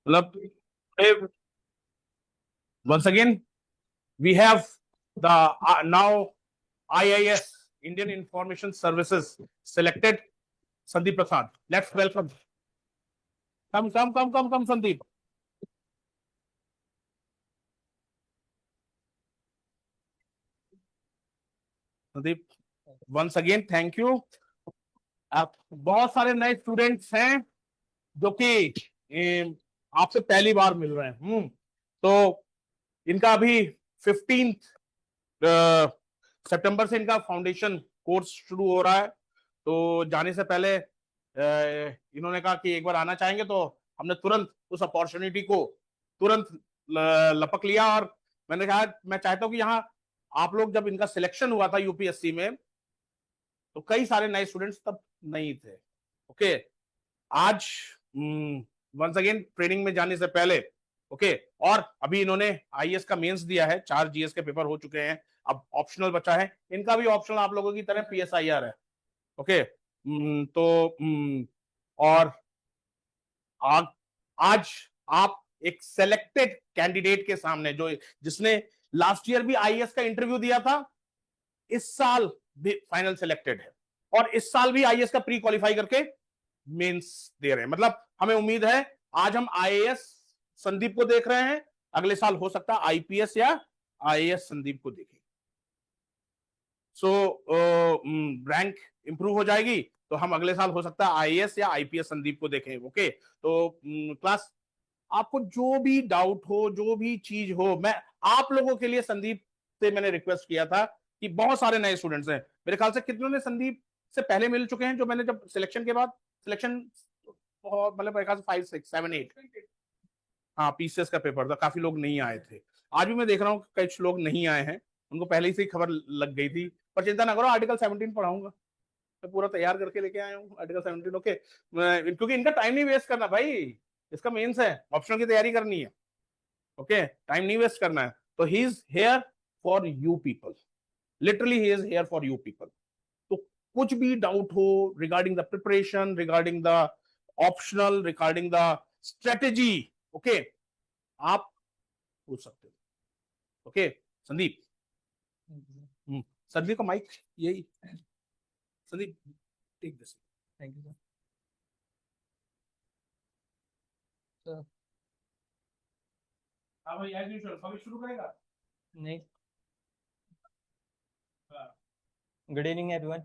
मतलब once again we have the now IIS, Indian Information Services, selected Sandeep Prasad. Let's welcome. Come, Sandeep. Sandeep, once again thank you. आप बहुत सारे नए students हैं जो कि आपसे पहली बार मिल रहे हैं। तो इनका अभी 15 सितंबर से इनका फाउंडेशन कोर्स शुरू हो रहा है। तो जाने से पहले इन्होंने कहा कि एक बार आना चाहेंगे, तो हमने तुरंत उस अपॉर्चुनिटी को तुरंत लपक लिया। और मैंने कहा मैं चाहता हूं कि यहाँ आप लोग, जब इनका सिलेक्शन हुआ था यूपीएससी में, तो कई सारे नए स्टूडेंट्स तब नहीं थे। ओके, आज वंस अगेन ट्रेनिंग में जाने से पहले ओके और अभी इन्होंने आईएएस का मेंस दिया है, 4 जीएस के पेपर हो चुके हैं, अब ऑप्शनल बचा है। इनका भी ऑप्शनल आप लोगों की तरह पीएसआईआर है। ओके, और आज आज आप एक सेलेक्टेड कैंडिडेट के सामने, जो जिसने लास्ट ईयर भी आईएएस का इंटरव्यू दिया था, इस साल भी फाइनल सेलेक्टेड है, और इस साल भी आईएएस का प्री क्वालिफाई करके मेंस दे रहे हैं। मतलब हमें उम्मीद है, आज हम आईएएस संदीप को देख रहे हैं, अगले साल हो सकता है आईपीएस या आईएएस संदीप को देखें। सो रैंक इंप्रूव हो जाएगी, तो हम अगले साल हो सकता है आईएएस या आईपीएस संदीप को देखें। ओके, तो क्लास, आपको जो भी डाउट हो, जो भी चीज हो, मैं आप लोगों के लिए संदीप से मैंने रिक्वेस्ट किया था कि बहुत सारे नए स्टूडेंट्स हैं, मेरे ख्याल से कितनों ने संदीप से पहले मिल चुके हैं, जो मैंने जब सिलेक्शन के बाद सिलेक्शन, मतलब मेरे ख्याल से 5 6 7 8, हाँ पीसीएस का पेपर था, काफी लोग नहीं आए थे। आज भी मैं देख रहा हूँ कुछ लोग नहीं आए हैं, उनको पहले से ही खबर लग गई थी। पर चिंता ना करो, आर्टिकल 17 पढ़ाऊंगा, मैं पूरा तैयार करके लेके आया हूँ आर्टिकल 17। ओके, क्योंकि इनका टाइम नहीं वेस्ट करना भाई, इसका मेंस है, ऑप्शनल की तैयारी करनी है। ओके, टाइम नहीं वेस्ट करना है। तो he is here for you people, literally he is here for you people. तो कुछ भी डाउट हो regarding the preparation, regarding the optional, regarding the strategy, okay, आप पूछ सकते हो। ओके संदीप, संदीप का माइक यही, Sandeep take this. Thank you sir. हाँ भाई, एज यूजुअल कभी शुरू करेगा? नहीं, good evening everyone.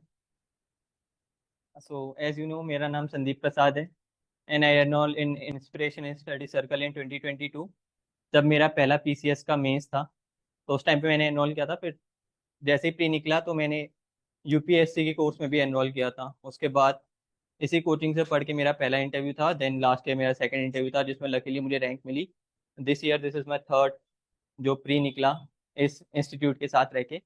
So as you know, मेरा नाम संदीप प्रसाद है and I enrol in inspiration in study circle in 2022। जब मेरा पहला पीसीएस का मेंस था, तो उस टाइम पे मैंने एनरोल किया था। फिर जैसे ही प्री निकला तो मैंने यूपीएससी के कोर्स में भी एनरोल किया था। उसके बाद इसी कोचिंग से पढ़ के मेरा पहला इंटरव्यू था, देन लास्ट ईयर मेरा सेकंड इंटरव्यू था, जिसमें लकीली मुझे रैंक मिली। This year this is my third जो प्री निकला इस इंस्टीट्यूट के साथ रह के।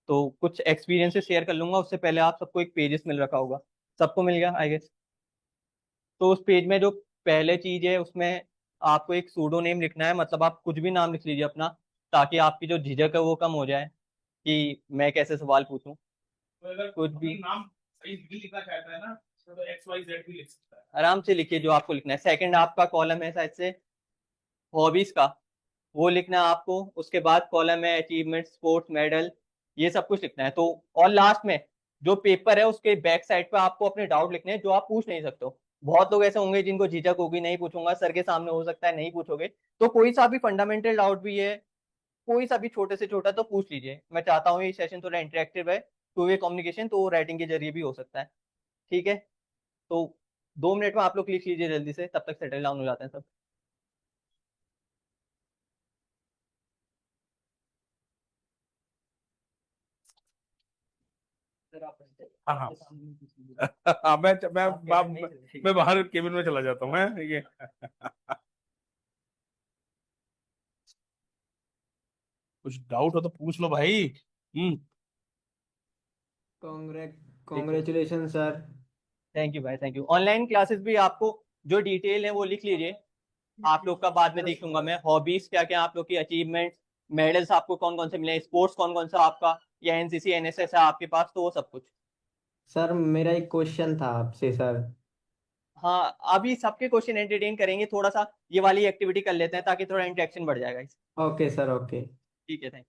तो कुछ एक्सपीरियंसेस शेयर कर लूंगा। उससे पहले आप सबको एक पेजेस मिल रखा होगा, सबको मिल गया आई गेस। तो उस पेज में जो पहले चीज है, उसमें आपको एक सूडो नेम लिखना है। मतलब आप कुछ भी नाम लिख लीजिए अपना, ताकि आपकी जो झिझक है वो कम हो जाए कि मैं कैसे सवाल पूछूं। तो अगर कुछ भी नाम सही भी लिखना चाहता है ना, तो एक्स वाई जेड भी लिख सकता है, आराम से लिखिए जो आपको लिखना है। सेकंड आपका कॉलम है शायद से हॉबीज का, वो लिखना है आपको। उसके बाद कॉलम है अचीवमेंट, स्पोर्ट्स मेडल, ये सब कुछ लिखना है। तो और लास्ट में जो पेपर है उसके बैक साइड पे आपको अपने डाउट लिखने हैं जो आप पूछ नहीं सकते हो। बहुत लोग ऐसे होंगे जिनको झिझक होगी, नहीं पूछूंगा, सर के सामने हो सकता है नहीं पूछोगे। तो कोई सा भी फंडामेंटल डाउट भी है, कोई सा भी छोटे से छोटा, तो पूछ लीजिए। मैं चाहता हूँ ये सेशन थोड़ा इंटरेक्टिव है, टू वे कम्युनिकेशन, तो राइटिंग के जरिए भी हो सकता है। ठीक है, तो 2 मिनट में आप लोग लिख लीजिए जल्दी से, तब तक सेटल डाउन हो जाते हैं सब। हाँ हाँ। हाँ, मैं बाहर केबिन में चला जाता हूँ मैं, ये कुछ डाउट हो तो पूछ लो भाई। Congratulation sir. थैंक यू भाई, थैंक यू। ऑनलाइन क्लासेस भी आपको जो डिटेल है वो लिख लीजिए, आप लोग का बाद में देख लूंगा मैं। हॉबीज क्या क्या आप लोग की, अचीवमेंट्स, मेडल्स आपको कौन कौन से मिले, स्पोर्ट्स कौन कौन सा आपका, या एनसीसी एनएसएस है आपके पास, तो वो सब कुछ। सर मेरा एक क्वेश्चन था आपसे सर। हाँ, अभी सबके क्वेश्चन एंटरटेन करेंगे, थोड़ा सा ये वाली एक्टिविटी कर लेते हैं ताकि थोड़ा इंटरेक्शन बढ़ जाएगा इस। Okay sir, okay. ठीक है, थैंक।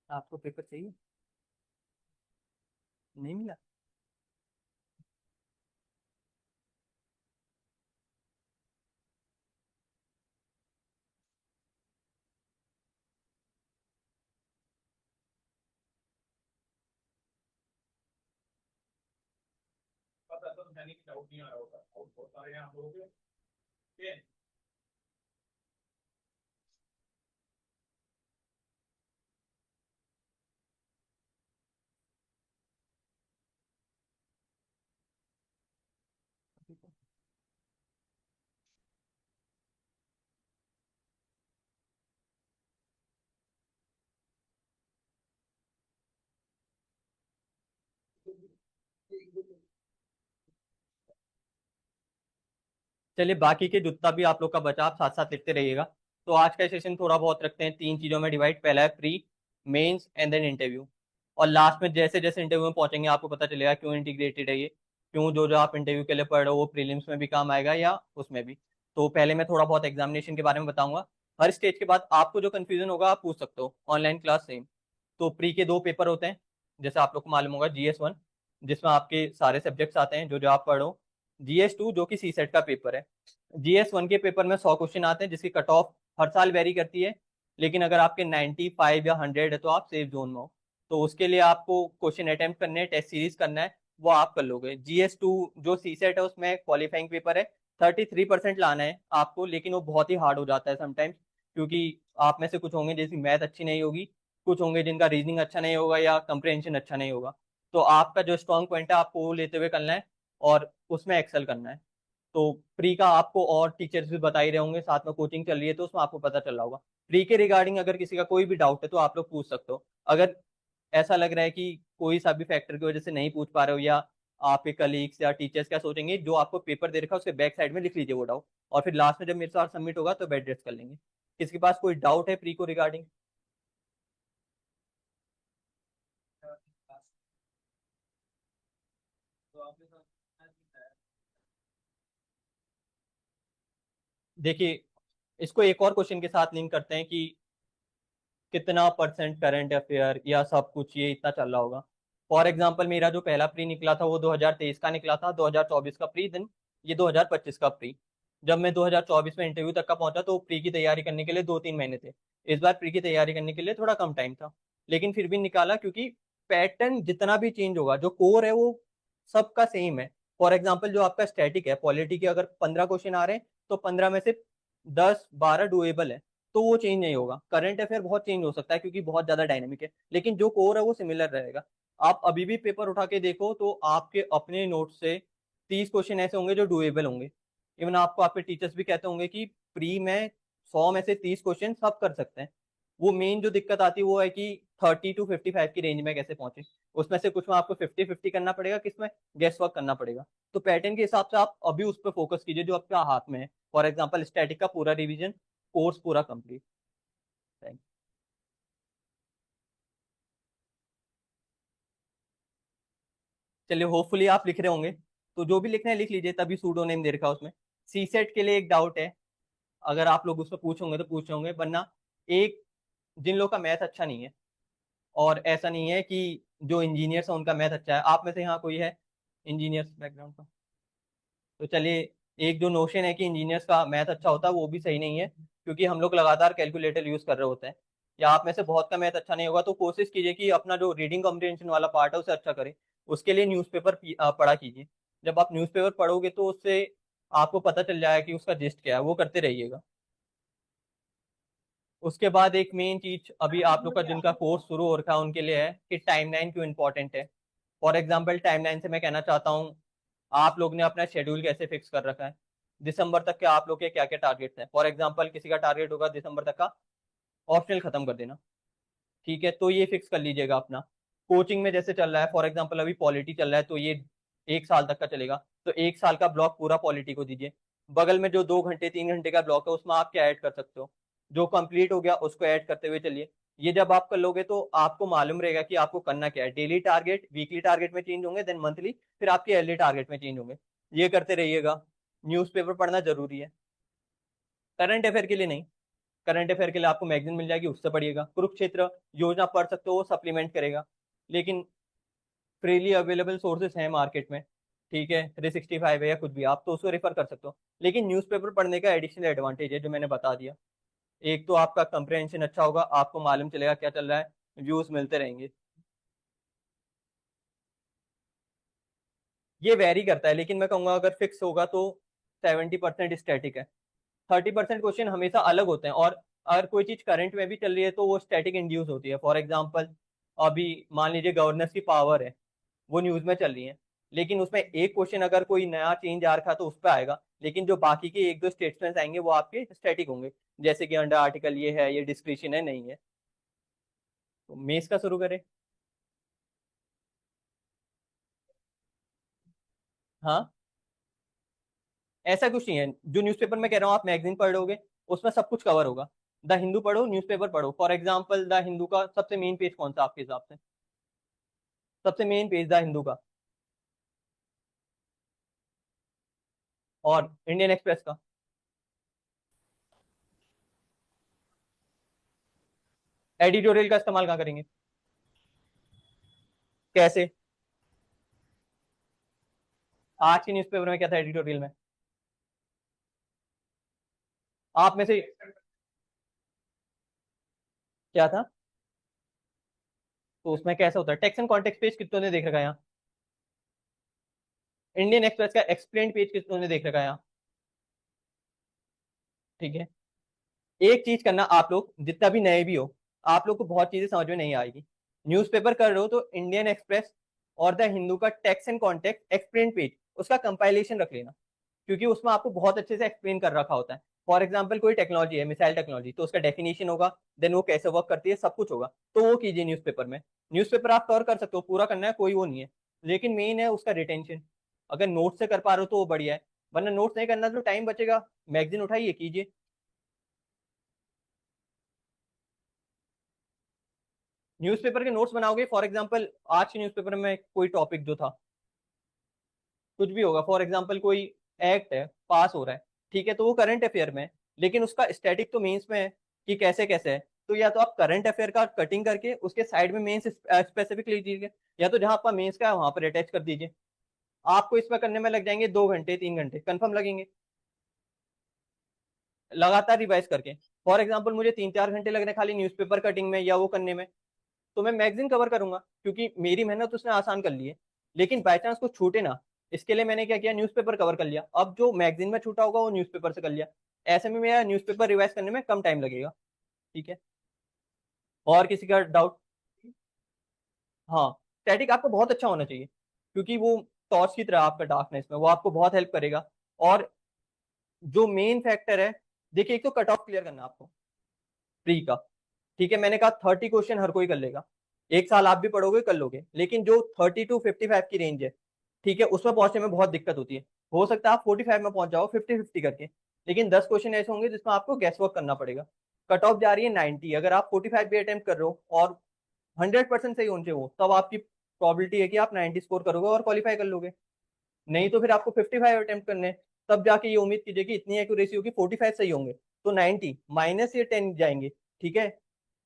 आपको पेपर चाहिए? नहीं मिला? पता तो मैंने डाउट नहीं आ रहा होगा, डाउट बहुत सारे हैं आप लोगों के। चलिए, बाकी के जितना भी आप लोग का बचा आप साथ साथ लिखते रहिएगा। तो आज का सेशन थोड़ा बहुत रखते हैं, 3 चीजों में डिवाइड। पहला है pre, mains and then interview. और लास्ट में जैसे जैसे इंटरव्यू में पहुंचेंगे आपको पता चलेगा क्यों इंटीग्रेटेड है ये, क्यों जो जो आप इंटरव्यू के लिए पढ़ रहे हो वो प्रीलिम्स में भी काम आएगा या उसमें भी। तो पहले मैं थोड़ा बहुत एग्जामिनेशन के बारे में बताऊंगा। हर स्टेज के बाद आपको जो कंफ्यूजन होगा आप पूछ सकते हो, ऑनलाइन क्लास सेम। तो प्री के 2 पेपर होते हैं, जैसे आप लोग को मालूम होगा। GS1 जिसमें आपके सारे सब्जेक्ट्स आते हैं जो जो आप पढ़ो। GS2 जो कि CSET का पेपर है। GS1 के पेपर में 100 क्वेश्चन आते हैं जिसकी कट ऑफ हर साल वेरी करती है, लेकिन अगर आपके 95 या 100 है तो आप सेफ जोन में हो। तो उसके लिए आपको क्वेश्चन अटेम्प्ट करने हैं, टेस्ट सीरीज करना है, वो आप कर लोगे। GS2 जो CSET है उसमें क्वालिफाइंग पेपर है, 33% लाना है आपको, लेकिन वो बहुत ही हार्ड हो जाता है समटाइम्स, क्योंकि आप में से कुछ होंगे जिसकी मैथ अच्छी नहीं होगी, कुछ होंगे जिनका रीजनिंग अच्छा नहीं होगा या कंप्रहेंशन अच्छा नहीं होगा। तो आपका जो स्ट्रॉन्ग पॉइंट है आपको वो लेते हुए करना है और उसमें एक्सेल करना है। तो प्री का आपको और टीचर्स भी बता ही रहे होंगे, साथ में कोचिंग चल रही है तो उसमें आपको पता चल रहा होगा। प्री के रिगार्डिंग अगर किसी का कोई भी डाउट है तो आप लोग पूछ सकते हो। अगर ऐसा लग रहा है कि कोई सा भी फैक्टर की वजह से नहीं पूछ पा रहे हो, या आपके कलीग्स या टीचर्स क्या सोचेंगे, जो आपको पेपर दे रखा है उसके बैक साइड में लिख लीजिए वो डाउट, और फिर लास्ट में जब मेरे साथ सबमिट होगा तो एड्रेस कर लेंगे। किसी के पास कोई डाउट है प्री को रिगार्डिंग? देखिए, इसको एक और क्वेश्चन के साथ लिंक करते हैं कि कितना परसेंट करंट अफेयर या सब कुछ ये इतना चल रहा होगा। फॉर एग्जाम्पल मेरा जो पहला प्री निकला था वो 2023 का निकला था, 2024 का प्री, देन ये 2025 का प्री। जब मैं 2024 में इंटरव्यू तक का पहुंचा तो प्री की तैयारी करने के लिए 2-3 महीने थे। इस बार प्री की तैयारी करने के लिए थोड़ा कम टाइम था, लेकिन फिर भी निकाला, क्योंकि पैटर्न जितना भी चेंज होगा जो कोर है वो सबका सेम है। फॉर एग्जाम्पल जो आपका स्टैटिक है, पॉलिटी के अगर 15 क्वेश्चन आ रहे हैं तो 15 में से 10-12 डुएबल है, तो वो चेंज नहीं होगा। करंट अफेयर बहुत चेंज हो सकता है क्योंकि बहुत ज्यादा डायनेमिक है, लेकिन जो कोर है वो सिमिलर रहेगा। आप अभी भी पेपर उठा के देखो तो आपके अपने नोट से 30 क्वेश्चन ऐसे होंगे जो डुएबल होंगे। इवन आपको आपके टीचर्स भी कहते होंगे कि प्री में 100 में से 30 क्वेश्चन सब कर सकते हैं। वो मेन जो दिक्कत आती है वो है कि 30 to 55 की रेंज में कैसे पहुंचे। उसमें से कुछ में आपको 50-50 करना पड़ेगा, किसमें गेस वर्क करना पड़ेगा। तो पैटर्न के हिसाब से आप अभी उस पर फोकस कीजिए जो आपके हाथ में है। फॉर एग्जाम्पल स्टैटिक का पूरा रिवीजन, कोर्स पूरा कंप्लीट। थैंक। चलिए, होपफुली आप लिख रहे होंगे, तो जो भी लिखना है लिख लीजिए, तभी सूडो नेम दे रखा है उसमें। सीसेट के लिए एक डाउट है, अगर आप लोग उसमें पूछोगे तो पूछ होंगे, वरना एक जिन लोग का मैथ अच्छा नहीं है, और ऐसा नहीं है कि जो इंजीनियर्स हैं उनका मैथ अच्छा है, आप में से यहाँ कोई है इंजीनियर्स बैकग्राउंड का, तो चलिए एक जो नोशन है कि इंजीनियर्स का मैथ अच्छा होता है वो भी सही नहीं है, क्योंकि हम लोग लगातार कैलकुलेटर यूज कर रहे होते हैं। या आप में से बहुत का मैथ अच्छा नहीं होगा, तो कोशिश कीजिए कि अपना जो रीडिंग कॉम्प्रिहेंशन वाला पार्ट है उसे अच्छा करें। उसके लिए न्यूज़पेपर पढ़ा कीजिए। जब आप न्यूज़पेपर पढ़ोगे तो उससे आपको पता चल जाएगा कि उसका जिस्ट क्या है, वो करते रहिएगा। उसके बाद एक मेन चीज अभी आप लोग का जिनका कोर्स शुरू हो रखा है उनके लिए है कि टाइमलाइन क्यों इंपॉर्टेंट है। फॉर एग्जाम्पल टाइमलाइन से मैं कहना चाहता हूँ, आप लोग ने अपना शेड्यूल कैसे फिक्स कर रखा है, दिसंबर तक के आप लोग के क्या क्या टारगेट्स हैं। फॉर एग्जाम्पल किसी का टारगेट होगा दिसंबर तक का ऑप्शनल खत्म कर देना, ठीक है, तो ये फिक्स कर लीजिएगा अपना। कोचिंग में जैसे चल रहा है, फॉर एग्जाम्पल अभी पॉलिटी चल रहा है, तो ये 1 साल तक का चलेगा, तो 1 साल का ब्लॉक पूरा पॉलिटी को दीजिए। बगल में जो 2 घंटे 3 घंटे का ब्लॉक है उसमें आप क्या ऐड कर सकते हो, जो कंप्लीट हो गया उसको ऐड करते हुए चलिए। ये जब आप कर लोगे तो आपको मालूम रहेगा कि आपको करना क्या है। डेली टारगेट वीकली टारगेट में चेंज होंगे, देन मंथली, फिर आपके ईयरली टारगेट में चेंज होंगे। ये करते रहिएगा। न्यूज़पेपर पढ़ना जरूरी है, करंट अफेयर के लिए नहीं। करंट अफेयर के लिए आपको मैगजीन मिल जाएगी, उससे पढ़िएगा। कुरुक्षेत्र योजना पढ़ सकते हो, वो सप्लीमेंट करेगा। लेकिन फ्रीली अवेलेबल सोर्सेस हैं मार्केट में, ठीक है, 365 है या कुछ भी, आप तो उसको रेफर कर सकते हो। लेकिन न्यूज़पेपर पढ़ने का एडिशनल एडवांटेज है जो मैंने बता दिया। एक तो आपका कंप्रहेंशन अच्छा होगा, आपको मालूम चलेगा क्या चल रहा है, व्यूज मिलते रहेंगे। ये वेरी करता है, लेकिन मैं कहूंगा अगर फिक्स होगा तो 70% स्टैटिक है, 30% क्वेश्चन हमेशा अलग होते हैं। और अगर कोई चीज करंट में भी चल रही है तो वो स्टैटिक इंड्यूस होती है। फॉर एग्जाम्पल अभी मान लीजिए गवर्नेंस की पावर है, वो न्यूज में चल रही है, लेकिन उसमें एक क्वेश्चन अगर कोई नया चेंज आ रखा तो उस पर आएगा, लेकिन जो बाकी के एक दो स्टेटमेंट्स आएंगे वो आपके स्टैटिक होंगे, जैसे कि अंडर आर्टिकल ये है, ये डिस्क्रिप्शन है, नहीं है। तो मेस का शुरू करें। हाँ, ऐसा कुछ नहीं है, जो न्यूज़पेपर में कह रहा हूँ आप मैगजीन पढ़ोगे उसमें सब कुछ कवर होगा। द हिंदू पढ़ो, न्यूज़पेपर पढ़ो। फॉर एग्जाम्पल द हिंदू का सबसे मेन पेज कौन सा आपके हिसाब से, सबसे मेन पेज द हिंदू का, और इंडियन एक्सप्रेस का। एडिटोरियल का इस्तेमाल कहाँ करेंगे, कैसे? आज के न्यूज़पेपर में क्या था एडिटोरियल में, आप में से क्या था? तो उसमें कैसा होता है, टेक्स्ट एंड कॉन्टेक्स्ट पेज कितनों ने देख रखा है यहाँ? इंडियन एक्सप्रेस का एक्सप्लेन पेज कितनों ने देख रखा है यहाँ? ठीक है, एक चीज करना, आप लोग जितना भी नए भी हो, आप लोग को बहुत चीजें समझ में नहीं आएगी। न्यूज़पेपर कर रहे हो तो इंडियन एक्सप्रेस और द हिंदू का text and context explain page, उसका कंपाइलेशन रख लेना, क्योंकि उसमें आपको बहुत अच्छे से एक्सप्लेन कर रखा होता है। फॉर एग्जाम्पल कोई टेक्नोलॉजी है, मिसाइल टेक्नोलॉजी, तो उसका डेफिनेशन होगा, देन वो कैसे वर्क करती है, सब कुछ होगा, तो वो कीजिए न्यूज़पेपर में। न्यूज़पेपर आप कवर कर सकते हो, पूरा करना है, कोई वो नहीं है, लेकिन मेन है उसका रिटेंशन। अगर नोट से कर पा रहे हो तो वो बढ़िया है, वरना नोट्स नहीं करना तो टाइम बचेगा, मैगजीन उठाइए कीजिए। न्यूज़पेपर के नोट्स बनाओगे, फॉर एग्जांपल आज के न्यूज़पेपर में कोई टॉपिक जो था, कुछ भी होगा, फॉर एग्जांपल कोई एक्ट है पास हो रहा है, ठीक है, तो वो करंट अफेयर में है, लेकिन उसका स्टैटिक तो मेंस में है कि कैसे कैसे है। तो या तो आप करंट अफेयर का कटिंग करके उसके साइड में मेंस स्पेसिफिक लिख दीजिए, या तो जहां आपका मेंस का है वहां पर अटैच कर दीजिए। आपको इसमें करने में लग जाएंगे 2 घंटे 3 घंटे कंफर्म लगेंगे, लगातार रिवाइज करके। फॉर एग्जाम्पल मुझे 3 4 घंटे लग रहे हैं खाली न्यूज़पेपर कटिंग में या वो करने में, तो मैं मैगजीन कवर करूंगा, क्योंकि मेरी मेहनत उसने आसान कर ली है। लेकिन बाय चांस कुछ छूटे ना, इसके लिए मैंने क्या किया, न्यूज़पेपर कवर कर लिया। अब जो मैगजीन में छूटा होगा वो न्यूज़पेपर से कर लिया, ऐसे में मेरा न्यूज़पेपर रिवाइज करने में कम टाइम लगेगा। ठीक है, और किसी का डाउट? हाँ, स्टैटिक आपको बहुत अच्छा होना चाहिए, क्योंकि वो टॉर्च की तरह आपका डार्कनेस में, वो आपको बहुत हेल्प करेगा। और जो मेन फैक्टर है, देखिए, एक तो कट ऑफ क्लियर करना आपको प्री का, ठीक है, मैंने कहा 30 क्वेश्चन हर कोई कर लेगा, 1 साल आप भी पढ़ोगे कर लोगे, लेकिन जो 30 to 55 की रेंज है, ठीक है, उसमें पहुंचने में बहुत दिक्कत होती है। हो सकता है आप 45 में पहुंच जाओ 50-50 करके, लेकिन 10 क्वेश्चन ऐसे होंगे जिसमें आपको गैस वर्क करना पड़ेगा। कट ऑफ जा रही है 90, अगर आप 45 भी अटेम्प्ट कर रहे हो और 100% सही होने हो, तब आपकी प्रोबेबिलिटी है कि आप 90 स्कोर करोगे और क्वालिफाई कर लोगे। नहीं तो फिर आपको 55 अटेम्प्ट करने हैं, तब जाके ये उम्मीद कीजिए कि इतनी एक्यूरेसी होगी 45 सही होंगे, तो 90 माइनस ये 10 जाएंगे, ठीक है,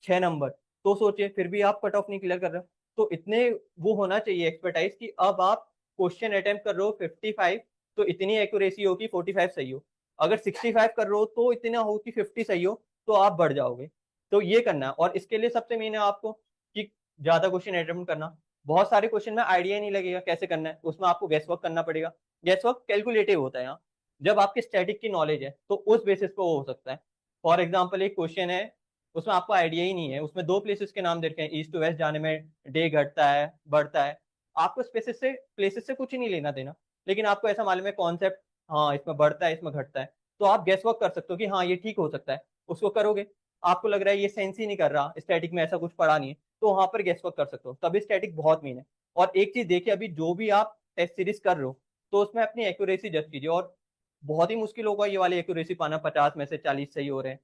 6 नंबर। तो सोचिए फिर भी आप कट ऑफ नहीं क्लियर कर रहे हो। तो इतने वो होना चाहिए एक्सपर्टाइज कि अब आप क्वेश्चन अटेम्प्ट कर रहे हो 55, तो इतनी एक्यूरेसी हो कि 45 सही हो। अगर 65 कर रहे हो तो इतना हो कि 50 सही हो, तो आप बढ़ जाओगे। तो ये करना है, और इसके लिए सबसे मेन है आपको कि ज्यादा क्वेश्चन अटेम्प्ट करना। बहुत सारे क्वेश्चन में आइडिया नहीं लगेगा कैसे करना है, उसमें आपको गैस वर्क करना पड़ेगा। गैस वर्क कैलकुलेटिव होता है यहाँ। जब आपके स्टैटिक की नॉलेज है तो उस बेसिस पे वो हो सकता है। फॉर एग्जाम्पल एक क्वेश्चन है, उसमें आपको आइडिया ही नहीं है, उसमें 2 प्लेसेस के नाम दे रखे हैं, ईस्ट टू वेस्ट जाने में डे घटता है बढ़ता है। आपको स्पेसिस से प्लेसेस से कुछ ही नहीं लेना देना, लेकिन आपको ऐसा मालूम है कॉन्सेप्ट, हाँ इसमें बढ़ता है इसमें घटता है, तो आप गेस वर्क कर सकते हो कि हाँ ये ठीक हो सकता है। उसको करोगे, आपको लग रहा है ये सेंस ही नहीं कर रहा, स्टैटिक में ऐसा कुछ पढ़ा नहीं है, तो वहां पर गेस वर्क कर सकते हो। तभी स्टैटिक बहुत मेन है। और एक चीज देखिए, अभी जो भी आप टेस्ट सीरीज कर रहे हो, तो उसमें अपनी एक्यूरेसी जज कीजिए। और बहुत ही मुश्किल होगा ये वाली एक्यूरेसी पाना, 50 में से 40 सही हो रहे हैं,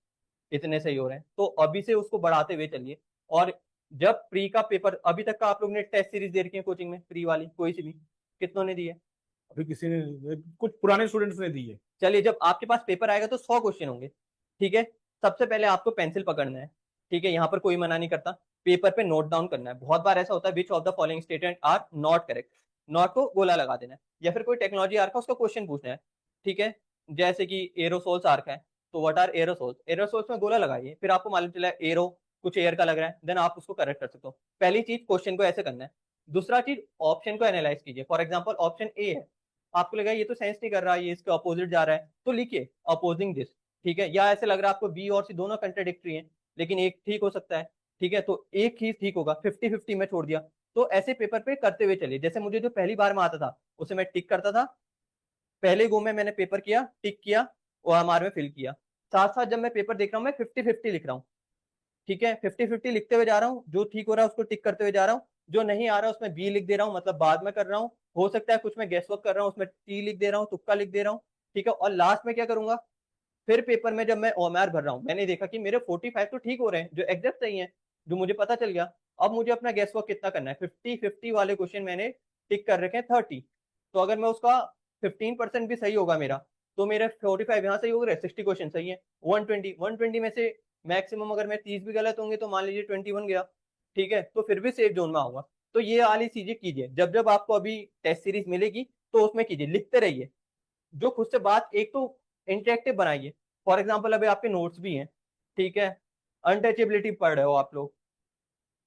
इतने सही हो रहे हैं, तो अभी से उसको बढ़ाते हुए चलिए। और जब प्री का पेपर, अभी तक का आप लोग ने टेस्ट सीरीज दे रखी है कोचिंग में, प्री वाली कोई सी भी, कितनों ने दी है? अभी किसी ने, कुछ पुराने स्टूडेंट्स ने दी है। चलिए, जब आपके पास पेपर आएगा तो 100 क्वेश्चन होंगे, ठीक है। सबसे पहले आपको पेंसिल पकड़ना है, ठीक है, यहाँ पर कोई मना नहीं करता। पेपर पे नोट डाउन करना है। बहुत बार ऐसा होता है, which of the following statement are not correct, not को गोला लगा देना है। या फिर कोई टेक्नोलॉजी आर्क है उसका क्वेश्चन पूछना है, ठीक है, जैसे कि एरोसोल्स आर्क है, तो व्हाट आर एरोसोल्स, एरोसोल्स में गोला लगाइए, फिर आपको मालूम चला एरो कुछ एयर का लग रहा है, देन आप उसको करेक्ट कर सकते हो। पहली चीज क्वेश्चन को ऐसे करना है। दूसरा चीज, ऑप्शन को एनालाइज कीजिए। फॉर एग्जाम्पल ऑप्शन ए है, आपको लगा ये तो सेंस नहीं कर रहा, ये इसके अपोजिट जा रहा है, तो लिखिए अपोजिंग दिस, ठीक है। या ऐसे लग रहा है आपको बी और सी दोनों कंट्राडिक्टरी हैं, लेकिन एक ठीक हो सकता है, ठीक है, तो एक ही ठीक होगा, 50-50 में छोड़ दिया। तो ऐसे पेपर पे करते हुए चलिए। जैसे मुझे जो पहली बार में आता था उसे मैं टिक करता था, पहले गो में मैंने पेपर किया, टिक किया, OMR में फिल किया। साथ साथ जब मैं पेपर देख रहा हूँ मैं 50-50 लिख रहा हूँ, ठीक है, 50-50 लिखते हुए जा रहा हूँ, जो ठीक हो रहा है उसको टिक करते हुए जा रहा हूँ, जो नहीं आ रहा है उसमें बी लिख दे रहा हूँ, मतलब बाद में कर रहा हूँ। हो सकता है कुछ मैं गेस वर्क कर रहा हूँ उसमें टी लिख दे रहा हूँ, तुक्का लिख दे रहा हूँ, ठीक है। और लास्ट में क्या करूंगा, फिर पेपर में जब मैं OMR भर रहा हूँ, मैंने देखा कि मेरे 45 तो ठीक हो रहे हैं, जो एग्जैक्ट सही है, जो मुझे पता चल गया। अब मुझे अपना गेस वर्क कितना करना है, 50-50 वाले क्वेश्चन मैंने टिक कर रखे हैं 30, तो अगर मैं उसका 15% भी सही होगा मेरा, तो मेरे 45 यहाँ सही हो गए, 60 क्वेश्चन सही है। 120 में से मैक्सिमम अगर मैं 30 भी गलत होंगे तो मान लीजिए 21 गया, ठीक है, तो फिर भी सेफ जोन में आऊंगा। तो ये वाली चीजें कीजिए, जब जब आपको अभी टेस्ट सीरीज मिलेगी तो उसमें कीजिए, लिखते रहिए। जो खुद से बात, एक तो इंटरेक्टिव बनाइए। फॉर एग्जाम्पल अभी आपके नोट्स भी हैं, ठीक है, अनटचेबिलिटी पढ़ रहे हो आप लोग,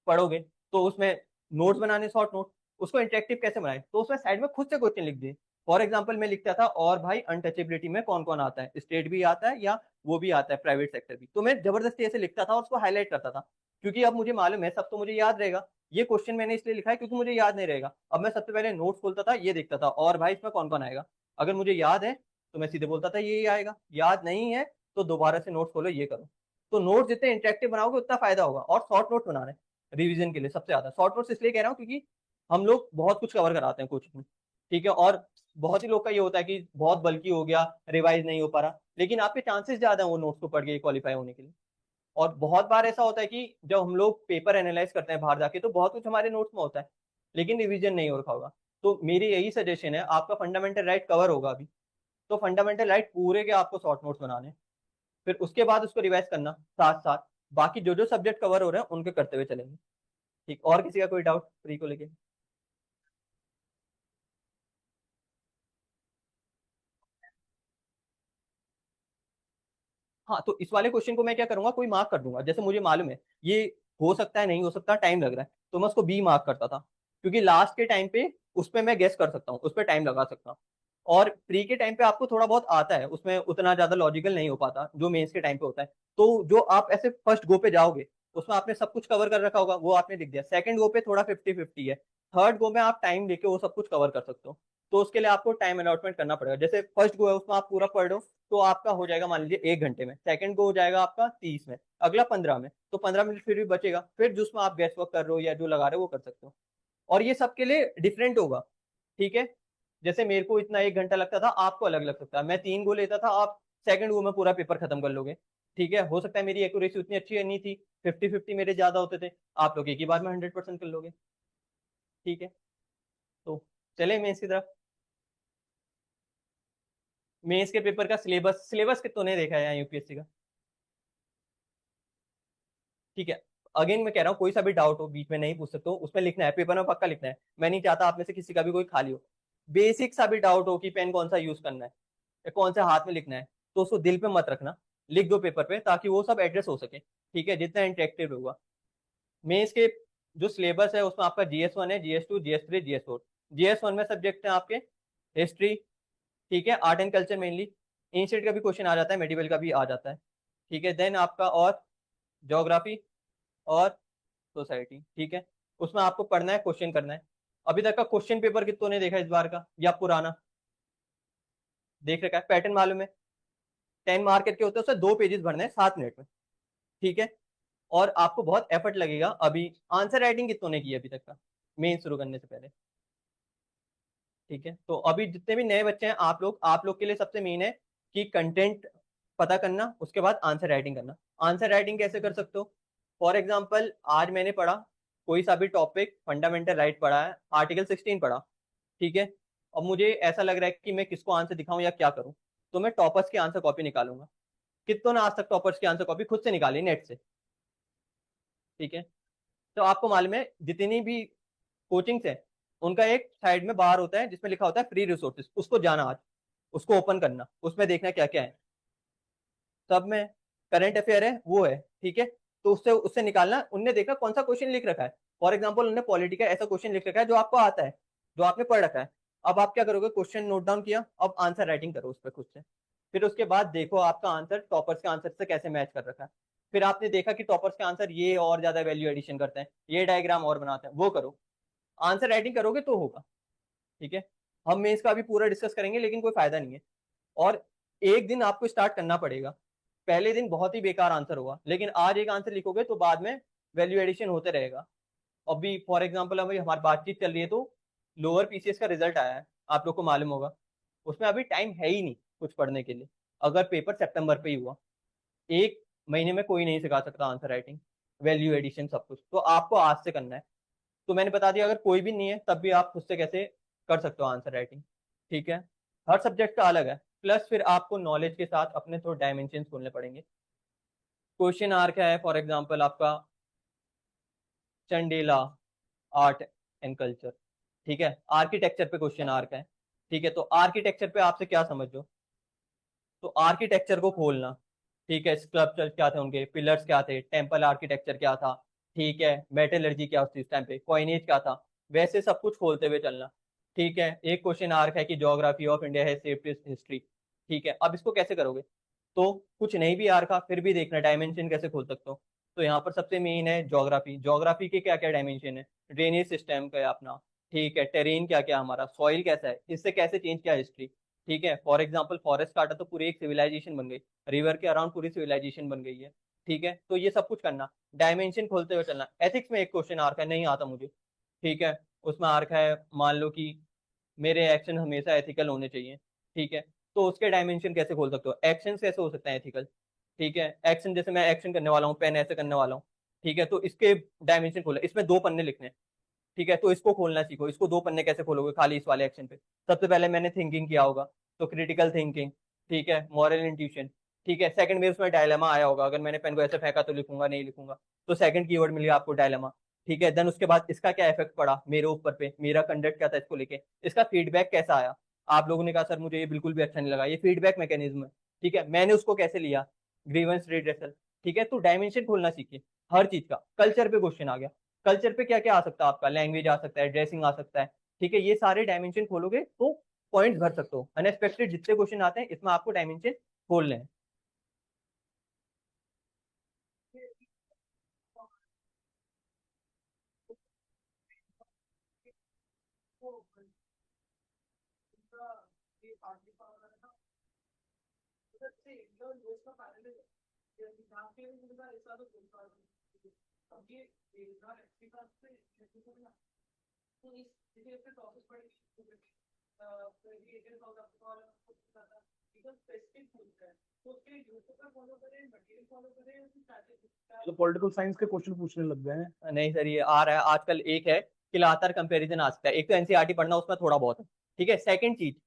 पढ़ोगे तो उसमें नोट्स बनाने, शॉर्ट नोट, उसको इंटरेक्टिव कैसे बनाए, तो उसमें साइड में खुद से क्वेश्चन लिख दिए। फॉर एग्जाम्पल मैं लिखता था, और भाई अनटचेबिलिटी में कौन कौन आता है, स्टेट भी आता है या वो भी आता है प्राइवेट सेक्टर भी, तो मैं जबरदस्ती ऐसे लिखता था और उसको हाईलाइट करता था। क्योंकि अब मुझे मालूम है सब तो मुझे याद रहेगा, ये क्वेश्चन मैंने इसलिए लिखा है क्योंकि मुझे याद नहीं रहेगा। अब मैं सबसे पहले नोट्स खोलता था, ये देखता था और भाई इसमें कौन कौन आएगा, अगर मुझे याद है तो मैं सीधे बोलता था ये आएगा, याद नहीं है तो दोबारा से नोट्स खोलो ये करो। तो नोट जितने इंटरेक्टिव बनाओगे उतना फायदा होगा। और शॉर्ट नोट बनाना है रिवीजन के लिए सबसे ज्यादा। शॉर्ट नोट्स इसलिए कह रहा हूँ क्योंकि हम लोग बहुत कुछ कवर कराते हैं कोचिंग में, ठीक है, और बहुत ही लोग का ये होता है कि बहुत बल्कि हो गया, रिवाइज नहीं हो पा रहा, लेकिन आपके चांसेस ज्यादा है वो नोट्स को पढ़ के क्वालिफाई होने के लिए। और बहुत बार ऐसा होता है कि जब हम लोग पेपर एनालाइज करते हैं बाहर जाके तो बहुत कुछ हमारे नोट्स में होता है, लेकिन रिवीजन नहीं हो रखा होगा। तो मेरी यही सजेशन है, आपका फंडामेंटल राइट कवर होगा अभी, तो फंडामेंटल राइट पूरे के आपको शॉर्ट नोट्स बनाने हैं। फिर उसके बाद उसको रिवाइज करना साथ साथ, बाकी जो जो सब्जेक्ट कवर हो रहे हैं उनके करते हुए चलेंगे। ठीक, और किसी का कोई डाउट फ्री को लेके? हाँ, तो इस वाले क्वेश्चन को मैं क्या करूंगा, कोई मार्क कर दूंगा, जैसे मुझे मालूम है ये हो सकता है नहीं हो सकता, टाइम लग रहा है, तो मैं उसको बी मार्क करता था, क्योंकि लास्ट के टाइम पे उस पर मैं गेस कर सकता हूँ, उस पर टाइम लगा सकता हूँ। और प्री के टाइम पे आपको थोड़ा बहुत आता है, उसमें उतना ज्यादा लॉजिकल नहीं हो पाता जो मेंस के टाइम पे होता है। तो जो आप ऐसे फर्स्ट गो पे जाओगे उसमें आपने सब कुछ कवर कर रखा होगा, वो आपने लिख दिया। सेकंड गो पे थोड़ा 50-50 है, थर्ड गो में आप टाइम लेके वो सब कुछ कवर कर सकते हो। तो उसके लिए आपको टाइम अलॉटमेंट करना पड़ेगा। जैसे फर्स्ट गो है उसमें आप पूरा पढ़ लो, तो आपका हो जाएगा मान लीजिए 1 घंटे में, सेकंड को हो जाएगा आपका 30 में, अगला 15 में, तो 15 मिनट फिर भी बचेगा, फिर जिसमें आप गैस वर्क कर रहे हो या जो लगा रहे हो वो कर सकते हो। और ये सबके लिए डिफरेंट होगा, ठीक है। जैसे मेरे को इतना 1 घंटा लगता था, आपको अलग लग सकता है। मैं 3 गो लेता था, आप सेकंड गो में पूरा पेपर खत्म कर लोगे, ठीक है। हो सकता है मेरी एक्यूरेसी उतनी अच्छी नहीं थी, 50-50 मेरे ज्यादा होते थे, आप लोग एक ही बार में 100% कर लोगे, ठीक है। तो चले मेंस की तरफ। मेंस के पेपर का सिलेबस, सिलेबस कितनों ने देखा है यहाँ यूपीएससी का? ठीक है। अगेन मैं कह रहा हूँ कोई सा भी डाउट हो बीच में नहीं पूछ सकते हो, उसमें लिखना है, पेपर में पक्का लिखना है। मैं नहीं चाहता आप में से किसी का भी कोई खाली हो। बेसिक सा भी डाउट हो कि पेन कौन सा यूज करना है या कौन सा हाथ में लिखना है, तो उसको दिल पे मत रखना, लिख दो पेपर पे, ताकि वो सब एड्रेस हो सके। ठीक है, जितना इंटरेक्टिव होगा। मेंस के जो सिलेबस है उसमें आपका GS1 है, GS2, GS3, GS4। GS1 में सब्जेक्ट है आपके हिस्ट्री, ठीक है, art and culture mainly, ancient का भी क्वेश्चन आ जाता है, मेडिवल का भी आ जाता है। ठीक है, देन आपका और ज्योग्राफी और सोसाइटी। ठीक है, उसमें आपको पढ़ना है, क्वेश्चन करना है। अभी तक का क्वेश्चन पेपर कितनों ने देखा इस बार का, या पुराना देख रखा है? पैटर्न मालूम है? 10 मार्क के होते हैं, उससे 2 पेजेस भरने हैं 7 मिनट में। ठीक है, और आपको बहुत एफर्ट लगेगा। अभी आंसर राइटिंग कितनों ने की अभी तक का, मेन शुरू करने से पहले? ठीक है, तो अभी जितने भी नए बच्चे हैं, आप लोग के लिए सबसे मेन है कि कंटेंट पता करना, उसके बाद आंसर राइटिंग करना। आंसर राइटिंग कैसे कर सकते हो? फॉर एग्जाम्पल, आज मैंने पढ़ा कोई सा भी टॉपिक, फंडामेंटल राइट पढ़ा है, आर्टिकल 16 पढ़ा। ठीक है, अब मुझे ऐसा लग रहा है कि मैं किसको आंसर दिखाऊं या क्या करूं, तो मैं टॉपर्स की आंसर कॉपी निकालूंगा। कितनों ने आज तक टॉपर्स की आंसर कॉपी खुद से निकाली नेट से? ठीक है, तो आपको मालूम है जितनी भी कोचिंग्स है, उनका एक साइड में बाहर होता है जिसमें लिखा होता है फ्री रिसोर्सेज, उसको जाना आज, उसको ओपन करना, उसमें देखना क्या क्या है। सब में करंट अफेयर है वो है। ठीक है, तो उससे उससे निकालना, उनने देखा कौन सा क्वेश्चन लिख रखा है। फॉर एग्जाम्पल, उन्होंने पॉलिटी का ऐसा क्वेश्चन लिख रखा है जो आपको आता है, जो आपने पढ़ रखा है। अब आप क्या करोगे, क्वेश्चन नोट डाउन किया, अब आंसर राइटिंग करो उस पर खुद से। फिर उसके बाद देखो आपका आंसर टॉपर्स के आंसर से कैसे मैच कर रखा है। फिर आपने देखा कि टॉपर्स के आंसर ये और ज्यादा वैल्यू एडिशन करते हैं, ये डायग्राम और बनाते हैं, वो करो। आंसर राइटिंग करोगे तो होगा। ठीक है, हम मेंस का भी पूरा डिस्कस करेंगे, लेकिन कोई फायदा नहीं है। और एक दिन आपको स्टार्ट करना पड़ेगा। पहले दिन बहुत ही बेकार आंसर होगा, लेकिन आज एक आंसर लिखोगे तो बाद में वैल्यू एडिशन होते रहेगा। अभी फॉर एग्जाम्पल अभी हमारी बातचीत चल रही है, तो लोअर पीसीएस का रिजल्ट आया है, आप लोग को मालूम होगा। उसमें अभी टाइम है ही नहीं कुछ पढ़ने के लिए। अगर पेपर सितंबर पे ही हुआ, एक महीने में कोई नहीं सिखा सकता आंसर राइटिंग, वैल्यू एडिशन, सब कुछ तो आपको आज से करना है। तो मैंने बता दिया, अगर कोई भी नहीं है तब भी आप खुद से कैसे कर सकते हो आंसर राइटिंग। ठीक है, हर सब्जेक्ट का अलग है, प्लस फिर आपको नॉलेज के साथ अपने थोड़े डायमेंशन खोलने पड़ेंगे। क्वेश्चन आर्क है फॉर एग्जांपल आपका चंडेला आर्ट एंड कल्चर। ठीक है, आर्किटेक्चर पे क्वेश्चन आर्क है। ठीक है, तो आर्किटेक्चर पे आपसे क्या समझो, तो आर्किटेक्चर को खोलना। ठीक है, स्कल्पचर क्या थे, उनके पिलर्स क्या थे, टेम्पल आर्किटेक्चर क्या था, ठीक है, मेटलर्जी क्या उस टाइम पे, कॉइनेज क्या था, वैसे सब कुछ खोलते हुए चलना। ठीक है, एक क्वेश्चन आर्क है कि ज्योग्राफी ऑफ इंडिया है सेफ्टी हिस्ट्री। ठीक है, अब इसको कैसे करोगे? तो कुछ नहीं भी आर्क फिर भी देखना डायमेंशन कैसे खोल सकते हो। तो यहाँ पर सबसे मेन है ज्योग्राफी। ज्योग्राफी के क्या क्या डायमेंशन है, ड्रेनेज सिस्टम का है अपना, ठीक है, टेरेन क्या क्या हमारा, सॉइल कैसा है, इससे कैसे चेंज किया हिस्ट्री। ठीक है, फॉर एग्जाम्पल फॉरेस्ट काटा तो पूरी एक सिविलाइजेशन बन गई, रिवर के अराउंड पूरी सिविलाइजेशन बन गई है। ठीक है, तो ये सब कुछ करना, डायमेंशन खोलते हुए चलना। एथिक्स में एक क्वेश्चन आर्क है, नहीं आता मुझे। ठीक है, उसमें आर्क है, मान लो कि मेरे एक्शन हमेशा एथिकल होने चाहिए। ठीक है, तो उसके डायमेंशन कैसे खोल सकते हो, एक्शन कैसे हो सकते हैं एथिकल। ठीक है, एक्शन जैसे मैं एक्शन करने वाला हूँ, पेन ऐसे करने वाला हूँ। ठीक है, तो इसके डायमेंशन खोला, इसमें 2 पन्ने लिखने हैं। ठीक है, तो इसको खोलना सीखो। इसको 2 पन्ने कैसे खोलोगे खाली इस वाले एक्शन पे? सबसे पहले मैंने थिंकिंग किया होगा, तो क्रिटिकल थिंकिंग। ठीक है, मॉरल इंट्यूशन। ठीक है, सेकंड में उसमें डायलेमा आया होगा, अगर मैंने पेन को ऐसे फेंका तो लिखूंगा नहीं लिखूंगा, तो सेकंड कीवर्ड मिल गया आपको डायलेमा। ठीक है, देन उसके बाद इसका क्या इफेक्ट पड़ा मेरे ऊपर पे, मेरा कंडक्ट क्या था इसको लेके, इसका फीडबैक कैसा आया। आप लोगों ने कहा सर मुझे ये बिल्कुल भी अच्छा नहीं लगा, ये फीडबैक मैकेनिज्म है। ठीक है, मैंने उसको कैसे लिया, ग्रीवेंस रिड्रेसल। ठीक है, तो डायमेंशन खोलना सीखिए हर चीज का। कल्चर पे क्वेश्चन आ गया, कल्चर पे क्या क्या आ सकता है आपका, लैंग्वेज आ सकता है, ड्रेसिंग आ सकता है। ठीक है, ये सारे डायमेंशन खोलोगे तो पॉइंट्स भर सकते हो। अनएक्सपेक्टेड जितने क्वेश्चन आते हैं इसमें आपको डायमेंशन खोलने हैं। तो पॉलिटिकल साइंस के क्वेश्चन पूछने लग गए हैं। नहीं सर, ये आ रहा है आजकल। एक है कि लगातार कंपैरिजन आ सकता है, एक तो एनसीईआरटी पढ़ना, उसमें थोड़ा बहुत है। ठीक है, सेकंड चीज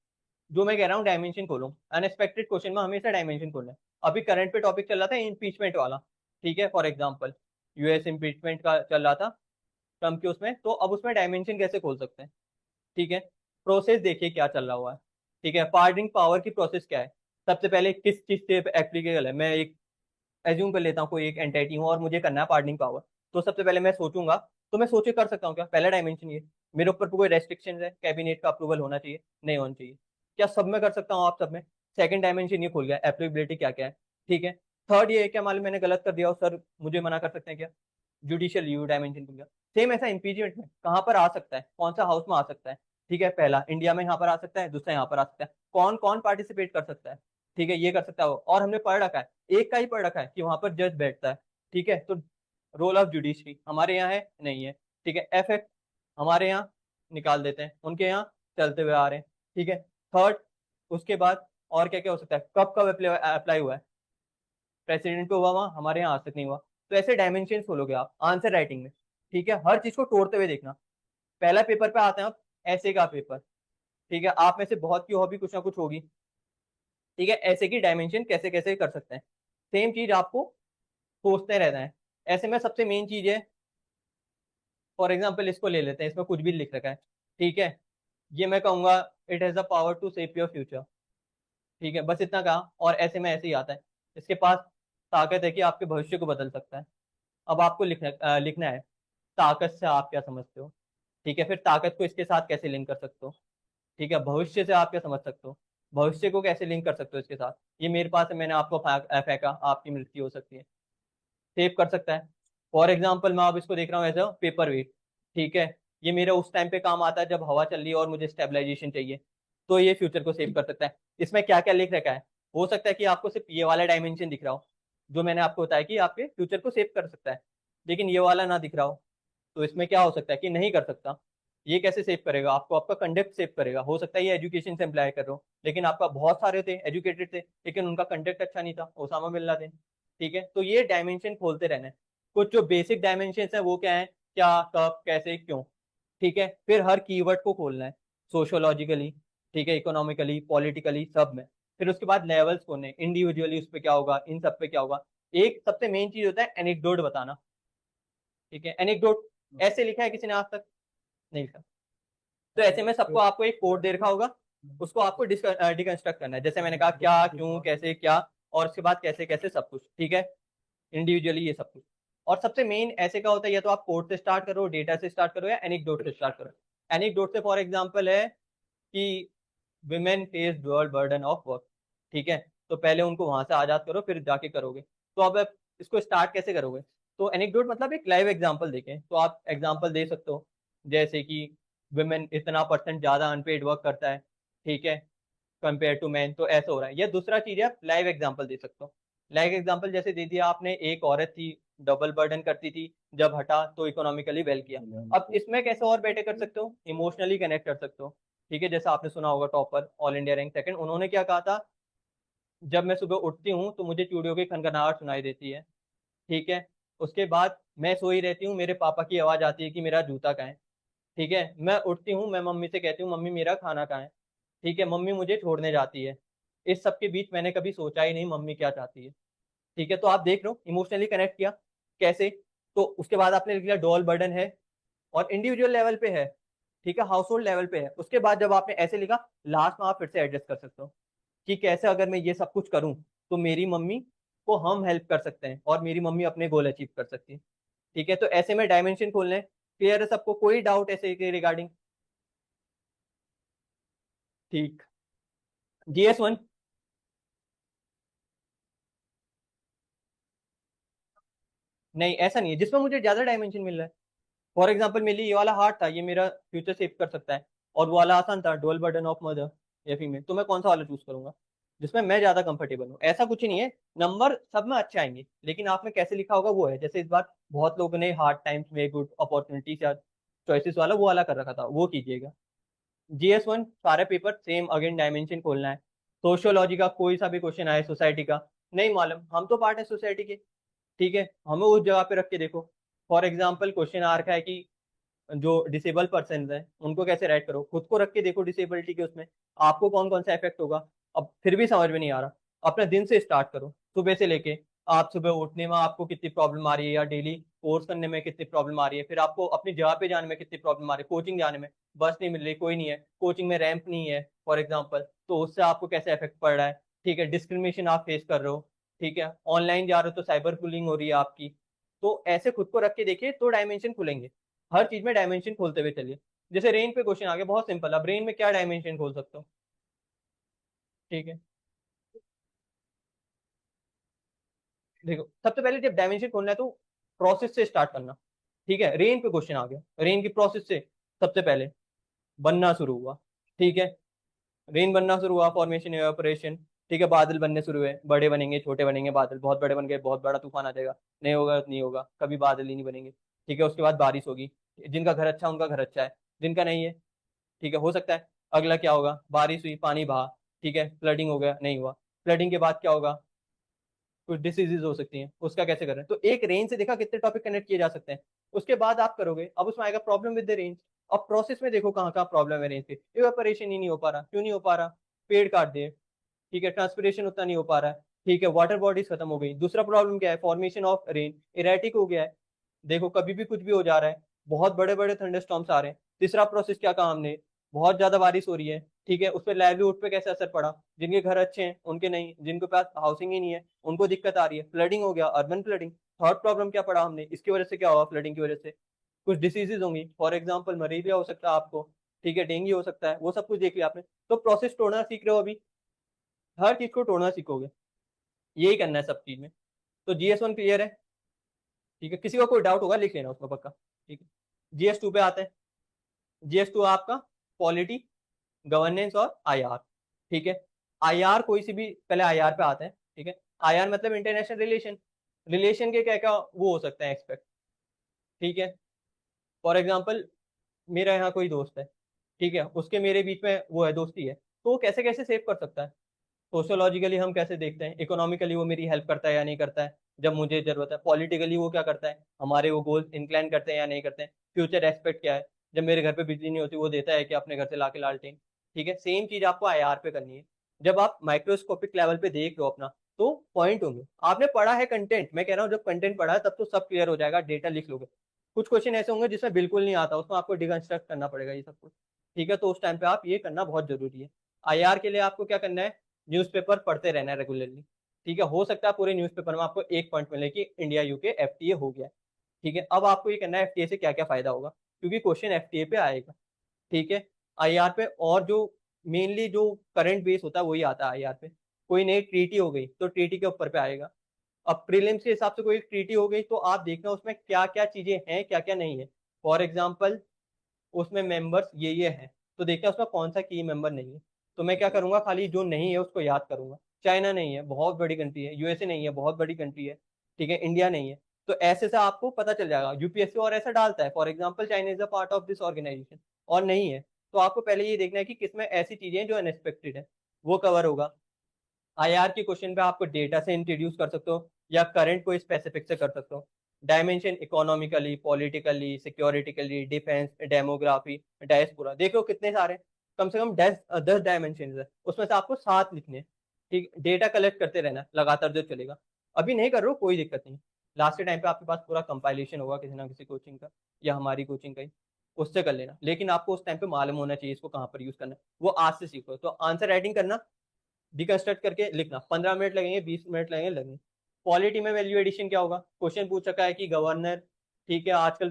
जो मैं कह रहा हूँ, डायमेंशन खोलो। अनएक्सपेक्टेड क्वेश्चन में हमेशा डायमेंशन खोलना है। अभी करंट पे टॉपिक चल रहा था इम्पीचमेंट वाला। ठीक है, फॉर एग्जाम्पल यूएस इम्पीचमेंट का चल रहा था ट्रम्प के उसमें, तो अब उसमें डायमेंशन कैसे खोल सकते हैं? ठीक है, प्रोसेस देखिए क्या चल रहा हुआ है। ठीक है, पार्डनिंग पावर की प्रोसेस क्या है? सबसे पहले किस चीज से एप्लीकेबल है? मैं एक एज्यूम कर लेता हूँ कोई एक एंटिटी हूँ और मुझे करना है पार्डनिंग पावर। तो सबसे पहले मैं सोचूंगा, तो मैं सोच के कर सकता हूँ क्या? पहला डायमेंशन ये, मेरे ऊपर कोई रेस्ट्रिक्शन है, कैबिनेट का अप्रूवल होना चाहिए, नहीं होना चाहिए, क्या सब में कर सकता हूँ? आप सब में। सेकंड डायमेंशन ये खुल गया, एप्लीकेबिलिटी क्या क्या है। ठीक है, थर्ड ये है, क्या मालूम मैंने गलत कर दिया हो सर, मुझे मना कर सकते हैं क्या? जुडिशियल रिव्यू डायमेंशन खुल गया। सेम ऐसा इम्पीचमेंट में कहाँ पर आ सकता है, कौन सा हाउस में आ सकता है? ठीक है, पहला इंडिया में यहाँ पर आ सकता है, दूसरा यहाँ पर आ सकता है, कौन कौन पार्टिसिपेट कर सकता है? ठीक है, ये कर सकता है वो। और हमने पढ़ रखा है, एक का ही पढ़ रखा है कि वहां पर जज बैठता है। ठीक है, तो रोल ऑफ जुडिशरी हमारे यहाँ है नहीं है। ठीक है, एफेक्ट हमारे यहाँ निकाल देते हैं, उनके यहाँ चलते हुए आ रहे हैं। ठीक है, थर्ड, उसके बाद और क्या क्या हो सकता है, कब कब अप्लाई हुआ है, प्रेसिडेंट को हुआ वहां, हमारे यहाँ आज तक नहीं हुआ। तो ऐसे डायमेंशन खोलोगे आप आंसर राइटिंग में। ठीक है, हर चीज को तोड़ते हुए देखना। पहला पेपर पे आते हैं आप, ऐसे का पेपर। ठीक है, आप में से बहुत की हॉबी कुछ ना कुछ होगी। ठीक है, ऐसे की डायमेंशन कैसे कैसे कर सकते हैं, सेम चीज आपको सोचते रहना है। ऐसे में सबसे मेन चीज है, फॉर एग्जाम्पल इसको ले लेते हैं, इसमें कुछ भी लिख रखा है। ठीक है, ये मैं कहूंगा it has the power to shape your future. ठीक है, बस इतना कहा, और ऐसे में ऐसे ही आता है, इसके पास ताकत है कि आपके भविष्य को बदल सकता है। अब आपको लिखना है ताकत से आप क्या समझते हो। ठीक है, फिर ताकत को इसके साथ कैसे लिंक कर सकते हो। ठीक है, भविष्य से आप क्या समझ सकते हो, भविष्य को कैसे लिंक कर सकते हो इसके साथ। ये मेरे पास है, मैंने आपको फेंका, आपकी मृत्यु हो सकती है, सेव कर सकता है। फॉर एग्जाम्पल मैं अब इसको देख रहा हूँ एज अ पेपर वेट। ठीक है, ये मेरा उस टाइम पे काम आता है जब हवा चल रही है और मुझे स्टेबलाइजेशन चाहिए, तो ये फ्यूचर को सेव कर सकता है। इसमें क्या क्या लिख रखा है, हो सकता है कि आपको सिर्फ ये वाला डायमेंशन दिख रहा हो जो मैंने आपको बताया कि आपके फ्यूचर को सेव कर सकता है, लेकिन ये वाला ना दिख रहा हो। तो इसमें क्या हो सकता है कि नहीं कर सकता। ये कैसे सेव करेगा आपको, आपका कंडक्ट सेव करेगा। हो सकता है ये एजुकेशन से अप्लाई कर रहे हो, लेकिन आपका बहुत सारे थे एजुकेटेड थे, लेकिन उनका कंडक्ट अच्छा नहीं था, ओसामा बिन लादेन। ठीक है, तो ये डायमेंशन खोलते रहना है। कुछ जो बेसिक डायमेंशन है वो क्या है, क्या कब कैसे क्यों। ठीक है, फिर हर कीवर्ड को खोलना है, सोशियोलॉजिकली, ठीक है, इकोनॉमिकली, पॉलिटिकली, सब में। फिर उसके बाद लेवल्स खोलने, इंडिविजुअली उस पर क्या होगा, इन सब पे क्या होगा। एक सबसे मेन चीज होता है एनेक्डोट बताना। ठीक है, एनेक्डोट ऐसे लिखा है किसी ने आज तक? नहीं लिखा। तो ऐसे में सबको आपको एक कोड दे रखा होगा, उसको आपको डिकंस्ट्रक्ट करना है, जैसे मैंने कहा क्या क्यों कैसे क्या, और उसके बाद कैसे कैसे सब कुछ। ठीक है, इंडिविजुअली ये सब कुछ। और सबसे मेन ऐसे का होता है, या तो आप कोड से स्टार्ट करो, डेटा से स्टार्ट करो, या एनेक्डोट से स्टार्ट करो। एनेक्डोट से फॉर एग्जांपल है कि women face dual burden of work. ठीक है, तो पहले उनको वहां से आजाद करो, फिर जाके करोगे। तो अब आप इसको स्टार्ट कैसे करोगे? तो एनेक्डोट मतलब एक लाइव एग्जांपल देखें, तो आप एग्जांपल दे सकते हो, जैसे कि वुमेन इतना परसेंट ज्यादा अनपेड वर्क करता है, ठीक है, कंपेयर टू मैन, तो ऐसा हो रहा है। या दूसरा चीज है, आप लाइव एग्जांपल दे सकते हो। लाइव एग्जांपल जैसे दे दिया आपने, एक औरत थी, डबल बर्डन करती थी, जब हटा तो इकोनॉमिकली वेल किया। अब इसमें कैसे और बेटर कर सकते हो, इमोशनली कनेक्ट कर सकते हो। ठीक है, जैसा आपने सुना होगा topper all India rank second, उन्होंने क्या कहा था, जब मैं सुबह उठती हूँ तो मुझे चूड़ियों की खनखनाहट सुनाई देती है। ठीक है, उसके बाद मैं सोई रहती हूँ, मेरे पापा की आवाज आती है कि मेरा जूता कहाँ है। ठीक है, मैं उठती हूँ, मैं मम्मी से कहती हूँ मम्मी मेरा खाना कहाँ है। ठीक है, मम्मी मुझे छोड़ने जाती है। इस सब के बीच मैंने कभी सोचा ही नहीं मम्मी क्या चाहती है। ठीक है, तो आप देख लो इमोशनली कनेक्ट किया कैसे। तो उसके बाद आपने लिख लिया डॉल बर्डन है, और इंडिविजुअल लेवल पे है, ठीक है, हाउस होल्ड लेवल पे है। उसके बाद जब आपने ऐसे लिखा, लास्ट में आप फिर से एडजस्ट कर सकते हो कि कैसे अगर मैं ये सब कुछ करूं तो मेरी मम्मी को हम हेल्प कर सकते हैं और मेरी मम्मी अपने गोल अचीव कर सकती है। ठीक है, तो ऐसे में डायमेंशन खोलने, क्लियर है सबको, कोई डाउट ऐसे के रिगार्डिंग? ठीक, GS1। नहीं ऐसा नहीं है जिसमें मुझे ज्यादा डायमेंशन मिल रहा है। फॉर एग्जाम्पल मेरे लिए ये वाला हार्ड था, ये मेरा फ्यूचर सेव कर सकता है, और वो वाला आसान था, डुअल बर्डन ऑफ मदर या फीमेल, तो मैं कौन सा वाला चूज करूंगा जिसमें मैं ज्यादा कंफर्टेबल हूँ? ऐसा कुछ ही नहीं है, नंबर सब में अच्छे आएंगे, लेकिन आपने कैसे लिखा होगा वो है। जैसे इस बार बहुत लोगों ने हार्ड टाइम्स में गुड अपॉर्चुनिटीज या चॉइसेस वाला वो वाला कर रखा था, वो कीजिएगा। GS1 सारे पेपर सेम, अगेन डायमेंशन खोलना है। सोशियोलॉजी का कोई सा भी क्वेश्चन आए, सोसाइटी का नहीं मालूम, हम तो पार्ट है सोसाइटी के। ठीक है, हमें उस जगह पे रख के देखो। फॉर एग्जाम्पल क्वेश्चन आ रखा है कि जो डिसेबल पर्सन है उनको कैसे राइट करो, खुद को रख के देखो डिसेबिलिटी के उसमें, आपको कौन कौन सा इफेक्ट होगा। अब फिर भी समझ में नहीं आ रहा, अपने दिन से स्टार्ट करो, सुबह से लेके आप सुबह उठने में आपको कितनी प्रॉब्लम आ रही है, या डेली कोर्स करने में कितनी प्रॉब्लम आ रही है, फिर आपको अपनी जगह पे जाने में कितनी प्रॉब्लम आ रही है, कोचिंग जाने में बस नहीं मिल रही, कोई नहीं है, कोचिंग में रैंप नहीं है फॉर एग्जाम्पल, तो उससे आपको कैसे इफेक्ट पड़ रहा है, ठीक है, डिस्क्रिमिनेशन आप फेस कर रहे हो, ठीक है, ऑनलाइन जा रहे हो तो साइबर बुलिंग हो रही है आपकी। तो ऐसे खुद को रख के देखिए तो डायमेंशन खुलेंगे, हर चीज में डायमेंशन खोलते हुए चलिए। जैसे रेंज पे क्वेश्चन आ गया, बहुत सिंपल, अब रेंज में क्या डायमेंशन खोल सकते हो, ठीक है, देखो सबसे पहले जब डायमेंशन खोलना है तो प्रोसेस से स्टार्ट करना, ठीक है, रेन पे क्वेश्चन आ गया, रेन की प्रोसेस से सबसे पहले बनना शुरू हुआ, ठीक है, रेन बनना शुरू हुआ, फॉर्मेशन एवापोरेशन, ठीक है, बादल बनने शुरू हुए, बड़े बनेंगे छोटे बनेंगे बादल, बहुत बड़े बन गए बहुत बड़ा तूफान आ जाएगा, नहीं होगा नहीं होगा, कभी बादल ही नहीं बनेंगे, ठीक है, उसके बाद बारिश होगी, जिनका घर अच्छा उनका घर अच्छा है, जिनका नहीं है, ठीक है, हो सकता है। अगला क्या होगा, बारिश हुई पानी बहा, ठीक है, फ्लडिंग हो गया, नहीं हुआ, फ्लडिंग के बाद क्या होगा, कुछ डिसीजेज हो सकती हैं, उसका कैसे कर रहे हैं, तो एक रेंज से देखा कितने टॉपिक कनेक्ट किए जा सकते हैं, उसके बाद आप करोगे, अब उसमें आएगा प्रॉब्लम विद द रेंज, अब प्रोसेस में देखो कहाँ कहाँ प्रॉब्लम है रेंज के, इवेपोरेशन ही नहीं हो पा रहा, क्यों नहीं हो पा रहा, पेड़ काट दिए, ठीक है, ट्रांसपिरेशन उतना नहीं हो पा रहा है, ठीक है, वाटर बॉडीज खत्म हो गई, दूसरा प्रॉब्लम क्या है, फॉर्मेशन ऑफ रेन इरेटिक हो गया है, देखो कभी भी कुछ भी हो जा रहा है, बहुत बड़े बड़े थंडरस्टॉर्म्स आ रहे हैं, तीसरा प्रोसेस क्या कहा हमने, बहुत ज्यादा बारिश हो रही है, ठीक है, उस पर लाइवलीहुड पे कैसे असर पड़ा, जिनके घर अच्छे हैं उनके नहीं, जिनके पास हाउसिंग ही नहीं है उनको दिक्कत आ रही है, फ्लडिंग हो गया, अर्बन फ्लडिंग, थर्ड प्रॉब्लम क्या पड़ा हमने, इसकी वजह से क्या हुआ, फ्लडिंग की वजह से कुछ डिसीजेज होंगी, फॉर एग्जाम्पल मलेरिया हो सकता है आपको, ठीक है, डेंगू हो सकता है, वो सब कुछ देख लिया आपने, तो प्रोसेस तोड़ना सीख रहे हो अभी, हर चीज को तोड़ना सीखोगे, यही करना है सब चीज में। तो GS1 क्लियर है, ठीक है, किसी को कोई डाउट होगा लिख लेना उसको पक्का, ठीक है। GS2 पे आते हैं, GS2 आपका पॉलिटी, गवर्नेंस और IR, ठीक है, IR कोई सी भी, पहले IR पे आते हैं, ठीक है, IR मतलब इंटरनेशनल रिलेशन, रिलेशन के क्या क्या वो हो सकते हैं एक्सपेक्ट, ठीक है, फॉर एग्जाम्पल मेरा यहाँ कोई दोस्त है, ठीक है, उसके मेरे बीच में वो है दोस्ती है, तो वो कैसे कैसे सेव कर सकता है, सोशोलॉजिकली हम कैसे देखते हैं, इकोनॉमिकली वो मेरी हेल्प करता है या नहीं करता है जब मुझे जरूरत है, पॉलिटिकली वो क्या करता है, हमारे वो गोल्स इंक्लाइन करते हैं या नहीं करते हैं, फ्यूचर एस्पेक्ट क्या है, जब मेरे घर पे बिजली नहीं होती वो देता है कि अपने घर से लाके लालटेन, ठीक है, सेम चीज आपको IR पे करनी है, जब आप माइक्रोस्कोपिक लेवल पे देख लो अपना, तो पॉइंट होंगे, आपने पढ़ा है कंटेंट, मैं कह रहा हूँ जब कंटेंट पढ़ा है तब तो सब क्लियर हो जाएगा, डेटा लिख लोगे, कुछ क्वेश्चन ऐसे होंगे जिसमें बिल्कुल नहीं आता, उसमें आपको डिकंस्ट्रक्ट करना पड़ेगा ये सब कुछ, ठीक है, तो उस टाइम पे आप ये करना बहुत जरूरी है। IR के लिए आपको क्या करना है, न्यूज़पेपर पढ़ते रहना है रेगुलरली, ठीक है, हो सकता है पूरे न्यूज़पेपर में आपको एक पॉइंट मिले कि इंडिया UK FTA हो गया है, ठीक है, अब आपको ये करना है FTA से क्या क्या फायदा होगा, क्योंकि क्वेश्चन FTA पे आएगा, ठीक है, IR पे, और जो मेनली जो करंट बेस होता है वही आता है IR पे, कोई नई ट्रीटी हो गई तो ट्रीटी के ऊपर पे आएगा, अब प्रीलिम्स के हिसाब से कोई ट्रीटी हो गई तो आप देखना उसमें क्या क्या चीजें हैं क्या क्या नहीं है, फॉर एग्जाम्पल उसमें मेंबर्स ये हैं, तो देखते हैं उसमें कौन सा की मेंबर नहीं है, तो मैं क्या करूंगा, खाली जो नहीं है उसको याद करूंगा, चाइना नहीं है बहुत बड़ी कंट्री है, USA नहीं है बहुत बड़ी कंट्री है, ठीक है, इंडिया नहीं है, तो ऐसे से आपको पता चल जाएगा, UPSC और ऐसा डालता है, for example China is a part of this organisation, और नहीं है, तो आपको पहले ये देखना है कि किसमें ऐसी चीजें हैं जो अनएक्सपेक्टेड है, वो कवर होगा। IR के क्वेश्चन पे आपको डेटा से इंट्रोड्यूस कर सकते हो या करंट को स्पेसिफिक से कर सकते हो, dimension economically, politically, securitically, defence, demography, diaspora, देखो कितने सारे, कम से कम 10 डायमेंशन है, उसमें से आपको 7 लिखने हैं, ठीक, डेटा कलेक्ट करते रहना लगातार जो चलेगा, अभी नहीं कर रहे हो कोई दिक्कत नहीं, लास्ट के टाइम पे आपके पास पूरा कंपाइलेशन होगा किसी ना किसी कोचिंग का या हमारी कोचिंग का ही, उससे कर लेना, लेकिन आपको उस टाइम पे मालूम होना चाहिए इसको कहाँ पर यूज करना है, वो आज से सीखो, तो आंसर राइटिंग करना, डिकंस्ट्रक्ट करके लिखना, 15 मिनट लगेंगे 20 मिनट लगेंगे। पॉलिटी में वैल्यू एडिशन क्या होगा, क्वेश्चन पूछ रखा है कि गवर्नर, ठीक है, आजकल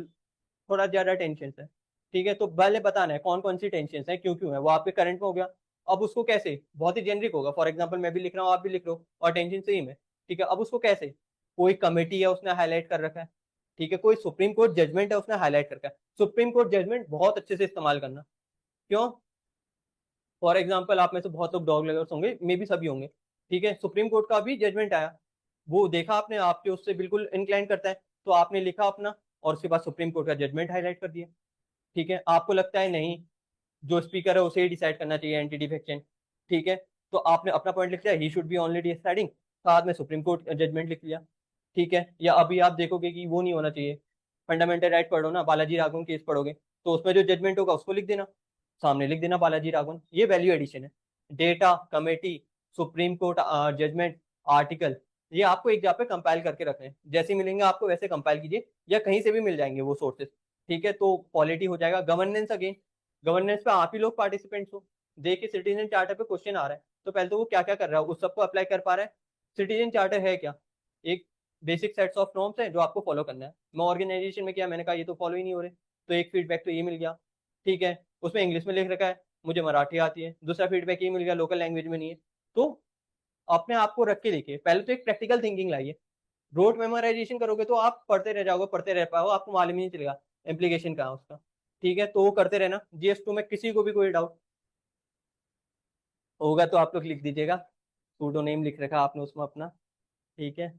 थोड़ा ज्यादा टेंशन है, ठीक है, तो पहले बताना है कौन कौन सी टेंशन है, क्यों क्यों है, वो आपके करंट में हो गया, अब उसको कैसे, बहुत ही जेनरिक होगा, फॉर एग्जाम्पल मैं भी लिख रहा हूँ आप भी लिख रहे हो और टेंशन सेम है, ठीक है, अब उसको कैसे, कोई कमेटी है उसने हाईलाइट कर रखा है, ठीक है, कोई सुप्रीम कोर्ट जजमेंट है उसने हाईलाइट कर रखा है, सुप्रीम कोर्ट जजमेंट बहुत अच्छे से इस्तेमाल करना, क्यों, फॉर एग्जाम्पल आप में से बहुत लोग डॉग लवर्स होंगे, मे भी सभी होंगे, ठीक है, सुप्रीम कोर्ट का भी जजमेंट आया, वो देखा आपने, आपके उससे बिल्कुल इंक्लाइन करता है, तो आपने लिखा अपना और उसके बाद सुप्रीम कोर्ट का जजमेंट हाईलाइट कर दिया, ठीक है, आपको लगता है नहीं जो स्पीकर है उसे ही डिसाइड करना चाहिए एंटी डिफेक्शन, ठीक है, तो आपने अपना पॉइंट लिख लिया, he should be only deciding, साथ में सुप्रीम कोर्ट जजमेंट लिख लिया, ठीक है, या अभी आप देखोगे कि वो नहीं होना चाहिए, फंडामेंटल राइट पढ़ो ना, बालाजी राघवन केस पढ़ोगे, तो उसमें जो जजमेंट होगा उसको लिख देना, सामने लिख देना बालाजी राघवन, ये वैल्यू एडिशन है, data, committee, Supreme Court judgement, article, ये आपको एक जगह पे कंपाइल करके रखने हैं, जैसे मिलेंगे आपको वैसे कंपाइल कीजिए, या कहीं से भी मिल जाएंगे वो सोर्सेस, ठीक है। तो पॉलिटी हो जाएगा। गवर्नेंस, अगेन गवर्नेंस पे आप ही लोग पार्टिसिपेंट्स हो। देखिए सिटीजन चार्टर पे क्वेश्चन आ रहा है, तो पहले तो वो क्या क्या कर रहा है उस सबको अप्लाई कर पा रहा है। सिटीजन चार्टर है क्या, एक बेसिक सेट्स ऑफ नॉर्म्स है जो आपको फॉलो करना है। मैं ऑर्गेनाइजेशन में किया, मैंने कहा ये तो फॉलो ही नहीं हो रहे, तो एक फीडबैक तो ये मिल गया, ठीक है, उसमें इंग्लिश में लिख रखा है, मुझे मराठी आती है। दूसरा फीडबैक ये मिल गया, लोकल लैंग्वेज में नहीं है। तो अपने आप को रख के देखिए, पहले तो एक प्रैक्टिकल थिंकिंग लाइए। रोट मेमोराइजेशन करोगे तो आप पढ़ते रह जाओगे, पढ़ते रह पाओगे, आपको मालूम ही नहीं चलेगा इम्प्लीकेशन कहाँ है उसका, ठीक है। तो वो करते रहना। GS2 में किसी को भी कोई डाउट होगा तो आप लोग लिख दीजिएगा, सूडो नेम लिख रखा आपने उसमें अपना, ठीक है।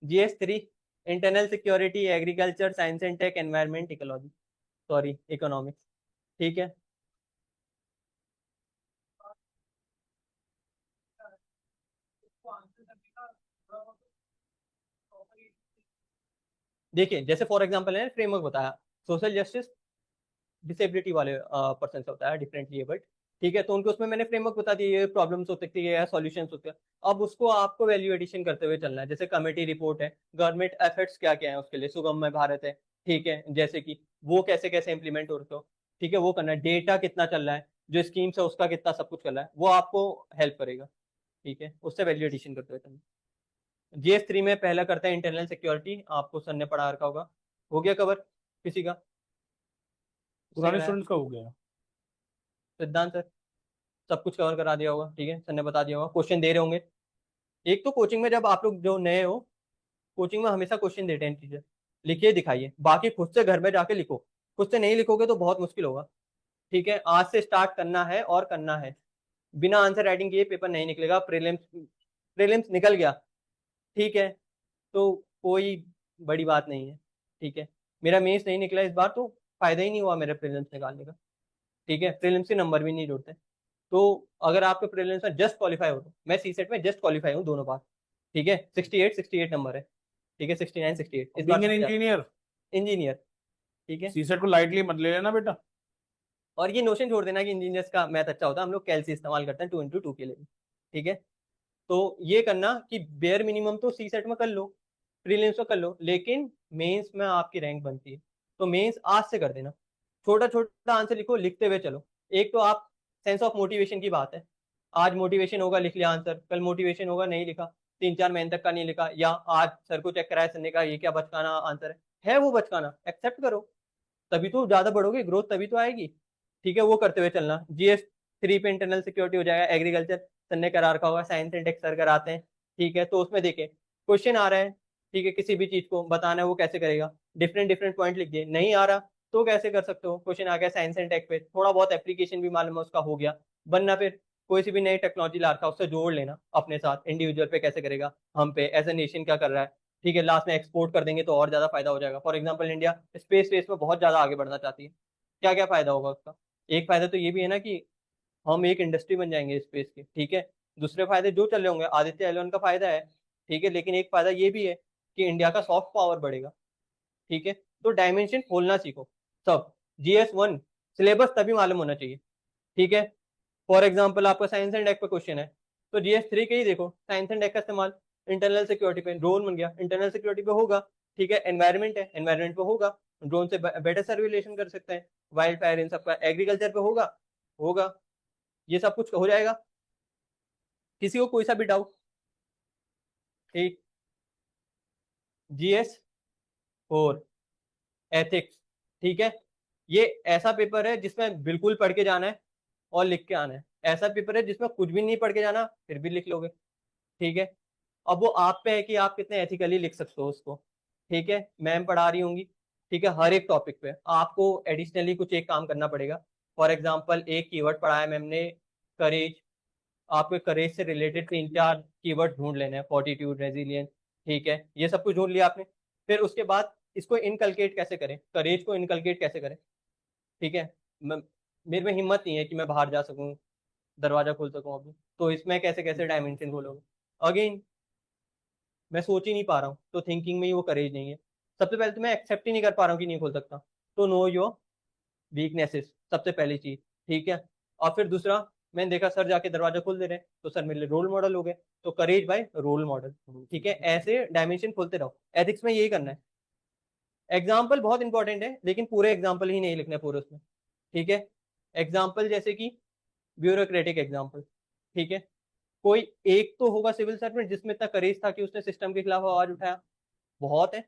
GS3 internal security, agriculture, science and tech, environment, ecology, sorry economics, ठीक है। देखिए जैसे फॉर एग्जांपल है फ्रेमवर्क बताया, सोशल जस्टिस डिसेबिलिटी वाले पर्सन से होता है, डिफरेंटली एबल्ड, ठीक है। तो उनको उसमें मैंने फ्रेमवर्क बता दिया, ये प्रॉब्लम्स हो सकती है या सॉल्यूशंस होते हैं। अब उसको आपको वैल्यू एडिशन करते हुए चलना है। जैसे कमेटी रिपोर्ट है, गवर्नमेंट एफर्ट्स क्या क्या है उसके लिए, सुगम्य भारत है, ठीक है, जैसे कि वो कैसे कैसे इंप्लीमेंट हो रहे हो, ठीक है, वो करना है। डेटा कितना चल रहा है, जो स्कीम्स है उसका कितना सब कुछ चल रहा है, वो आपको हेल्प करेगा, ठीक है, उससे वैल्यू एडिशन करते हुए चलना। GS3 में पहला करता है इंटरनल सिक्योरिटी, आपको सर ने पढ़ा रखा होगा। हो गया कवर किसी का? पुराने स्टूडेंट्स का हो गया। सिद्धांत सर सब कुछ कवर करा दिया होगा, ठीक है, सर ने बता दिया होगा। क्वेश्चन दे रहे होंगे। एक तो कोचिंग में जब आप लोग जो नए हो, कोचिंग में हमेशा क्वेश्चन देते हैं टीचर, लिखिए दिखाइए, बाकी खुद से घर में जाके लिखो। खुद से नहीं लिखोगे तो बहुत मुश्किल होगा, ठीक है। आज से स्टार्ट करना है और करना है। बिना आंसर राइटिंग किए पेपर नहीं निकलेगा। प्रीलिम्स, प्रीलिम्स निकल गया, ठीक है, तो कोई बड़ी बात नहीं है, ठीक है। मेरा मेंस नहीं निकला इस बार तो फायदा ही नहीं हुआ मेरे प्रीलिम्स निकालने का, ठीक है। प्रीलिम्स के नंबर भी नहीं जुड़ते। तो अगर आपके प्रीलिम्स में जस्ट क्वालिफाई हो, तो मैं सीसेट में जस्ट क्वालिफाई हूँ दोनों बार, ठीक है। 68 नंबर है, ठीक है, 69 68 इस बार। बीइंग एन इंजीनियर, इंजीनियर, ठीक है। सीसेट को लाइटली मत ले लेना बेटा। और ये नोशन छोड़ देना कि इंजीनियर्स का मैथ अच्छा होता है, हम लोग कैलसी इस्तेमाल करते हैं 2 into 2 के लिए, ठीक है। तो ये करना कि बेयर मिनिमम तो सीसेट में कर लो, प्रीलिम्स में कर लो, लेकिन मेंस में आपकी रैंक बनती है, तो मेंस आज से कर देना। छोटा छोटा आंसर लिखो, लिखते हुए चलो। एक तो आप सेंस ऑफ मोटिवेशन की बात है, आज मोटिवेशन होगा लिख लिया आंसर, कल मोटिवेशन होगा नहीं लिखा, 3 4 महीने तक का नहीं लिखा, या आज सर को चेक कराया, सर ने कहा ये क्या बचकाना आंसर है वो बचकाना, एक्सेप्ट करो, तभी तो ज्यादा बढ़ोगे, ग्रोथ तभी तो आएगी, ठीक है। वो करते हुए चलना। GS3 पे इंटरनल सिक्योरिटी हो जाएगा, एग्रीकल्चर सर ने करा रखा होगा, साइंस एंड टेक सर कराते हैं, ठीक है। तो उसमें देखे क्वेश्चन आ रहा है, ठीक है, किसी भी चीज को बताना है वो कैसे करेगा, डिफरेंट डिफरेंट पॉइंट लिख दिए। नहीं आ रहा तो कैसे कर सकते हो, क्वेश्चन आ गया साइंस एंड टेक पे, थोड़ा बहुत एप्लीकेशन भी मालूम है उसका, हो गया बनना। फिर कोई सी भी नई टेक्नोलॉजी ला रखा उससे जोड़ लेना अपने साथ, इंडिविजुअल पे कैसे करेगा, हम पे एज ए नेशन क्या कर रहा है, ठीक है। लास्ट में एक्सपोर्ट कर देंगे तो और ज्यादा फायदा हो जाएगा। For example India space space में बहुत ज्यादा आगे बढ़ना चाहती है, क्या क्या फायदा होगा उसका? एक फायदा तो ये भी है ना कि हम एक इंडस्ट्री बन जाएंगे स्पेस की, ठीक है। दूसरे फायदे जो चल रहे होंगे, आदित्य एल का फायदा है, ठीक है, लेकिन एक फायदा ये भी है कि इंडिया का सॉफ्ट पावर बढ़ेगा, ठीक है। तो डायमेंशन खोलना सीखो सब। GS1 सिलेबस तभी मालूम होना चाहिए, ठीक है। फॉर एग्जाम्पल आपका साइंस एंड टेक पे क्वेश्चन है, तो GS3 के ही देखो, साइंस एंड टेक का इस्तेमाल इंटरनल सिक्योरिटी पे, ड्रोन बन गया इंटरनल सिक्योरिटी पे होगा, ठीक है। एनवायरमेंट है, एनवायरमेंट पे होगा, ड्रोन से बेटर सर्विलेशन कर सकते हैं, वाइल्ड फायर इन सबका। एग्रीकल्चर पे होगा, होगा, ये सब कुछ हो जाएगा। किसी को कोई सा भी डाउट? ठीक। GS4 एथिक्स, ठीक है। ये ऐसा पेपर है जिसमें बिल्कुल पढ़ के जाना है और लिख के आना है। ऐसा पेपर है जिसमें कुछ भी नहीं पढ़ के जाना फिर भी लिख लोगे, ठीक है। अब वो आप पे है कि आप कितने एथिकली लिख सकते हो उसको, ठीक है। मैम पढ़ा रही होंगी, ठीक है, हर एक टॉपिक पे आपको एडिशनली कुछ एक काम करना पड़ेगा। फॉर एग्जाम्पल एक कीवर्ड पढ़ाया मैम ने, करेज, आपके करेज से रिलेटेड 3 4 कीवर्ड ढूंढ लेने हैं, फॉर्टिट्यूड, रेजिलियंस, ठीक है, ये सब कुछ ढूंढ लिया आपने। फिर उसके बाद इसको इनकलकेट कैसे करें, करेज को इनकलकेट कैसे करें, ठीक है। मेरे में हिम्मत नहीं है कि मैं बाहर जा सकूं, दरवाजा खोल सकूं अभी, तो इसमें कैसे कैसे डायमेंशन खोलोगे? अगेन मैं सोच ही नहीं पा रहा हूँ, तो थिंकिंग में ही वो करेज नहीं है। सबसे पहले तो मैं एक्सेप्ट ही नहीं कर पा रहा हूँ कि नहीं खोल सकता, तो नो योर वीकनेसेस सबसे पहली चीज, ठीक है। और फिर दूसरा मैंने देखा सर जाके दरवाजा खोल दे रहे हैं, तो सर मेरे लिए रोल मॉडल हो गए, तो करेज बाय रोल मॉडल। ठीक है, ऐसे डायमेंशन खोलते रहो, एथिक्स में यही करना है। एग्जाम्पल बहुत इंपॉर्टेंट है, लेकिन पूरे एग्जाम्पल ही नहीं लिखने पूरे उसमें। ठीक है, एग्जाम्पल जैसे कि ब्यूरोक्रेटिक एग्जाम्पल। ठीक है, कोई एक तो होगा सिविल सर्वेंट जिसमें इतना करेज था कि उसने सिस्टम के खिलाफ आवाज उठाया, बहुत है,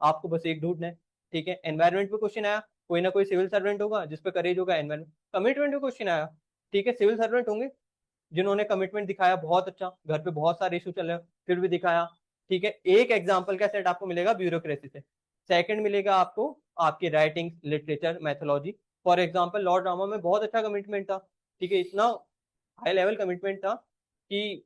आपको बस एक ढूंढना है। ठीक है, एनवायरमेंट पे क्वेश्चन आया, कोई ना कोई सिविल सर्वेंट होगा जिसपे करेज होगा एनवायरमेंट। कमिटमेंट पे क्वेश्चन आया, ठीक है, सिविल सर्वेंट होंगे जिन्होंने कमिटमेंट दिखाया, बहुत अच्छा, घर पे बहुत सारे इशू चल रहे हैं फिर भी दिखाया। ठीक है, एक एग्जाम्पल का सेट आपको मिलेगा ब्यूरोक्रेसी से। सेकंड मिलेगा आपको आपकी writing, literature, mythology. For example lord drama में बहुत अच्छा कमिटमेंट था। ठीक है, इतना हाई लेवल कमिटमेंट था कि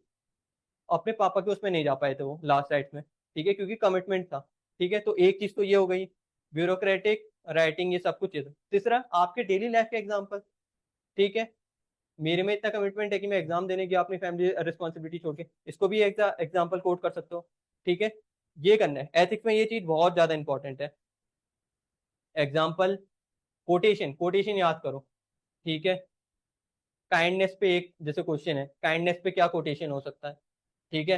अपने पापा के उसमें नहीं जा पाए थे वो लास्ट राइट्स में। ठीक है, क्योंकि कमिटमेंट था। ठीक है, तो एक चीज तो ये हो गई, ब्यूरोक्रेटिक, राइटिंग, ये सब कुछ चीज। तीसरा आपके डेली लाइफ के एग्जाम्पल। ठीक है, मेरे में इतना कमिटमेंट है कि मैं एग्जाम देने की अपनी फैमिली रिस्पॉन्सिबिलिटी छोड़ के इसको भी एग्जाम्पल कोट कर सकते हो। ठीक है, ये करना है एथिक्स में, ये चीज बहुत ज्यादा इंपॉर्टेंट है। एग्जाम्पल, कोटेशन, कोटेशन याद करो। ठीक है, काइंडनेस पे एक जैसे क्वेश्चन है, काइंडनेस पे क्या कोटेशन हो सकता है। ठीक है,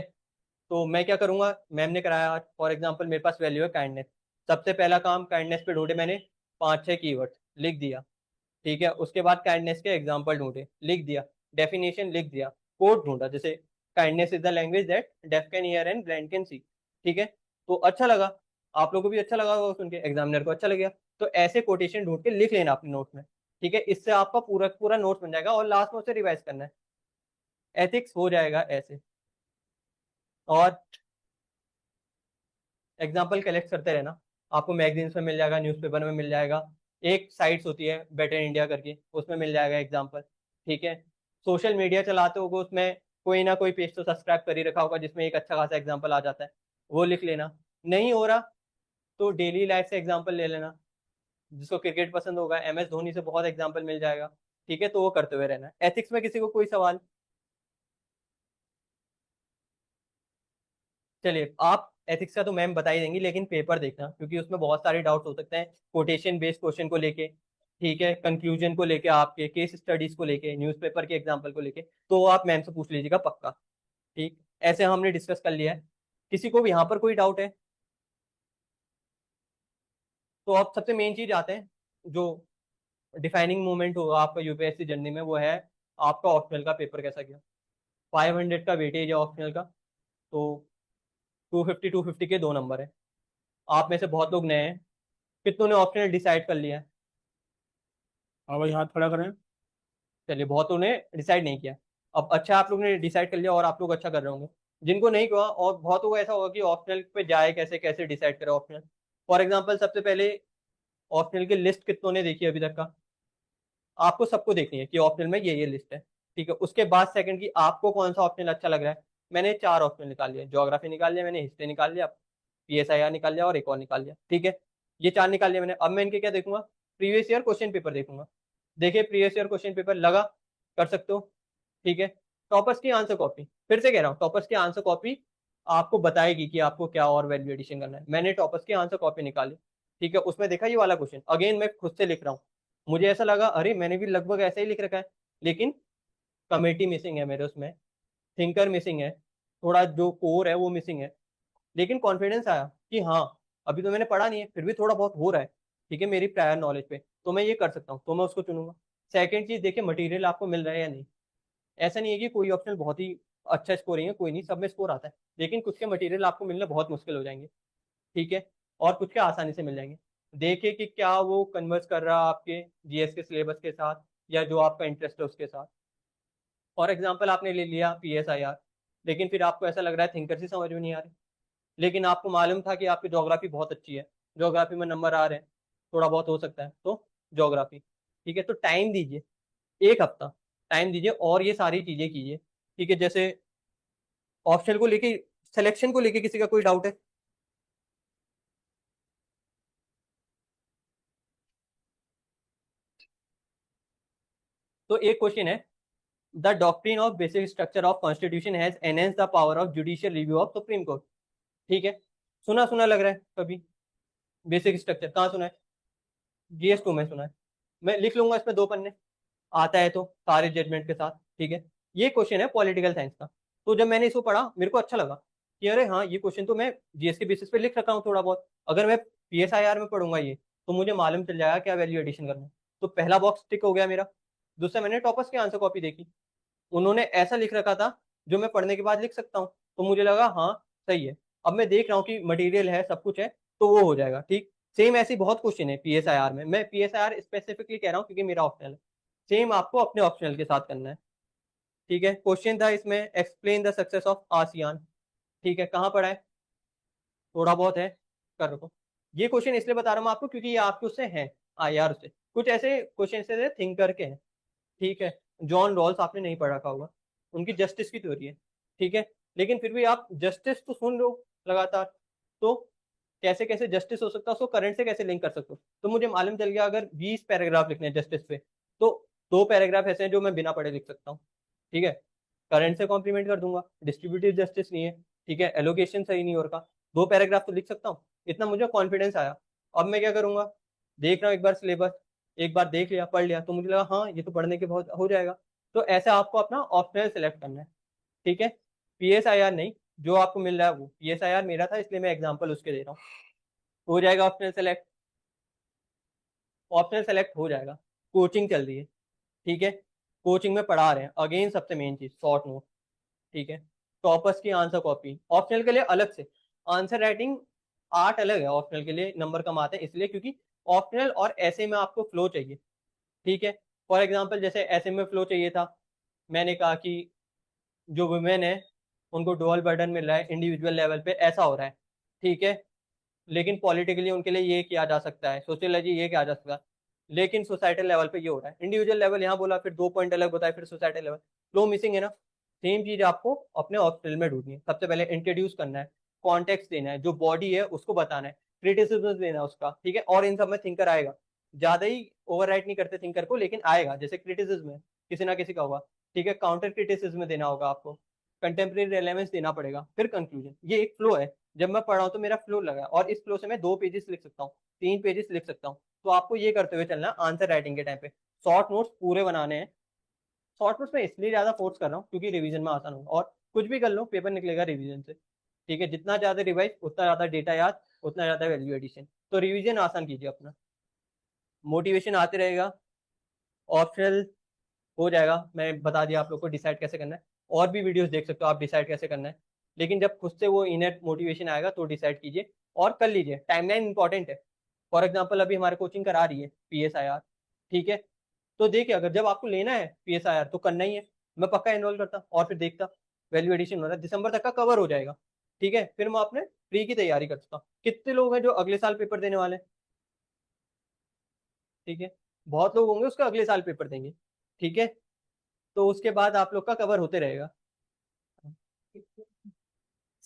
तो मैं क्या करूंगा, मैम ने कराया फॉर एग्जाम्पल, मेरे पास वैल्यू है काइंडनेस, सबसे पहला काम काइंडनेस पे ढूंढे मैंने 5-6 कीवर्ड, लिख दिया। ठीक है, उसके बाद काइंडनेस के एग्जाम्पल ढूंढे, लिख दिया, डेफिनेशन लिख दिया, कोड ढूंढा, जैसे kindness is the language that deaf can hear and blind can see. ठीक है, तो अच्छा लगा, आप लोगों को भी अच्छा लगा होगा सुन के, एग्जामिनर को अच्छा लगेगा। तो ऐसे कोटेशन ढूंढ के लिख लेना अपने नोट में। ठीक है, इससे आपका पूरा पूरा नोट बन जाएगा और लास्ट में उसे रिवाइज करना है। एथिक्स हो जाएगा ऐसे। और एग्जाम्पल कलेक्ट करते रहना, आपको मैगजीन्स में मिल जाएगा, न्यूज़पेपर में मिल जाएगा, एक साइट्स होती है बेटर इंडिया करके, उसमें मिल जाएगा एग्जाम्पल। ठीक है, सोशल मीडिया चलाते होगे, उसमें कोई ना कोई पेज तो सब्सक्राइब कर ही रखा होगा जिसमें एक अच्छा खासा एग्जाम्पल आ जाता है, वो लिख लेना। नहीं हो रहा तो डेली लाइफ से एग्जाम्पल ले लेना, जिसको क्रिकेट पसंद होगा MS धोनी से बहुत एग्जाम्पल मिल जाएगा। ठीक है, तो वो करते हुए रहना। एथिक्स में किसी को कोई सवाल? चलिए, आप एथिक्स का तो मैम बता ही देंगी, लेकिन पेपर देखना क्योंकि उसमें बहुत सारे डाउट्स हो सकते हैं, कोटेशन बेस्ड क्वेश्चन को लेके। ठीक है, कंक्लूजन को लेके, आपके केस स्टडीज को लेके, न्यूज़पेपर के एग्जाम्पल को लेके, तो आप मैम से पूछ लीजिएगा पक्का। ठीक, ऐसे हमने डिस्कस कर लिया है। किसी को भी यहाँ पर कोई डाउट है तो आप सबसे मेन चीज आते हैं, जो डिफाइनिंग मोमेंट होगा आपका यूपीएससी जर्नी में, वो है आपका ऑप्शनल का पेपर कैसा गया। 500 का वेटेज है ऑप्शनल का, तो 250 के 2 नंबर है। आप में से बहुत लोग नए हैं, कितनों ने ऑप्शनल डिसाइड कर लिया है? हाँ भाई, हाथ खड़ा करें। चलिए, बहुतों ने डिसाइड नहीं किया। अब अच्छा, आप लोग ने डिसाइड कर लिया और आप लोग अच्छा कर रहे होंगे। जिनको नहीं किया, और बहुतों को ऐसा होगा कि ऑप्शनल पे जाए कैसे, कैसे डिसाइड करें ऑप्शनल। फॉर एग्जाम्पल, सबसे पहले ऑप्शनल की लिस्ट कितनों ने देखी अभी तक का? आपको सबको देखनी है कि ऑप्शनल में ये लिस्ट है। ठीक है, उसके बाद सेकंड की आपको कौन सा ऑप्शनल अच्छा लग रहा है। मैंने 4 ऑप्शनल निकाल लिया, ज्योग्राफी निकाल लिया मैंने, हिस्ट्री निकाल लिया, PSIR निकाल लिया और एक और निकाल लिया। ठीक है, ये 4 निकाल लिया मैंने। अब मैं इनके क्या देखूंगा, प्रीवियस ईयर क्वेश्चन पेपर देखूंगा। देखिए, प्रीवियस ईयर क्वेश्चन पेपर लगा, कर सकते हो। ठीक है, टॉपर्स की आंसर कॉपी, फिर से कह रहा हूँ, टॉपर्स की आंसर कॉपी आपको बताएगी कि आपको क्या और वैल्यू एडिशन करना है। मैंने टॉपर्स की आंसर कॉपी निकाली। ठीक है, उसमें देखा ये वाला क्वेश्चन, अगेन मैं खुद से लिख रहा हूँ, मुझे ऐसा लगा अरे मैंने भी लगभग ऐसा ही लिख रखा है, लेकिन कमेटी मिसिंग है मेरे उसमें, थिंकर मिसिंग है, थोड़ा जो कोर है वो मिसिंग है। लेकिन कॉन्फिडेंस आया कि हाँ, अभी तो मैंने पढ़ा नहीं है, फिर भी थोड़ा बहुत हो रहा है। ठीक है, मेरी प्रायर नॉलेज पे तो मैं ये कर सकता हूँ, तो मैं उसको चुनूंगा। सेकंड चीज, देखिए मटेरियल आपको मिल रहा है या नहीं। ऐसा नहीं है कि कोई ऑप्शनल बहुत ही अच्छा स्कोरिंग है, कोई नहीं, सब में स्कोर आता है, लेकिन कुछ के मटेरियल आपको मिलना बहुत मुश्किल हो जाएंगे। ठीक है, और कुछ के आसानी से मिल जाएंगे। देखिए कि क्या वो कन्वर्स कर रहा है आपके GS के सिलेबस के साथ, या जो आपका इंटरेस्ट है उसके साथ। फॉर एग्जाम्पल, आपने ले लिया PSIR, लेकिन फिर आपको ऐसा लग रहा है थिंकर से समझ में नहीं आ रही, लेकिन आपको मालूम था कि आपकी ज्योग्राफी बहुत अच्छी है, ज्योग्राफी में नंबर आ रहे हैं, थोड़ा बहुत हो सकता है, तो ज्योग्राफी। ठीक है, तो टाइम दीजिए, 1 हफ्ता टाइम दीजिए और ये सारी चीजें कीजिए। ठीक है, जैसे ऑप्शनल को लेके, सिलेक्शन को लेके किसी का कोई डाउट है? तो एक क्वेश्चन है, the doctrine of basic structure of constitution has enhance the power of judicial review of supreme court. ठीक है, सुना सुना लग रहा है कभी? बेसिक स्ट्रक्चर कहाँ सुना है? GS2 में सुना है। मैं लिख लूंगा इसमें 2 पन्ने, आता है तो सारे जजमेंट के साथ। ठीक है, ये क्वेश्चन है पॉलिटिकल साइंस का। तो जब मैंने इसको पढ़ा मेरे को अच्छा लगा कि अरे हाँ, ये क्वेश्चन तो मैं जीएस के बेसिस पे लिख रखा हूँ थोड़ा बहुत, अगर मैं पीएसआईआर में पढ़ूंगा ये तो मुझे मालूम चल जाएगा क्या वैल्यू एडिशन करना है। तो पहला बॉक्स टिक हो गया मेरा। दूसरा, मैंने टॉपर्स की आंसर कॉपी देखी, उन्होंने ऐसा लिख रखा था जो मैं पढ़ने के बाद लिख सकता हूँ, तो मुझे लगा हाँ सही है। अब मैं देख रहा हूँ कि मटेरियल है, सब कुछ है, तो वो हो जाएगा ठीक। सेम ऐसी बहुत क्वेश्चन है पीएसआईआर में, मैं पीएसआईआर स्पेसिफिकली कह रहा हूँ क्योंकि मेरा ऑप्शनल है। सेम आपको अपने ऑप्शनल के साथ करना है, ठीक है। क्वेश्चन था इसमें explain the success of ASEAN, ठीक है, कहाँ पढ़ा है, थोड़ा बहुत है, कर रखो। ये क्वेश्चन इसलिए बता रहा हूँ आपको क्योंकि ये आपके उससे है, आईआर से कुछ ऐसे क्वेश्चन से थिंक करके हैं, ठीक है। जॉन रॉल्स आपने नहीं पढ़ रखा होगा, उनकी जस्टिस की थ्योरी है, ठीक है। लेकिन फिर भी आप जस्टिस तो सुन लो लगातार, तो कैसे कैसे जस्टिस हो सकता है, उसको करंट से कैसे लिंक कर सकते हो। तो मुझे मालूम चल गया अगर 20 पैराग्राफ लिखने हैं जस्टिस पे, तो 2 पैराग्राफ ऐसे हैं जो मैं बिना पढ़े लिख सकता हूँ, ठीक है। करंट से कॉम्प्लीमेंट कर दूंगा, डिस्ट्रीब्यूटिव जस्टिस नहीं है, ठीक है, एलोकेशन सही नहीं हो रखा, 2 पैराग्राफ तो लिख सकता हूँ, इतना मुझे कॉन्फिडेंस आया। अब मैं क्या करूंगा, देख रहा हूँ एक बार सिलेबस, एक बार देख लिया, पढ़ लिया, तो मुझे लगा हाँ ये तो पढ़ने के बहुत हो जाएगा। तो ऐसे आपको अपना ऑप्शनल सेलेक्ट करना है, ठीक है। पीएसआईआर नहीं, जो आपको मिल रहा है वो, पीएसआईआर मेरा था इसलिए मैं एग्जांपल उसके दे रहा हूँ। हो जाएगा ऑप्शनल सेलेक्ट, ऑप्शनल सेलेक्ट हो जाएगा। कोचिंग चल रही है, ठीक है, कोचिंग में पढ़ा रहे हैं, अगेन सबसे मेन चीज शॉर्ट नोट, ठीक है। टॉपर्स की आंसर कॉपी ऑप्शनल के लिए अलग से, आंसर राइटिंग आर्ट अलग है, ऑप्शनल के लिए नंबर कम आते हैं इसलिए क्योंकि ऑप्शनल और ऐसे में आपको फ्लो चाहिए, ठीक है। फॉर एग्जाम्पल जैसे ऐसे में फ्लो चाहिए था, मैंने कहा कि जो वुमेन है उनको डुअल बर्डन मिल रहा है इंडिविजुअल लेवल पे, ऐसा हो रहा है, ठीक है। लेकिन पॉलिटिकली उनके लिए ये किया जा सकता है, सोशियोलॉजी ये किया जा सकता है, लेकिन सोसाइटल लेवल पे ये हो रहा है, इंडिविजुअल लेवल यहाँ बोला, फिर 2 पॉइंट अलग होता है, फिर सोसाइटल लेवल, फ्लो मिसिंग है ना। सेम चीज आपको अपने ऑप्शनल में ढूंढनी है, सबसे पहले इंट्रोड्यूस करना है, कॉन्टेक्स्ट देना है, जो बॉडी है उसको बताना है, क्रिटिसिज्म देना है उसका, ठीक है। और इन सब में थिंकर आएगा, ज्यादा ही ओवरराइट नहीं करते थिंकर को, लेकिन आएगा, जैसे क्रिटिसिज्म है किसी ना किसी का होगा, ठीक है, काउंटर क्रिटिसिज्म देना होगा आपको, कंटेम्प्रेरी रेलेवेंस देना पड़ेगा, फिर कंक्लूजन। ये एक फ्लो है, जब मैं पढ़ रहा हूँ तो मेरा फ्लो लगा और इस फ्लो से मैं 2 पेजेस लिख सकता हूँ, 3 पेजेस लिख सकता हूँ। तो आपको ये करते हुए चलना आंसर राइटिंग के टाइम पे, शॉर्ट नोट्स पूरे बनाने हैं। शॉर्ट नोट्स में इसलिए ज्यादा फोर्स कर रहा हूँ क्योंकि रिवीजन में आसान होगा, और कुछ भी कर लो पेपर निकलेगा रिवीजन से, ठीक है। जितना ज्यादा रिवाइज उतना ज्यादा डेटा याद, उतना ज्यादा वैल्यू एडिशन, तो रिवीजन आसान कीजिए अपना, मोटिवेशन आते रहेगा। ऑप्शनल हो जाएगा, मैं बता दिया आप लोग को डिसाइड कैसे करना है, और भी वीडियोस देख सकते हो आप डिसाइड कैसे करना है, लेकिन जब खुद से वो इनर मोटिवेशन आएगा तो डिसाइड कीजिए और कर लीजिए। टाइमलाइन इंपॉर्टेंट है। फॉर एग्जाम्पल अभी हमारे कोचिंग करा रही है पीएसआईआर, ठीक है, तो देखिए अगर जब आपको लेना है पीएसआईआर तो करना ही है, मैं पक्का एनरोल करता और फिर देखता वैल्यू एडिशन हो रहा है, दिसंबर तक का कवर हो जाएगा, ठीक है। फिर मैं अपने प्री की तैयारी कर सकता हूँ। कितने लोग हैं जो अगले साल पेपर देने वाले हैं, ठीक है, बहुत लोग होंगे उसका अगले साल पेपर देंगे, ठीक है। तो उसके बाद आप लोग का कवर होते रहेगा।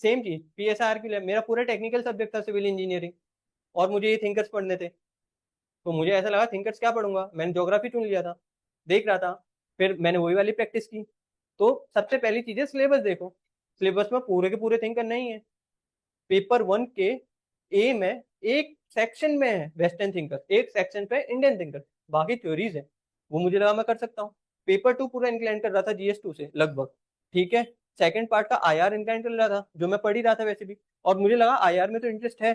सेम चीज पीएसआर के लिए, मेरा पूरा टेक्निकल सब्जेक्ट था सिविल इंजीनियरिंग, और मुझे ये थिंकर्स पढ़ने थे, तो मुझे ऐसा लगा थिंकर्स क्या पढ़ूंगा, मैंने ज्योग्राफी चुन लिया था, देख रहा था, फिर मैंने वही वाली प्रैक्टिस की। तो सबसे पहली चीज है सिलेबस देखो, सिलेबस में पूरे के पूरे थिंकर नहीं है। पेपर 1 के ए में एक सेक्शन में है वेस्टर्न थिंकर, एक सेक्शन पे इंडियन थिंकर, बाकी थ्योरीज है, वो मुझे लगा मैं कर सकता हूँ। पेपर 2 पूरा इंक्लाइन कर रहा था जीएस 2 से लगभग, ठीक है। सेकंड पार्ट का आईआर इंक्लाइन कर रहा था जो मैं पढ़ ही रहा था वैसे भी, और मुझे लगा आईआर में तो इंटरेस्ट है,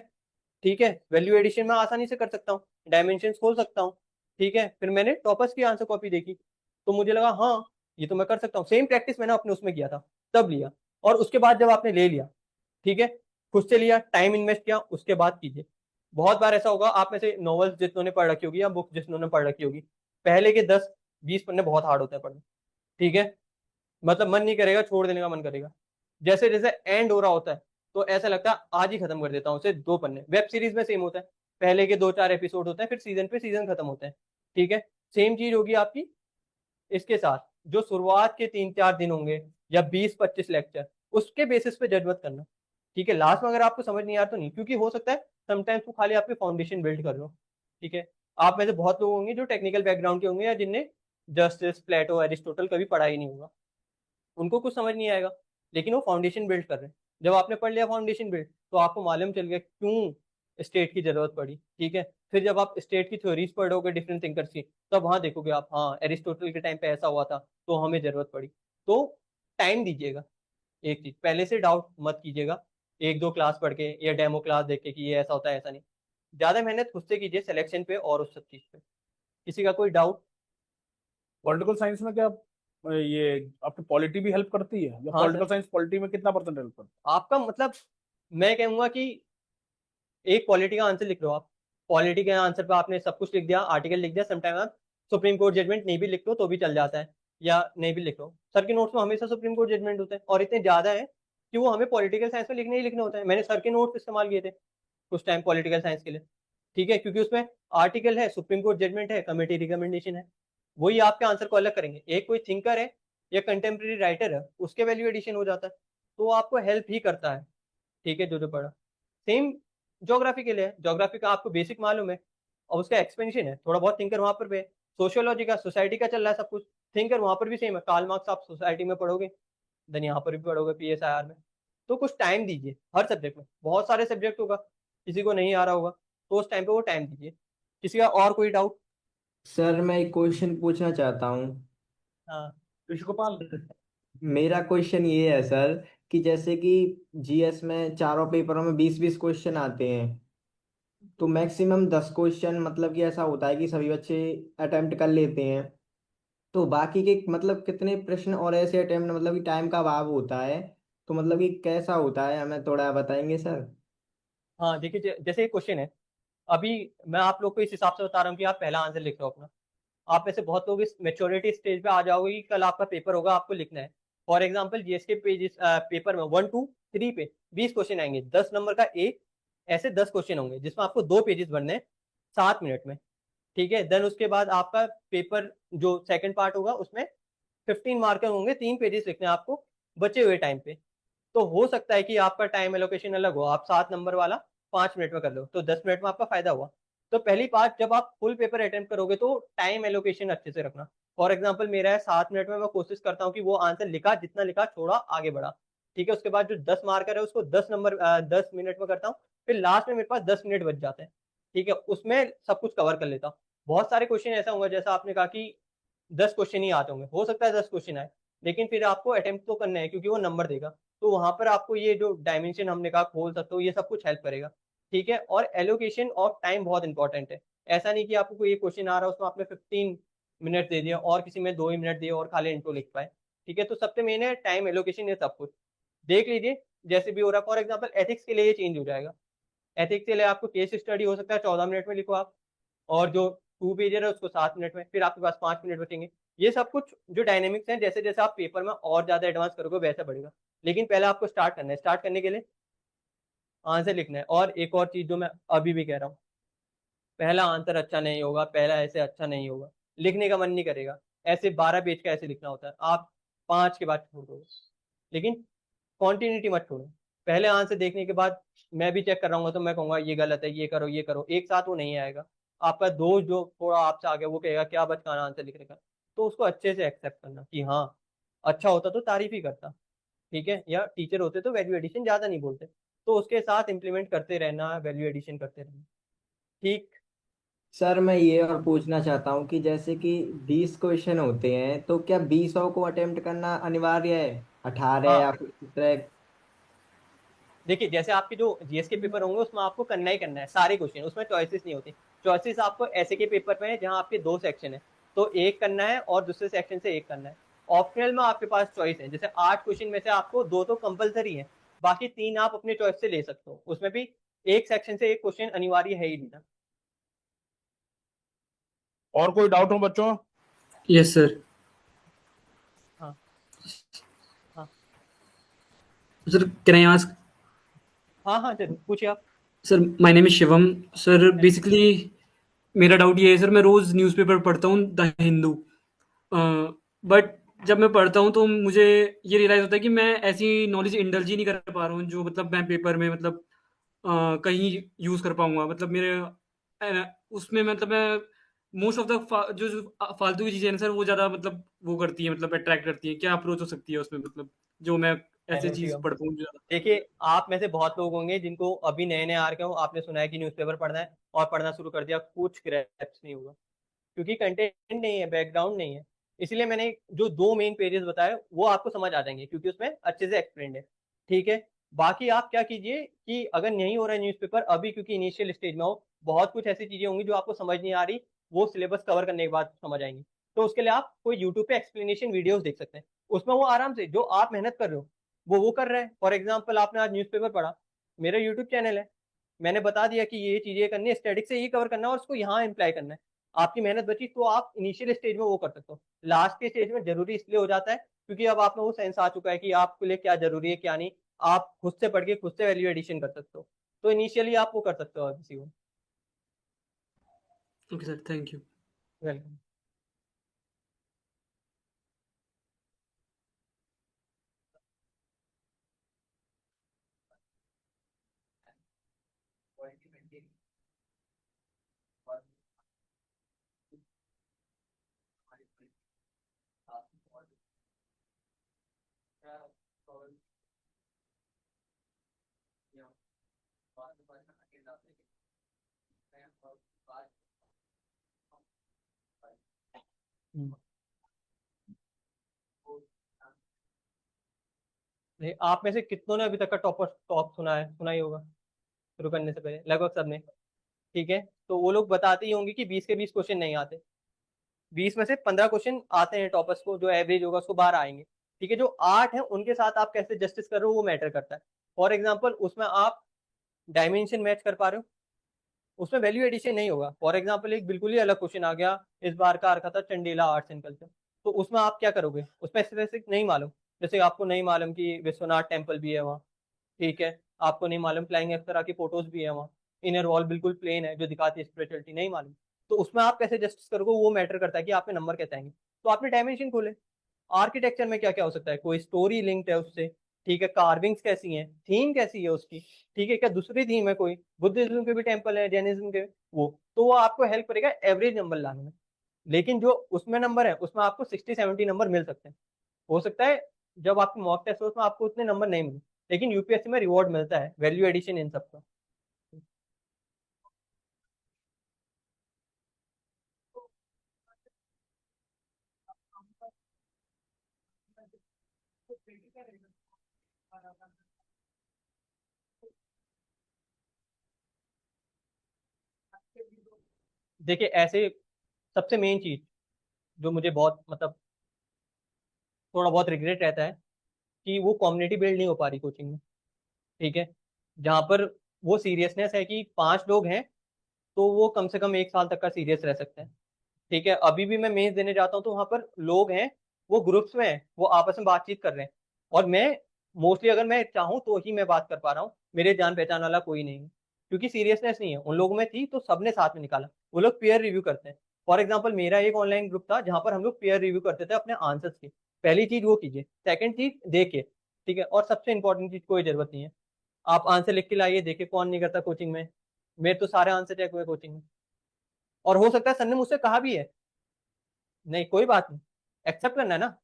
ठीक है, वैल्यू एडिशन में आसानी से कर सकता हूँ, डायमेंशन खोल सकता हूँ, ठीक है। फिर मैंने टॉपर्स की आंसर कॉपी देखी, तो मुझे लगा हाँ ये तो मैं कर सकता हूँ। सेम प्रैक्टिस मैंने अपने उसमें किया था, तब लिया। और उसके बाद जब आपने ले लिया, ठीक है, खुद से लिया, टाइम इन्वेस्ट किया, उसके बाद कीजिए। बहुत बार ऐसा होगा आप में से नॉवेल्स जितनों ने पढ़ रखी होगी या बुक जितनों ने पढ़ रखी होगी, पहले के 10-20 पन्ने बहुत हार्ड होते हैं पढ़ने, ठीक है, मतलब मन नहीं करेगा, छोड़ देने का मन करेगा। जैसे जैसे एंड हो रहा होता है तो ऐसा लगता है आज ही खत्म कर देता हूँ, सिर्फ 2 पन्ने। वेब सीरीज में सेम होता है, पहले के 2-4 एपिसोड होते हैं, फिर सीजन पे सीजन खत्म होते हैं, ठीक है। सेम चीज होगी आपकी इसके साथ, जो शुरुआत के 3-4 दिन होंगे या 20-25 लेक्चर, उसके बेसिस पे जज मत करना, ठीक है। लास्ट में अगर आपको समझ नहीं आया तो नहीं, क्योंकि हो सकता है समटाइम्स वो खाली आपके फाउंडेशन बिल्ड कर लो, ठीक है। आप में से बहुत लोग होंगे जो टेक्निकल बैकग्राउंड के होंगे या जिनने जस्टिस, प्लेटो, एरिस्टोटल कभी पढ़ा ही नहीं होगा, उनको कुछ समझ नहीं आएगा, लेकिन वो फाउंडेशन बिल्ड कर रहे हैं। जब आपने पढ़ लिया फाउंडेशन बिल्ड, तो आपको मालूम चल गया क्यों स्टेट की जरूरत पड़ी, ठीक है। फिर जब आप स्टेट की थ्योरीज पढ़ोगे डिफरेंट थिंकर्स की, तब वहां देखोगे आप, हाँ एरिस्टोटल के टाइम पे ऐसा हुआ था तो हमें जरूरत पड़ी। तो टाइम दीजिएगा। एक चीज पहले से डाउट मत कीजिएगा, एक दो क्लास पढ़ के या डेमो क्लास देख के कि ये ऐसा होता है, ऐसा नहीं। ज्यादा मेहनत खुद से कीजिए सिलेक्शन पे और उस सब चीज पे। किसी का कोई डाउट? पॉलिटिकल साइंस में क्या ये आपकी पॉलिटी भी हेल्प करती है, या हाँ पॉलिटिकल सर, साइंस पॉलिटी में कितना परसेंट हेल्प करती आपका मतलब मैं कहूंगा कि एक पॉलिटी का आंसर लिख लो आप, पॉलिटी के आंसर पे आपने सब कुछ लिख दिया, आर्टिकल लिख दिया, समटाइम आप सुप्रीम कोर्ट जजमेंट नहीं भी लिख लो तो भी चल जाता है, या नहीं भी लिख लो। सर के नोट्स में हमेशा सुप्रीम कोर्ट जजमेंट होते हैं और इतने ज्यादा है कि वो हमें पॉलिटिकल साइंस में लिखने ही लिखने होता है। मैंने सर के नोट्स इस्तेमाल किए थे कुछ टाइम पॉलिटिकल साइंस के लिए, ठीक है, क्योंकि उसमें आर्टिकल है, सुप्रीम कोर्ट जजमेंट है, कमेटी रिकमेंडेशन है, वही आपके आंसर को अलग करेंगे। एक कोई थिंकर है या कंटेम्प्रेरी राइटर है, उसके वैल्यू एडिशन हो जाता है, तो वो आपको हेल्प ही करता है, ठीक है, जो जो पढ़ा। सेम ज्योग्राफी के लिए है, ज्योग्राफी का आपको बेसिक मालूम है और उसका एक्सपेंशन है, थोड़ा बहुत थिंकर वहां पर भी है। सोशियोलॉजी का सोसाइटी का चल रहा है सब कुछ, थिंकर वहां पर भी सेम है, कार्ल मार्क्स आप सोसाइटी में पढ़ोगे, देन यहाँ पर भी पढ़ोगे पीएसआईआर में। तो कुछ टाइम दीजिए हर सब्जेक्ट में, बहुत सारे सब्जेक्ट होगा, किसी को नहीं आ रहा होगा, तो उस टाइम पे वो टाइम दीजिए। किसी का और कोई डाउट? सर मैं एक क्वेश्चन पूछना चाहता हूँ। हाँ है? गोपाल, मेरा क्वेश्चन ये है सर, कि जैसे कि जीएस में चारों पेपरों में 20-20 क्वेश्चन आते हैं, तो मैक्सिमम 10 क्वेश्चन मतलब कि ऐसा होता है कि सभी बच्चे अटेम्प्ट कर लेते हैं, तो बाकी के मतलब कितने प्रश्न और ऐसे अटेम्प्ट मतलब कि टाइम का अभाव होता है, तो मतलब कि कैसा होता है, हमें थोड़ा बताएंगे सर? हाँ, देखिए जैसे एक क्वेश्चन है, अभी मैं आप लोग को इस हिसाब से बता रहा हूँ कि आप पहला आंसर लिख रहे हो अपना। आप में से बहुत लोग इस मेच्योरिटी स्टेज पे आ जाओगे कि कल आपका पेपर होगा, आपको लिखना है। फॉर एग्जाम्पल जीएस के पेजेस पेपर में 1 2 3 पे 20 क्वेश्चन आएंगे, 10 नंबर का एक, ऐसे 10 क्वेश्चन होंगे जिसमें आपको 2 पेजेस भरने हैं 7 मिनट में, ठीक है। देन उसके बाद आपका पेपर जो सेकंड पार्ट होगा उसमें 15 मार्कर होंगे, 3 पेजेस लिखने हैं आपको बचे हुए टाइम पे। तो हो सकता है कि आपका टाइम एलोकेशन अलग हो, आप 7 नंबर वाला 5 मिनट में कर लो तो 10 मिनट में आपका फायदा हुआ। तो पहली बात, जब आप फुल पेपर अटेम्प्ट करोगे तो टाइम एलोकेशन अच्छे से रखना। फॉर एग्जाम्पल मेरा है 7 मिनट में, मैं कोशिश करता हूँ कि वो आंसर लिखा, जितना लिखा छोड़ा आगे बढ़ा, ठीक है। उसके बाद जो 10 मार्कर है उसको 10 मिनट में करता हूँ, फिर लास्ट में मेरे पास 10 मिनट बच जाते हैं, ठीक है, उसमें सब कुछ कवर कर लेता हूँ। बहुत सारे क्वेश्चन ऐसा होगा जैसा आपने कहा कि 10 क्वेश्चन ही आते होंगे, हो सकता है 10 क्वेश्चन आए, लेकिन फिर आपको अटेम्प्ट तो करना है क्योंकि वो नंबर देगा। तो वहां पर आपको ये जो डायमेंशन हमने कहा खोल सकते हो, ये सब कुछ हेल्प करेगा, ठीक है। और एलोकेशन ऑफ टाइम बहुत इंपॉर्टेंट है। ऐसा नहीं कि आपको कोई क्वेश्चन आ रहा है उसमें आपने 15 मिनट दे दिया और किसी में 2 ही मिनट दिए और खाली इंट्रो लिख पाए, ठीक है। तो सबसे मेन है टाइम एलोकेशन, ये सब कुछ देख लीजिए जैसे भी हो रहा है। फॉर एग्जाम्पल एथिक्स के लिए ये चेंज हो जाएगा, एथिक्स के लिए आपको केस स्टडी हो सकता है 14 मिनट में लिखो आप, और जो 2 पेजर है उसको 7 मिनट में, फिर आपके पास 5 मिनट बचेंगे। ये सब कुछ जो डायनेमिक्स हैं, जैसे जैसे आप पेपर में और ज्यादा एडवांस करोगे वैसा बढ़ेगा, लेकिन पहले आपको स्टार्ट करना है। स्टार्ट करने के लिए आंसर लिखना है। और एक और चीज जो मैं अभी भी कह रहा हूँ, पहला आंसर अच्छा नहीं होगा, पहला ऐसे अच्छा नहीं होगा, लिखने का मन नहीं करेगा। ऐसे 12 पेज का ऐसे लिखना होता है, आप 5 के बाद छोड़ दोगे, लेकिन कॉन्टिन्यूटी मत छोड़ो। पहले आंसर देखने के बाद मैं भी चेक कर रहा हूँ तो मैं कहूंगा ये गलत है, ये करो, एक साथ वो नहीं आएगा। आपका दोस्त जो थोड़ा आपसे आगे वो कहेगा क्या बचकाना आंसर लिखने का, तो उसको अच्छे से एक्सेप्ट करना कि हाँ अच्छा होता तो तारीफ ही करता, ठीक है, या टीचर होते तो वैल्यू एडिशन ज्यादा नहीं बोलते। तो उसके साथ इंप्लीमेंट करते रहना, वैल्यू एडिशन करते रहना, ठीक। सर मैं ये और पूछना चाहता हूँ कि जैसे कि 20 क्वेश्चन होते हैं, तो क्या 20 को अटेम्प्ट करना अनिवार्य है, 18 हाँ या फिर किस तरह? देखिए, जैसे आपके जो जीएस के पेपर होंगे उसमें आपको करना ही करना है सारे क्वेश्चन, उसमें चॉइसेस नहीं होती। चॉइसेस आपको ऐसे के पेपर में है जहाँ आपके 2 सेक्शन है, तो एक करना है और दूसरे सेक्शन से एक करना है। ऑप्शनल में आपके पास चॉइस है, जैसे 8 क्वेश्चन में से आपको 2 तो कंपलसरी है, बाकी 3 आप अपने चॉइस से ले सकते हो, उसमें भी एक सेक्शन से एक क्वेश्चन अनिवार्य है ही लेना। और कोई डाउट हो बच्चों? Yes, sir. हाँ हाँ Sir, can I ask? हाँ हाँ जरूर पूछिए आप। Sir, my name is Shivam. Sir, basically, मेरा डाउट ये है सर, मैं रोज़ न्यूज़पेपर पढ़ता हूँ द हिंदू, बट जब मैं पढ़ता हूँ तो मुझे ये रियलाइज़ होता है कि मैं ऐसी नॉलेज इंडल्ज ही नहीं कर पा रहा हूँ जो मतलब मैं पेपर में मतलब कहीं यूज़ कर पाऊँगा। मतलब मेरे उसमें मतलब मैं मोस्ट ऑफ द जो फालतू की चीज़ें हैं ना सर, वो ज़्यादा मतलब वो करती है, मतलब अट्रैक्ट करती है। क्या अप्रोच हो सकती है उसमें, मतलब जो मैं ऐसे हेलो चीज शिवम। पढ़ता हूँ ज्यादा। देखिए, आप में से बहुत लोग होंगे जिनको अभी नए नए आ रखे हो, आपने सुना है कि न्यूज़पेपर पढ़ना है और पढ़ना शुरू कर दिया, कुछ ग्रैप्स नहीं होगा क्योंकि कंटेंट नहीं है, बैकग्राउंड नहीं है। इसलिए मैंने जो 2 मेन पेजेस बताए वो आपको समझ आ जाएंगे क्योंकि उसमें अच्छे से एक्सप्लेन्ड है। ठीक है, बाकी आप क्या कीजिए कि अगर नहीं हो रहा है न्यूज़पेपर अभी क्योंकि इनिशियल स्टेज में हो, बहुत कुछ ऐसी चीजें होंगी जो आपको समझ नहीं आ रही, वो सिलेबस कवर करने के बाद समझ आएंगी। तो उसके लिए आप कोई यूट्यूब पे एक्सप्लेनेशन वीडियोस देख सकते हैं, उसमें वो आराम से जो आप मेहनत कर रहे हो वो कर रहे हैं। फॉर एग्जाम्पल आपने आज न्यूज़पेपर पढ़ा, मेरा यूट्यूब चैनल है, मैंने बता दिया कि ये चीजें करनी है, स्टैटिक से ये कवर करना है और उसको यहाँ इम्प्लाई करना है। आपकी मेहनत बची तो आप इनिशियल स्टेज में वो कर सकते हो, लास्ट के स्टेज में जरूरी इसलिए हो जाता है क्योंकि अब आप में वो सेंस आ चुका है कि आपके लिए क्या जरूरी है क्या नहीं, आप खुद से पढ़ के खुद से वैल्यू एडिशन कर सकते हो। तो इनिशियली आप वो कर सकते हो किसी को। Okay sir, thank you. Welcome. आप में से कितनों ने अभी तक का टॉप सुना है, सुना ही होगा शुरू करने से पहले, लगभग सबने। ठीक है, तो वो लोग बताते ही होंगे कि 20 के 20 क्वेश्चन नहीं आते, 20 में से 15 क्वेश्चन आते हैं टॉपर्स को, जो एवरेज होगा उसको बाहर आएंगे। ठीक है, जो 8 है उनके साथ आप कैसे जस्टिस कर रहे हो वो मैटर करता है। फॉर एग्जाम्पल उसमें आप डायमेंशन मैच कर पा रहे हो, उसमें वैल्यू एडिशन नहीं होगा। फॉर एग्जाम्पल एक बिल्कुल ही अलग क्वेश्चन आ गया, इस बार का आ रखा था चंडीला आर्ट्स एंड कल्चर, तो उसमें आप क्या करोगे, उसमें स्पेसिफिक नहीं मालूम, जैसे आपको नहीं मालूम कि विश्वनाथ टेम्पल भी है वहाँ। ठीक है, आपको नहीं मालूम फ्लाइंग अप्सरा की फोटोज भी है वहाँ, इनर वॉल बिल्कुल प्लेन है जो दिखाती है स्पिरिचुअलिटी, नहीं मालूम। तो उसमें आप कैसे जस्टिस करोगे वो मैटर करता है कि आपने नंबर कैसे आएंगे। तो आपने डायमेंशन खोले, आर्किटेक्चर में क्या क्या हो सकता है, कोई स्टोरी लिंक्ड है उससे। ठीक है, कार्विंग्स कैसी हैं, थीम कैसी है उसकी। ठीक है, क्या दूसरी थीम है, कोई बुद्धिज्म के भी टेम्पल है, जैनिज्म के, वो तो वो आपको हेल्प करेगा एवरेज नंबर लाने में। लेकिन जो उसमें नंबर है उसमें आपको 60-70 नंबर मिल सकते हैं। हो सकता है जब आपकी मॉक टेस्ट हो उसमें आपको उतने नंबर नहीं मिले, लेकिन यूपीएससी में रिवॉर्ड मिलता है, वैल्यू एडिशन इन सबका। देखिए ऐसे सबसे मेन चीज जो मुझे बहुत मतलब थोड़ा बहुत रिग्रेट रहता है कि वो कम्युनिटी बिल्ड नहीं हो पा रही कोचिंग में। ठीक है, जहाँ पर वो सीरियसनेस है कि 5 लोग हैं तो वो कम से कम 1 साल तक का सीरियस रह सकते हैं। ठीक है, अभी भी मैं मेंस देने जाता हूँ तो वहाँ पर लोग हैं, वो ग्रुप्स में हैं, वो आपस में बातचीत कर रहे हैं, और मैं मोस्टली अगर मैं चाहूँ तो ही मैं बात कर पा रहा हूँ, मेरे जान पहचान वाला कोई नहीं है क्योंकि सीरियसनेस नहीं है। उन लोगों में थी तो सबने साथ में निकाला, वो लोग पेयर रिव्यू करते हैं। फॉर एग्जाम्पल मेरा एक ऑनलाइन ग्रुप था जहाँ पर हम लोग पेयर रिव्यू करते थे अपने आंसर्स की। पहली चीज वो कीजिए, सेकंड चीज देखिए। ठीक है, और सबसे इंपॉर्टेंट चीज कोई जरूरत नहीं है, आप आंसर लिख के लाइए, देखिए कौन नहीं करता कोचिंग में। मेरे तो सारे आंसर चेक हुए कोचिंग में, और हो सकता है सर ने मुझसे कहा भी है, नहीं कोई बात नहीं, एक्सेप्ट करना है ना।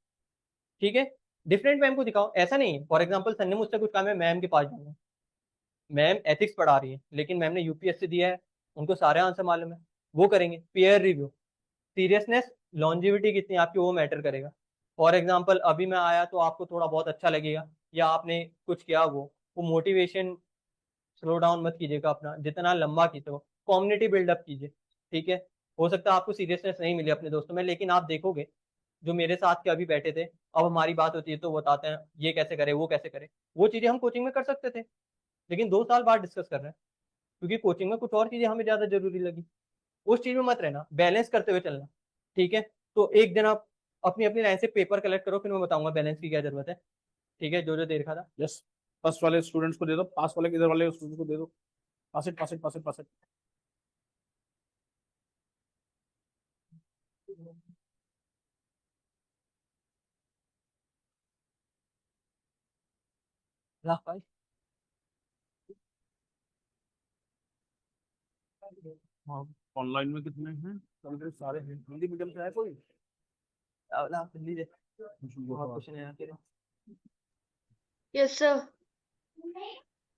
ठीक है, डिफरेंट मैम को दिखाओ, ऐसा नहीं है। फॉर एग्जाम्पल सर ने मुझसे कुछ कहा, मैं मैम के पास जाऊंगा, मैम एथिक्स पढ़ा रही है लेकिन मैम ने यूपीएससी दिया है, उनको सारे आंसर मालूम है, वो करेंगे पेयर रिव्यू। सीरियसनेस, लॉन्जिविटी कितनी आपकी वो मैटर करेगा। फॉर एग्जाम्पल अभी मैं आया तो आपको थोड़ा बहुत अच्छा लगेगा या आपने कुछ किया, वो मोटिवेशन स्लो डाउन मत कीजिएगा अपना, जितना लंबा खींचो, कम्युनिटी बिल्डअप कीजिए। ठीक है, हो सकता है आपको सीरियसनेस नहीं मिले अपने दोस्तों में, लेकिन आप देखोगे जो मेरे साथ के अभी बैठे थे, अब हमारी बात होती है तो वो बताते हैं ये कैसे करे वो कैसे करे। वो चीजें हम कोचिंग में कर सकते थे लेकिन 2 साल बाद डिस्कस कर रहे हैं क्योंकि कोचिंग में कुछ और चीजें हमें ज्यादा जरूरी लगी। उस चीज में मत रहना, बैलेंस करते हुए चलना। ठीक है, तो एक दिन आप अपनी अपनी लाइन से पेपर कलेक्ट करो, फिर मैं बताऊंगा बैलेंस की क्या जरूरत है। ठीक है, जो जो दे रखा था। यस, फर्स्ट वाले स्टूडेंट्स को दे दो, पास वाले इधर वाले स्टूडेंट्स को दे दो। Pass it, pass it, pass it, pass it. ला भाई। हाँ, ऑनलाइन में कितने हैं? सारे हैं। हिंदी मीडियम से है कोई? ला, ला, दिल्ली दे। बहुत बहुत क्वेश्चन है यहाँ तेरे। Yes, sir.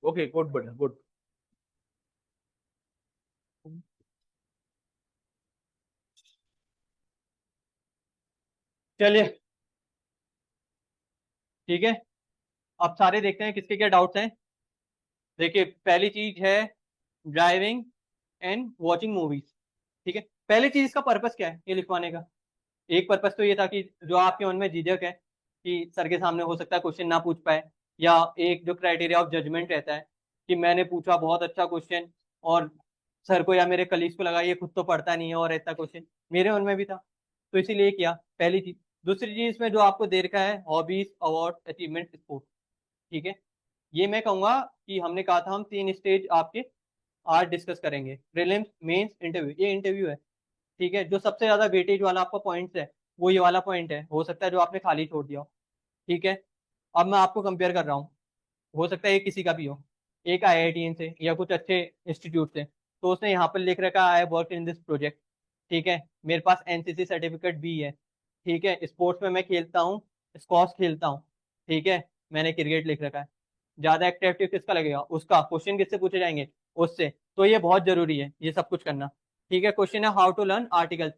ओके, गुड, बढ़िया, गुड। चलिए ठीक है, अब सारे देखते हैं किसके क्या डाउट्स हैं। देखिए पहली चीज है ड्राइविंग एंड वॉचिंग मूवीज। ठीक है, पहली चीज इसका पर्पस क्या है ये लिखवाने का। एक पर्पस तो ये था कि जो आपके मन में झिझक है कि सर के सामने हो सकता है क्वेश्चन ना पूछ पाए, या एक जो क्राइटेरिया ऑफ जजमेंट रहता है कि मैंने पूछा बहुत अच्छा क्वेश्चन और सर को या मेरे कलीग्स को लगा ये खुद तो पढ़ता नहीं है और ऐसा क्वेश्चन मेरे मन में भी था, तो इसीलिए किया पहली चीज। दूसरी चीज इसमें जो आपको दे रखा है हॉबीज, अवार्ड, अचीवमेंट, स्पोर्ट। ठीक है, ये मैं कहूंगा कि हमने कहा था हम 3 स्टेज आपके आज डिस्कस करेंगे, प्रीलिम्स, मेंस, इंटरव्यू। ये इंटरव्यू है। ठीक है, जो सबसे ज्यादा वेटेज वाला आपका पॉइंट है वो ये वाला पॉइंट है, हो सकता है जो आपने खाली छोड़ दिया हो। ठीक है, अब मैं आपको कंपेयर कर रहा हूँ, हो सकता है ये किसी का भी हो, एक आईआईटीएन से या कुछ अच्छे इंस्टीट्यूट से, तो उसने यहाँ पर लिख रखा है I work in this project. ठीक है, मेरे पास एनसीसी सर्टिफिकेट भी है। ठीक है, स्पोर्ट्स में मैं खेलता हूँ, स्क्वॉश खेलता हूँ। ठीक है, मैंने क्रिकेट लिख रखा है। ज्यादा एक्टिव किसका लगेगा, उसका। क्वेश्चन किससे पूछे जाएंगे, उससे। तो ये बहुत जरूरी है ये सब कुछ करना। ठीक है, क्वेश्चन है हाउ टू लर्न आर्टिकल।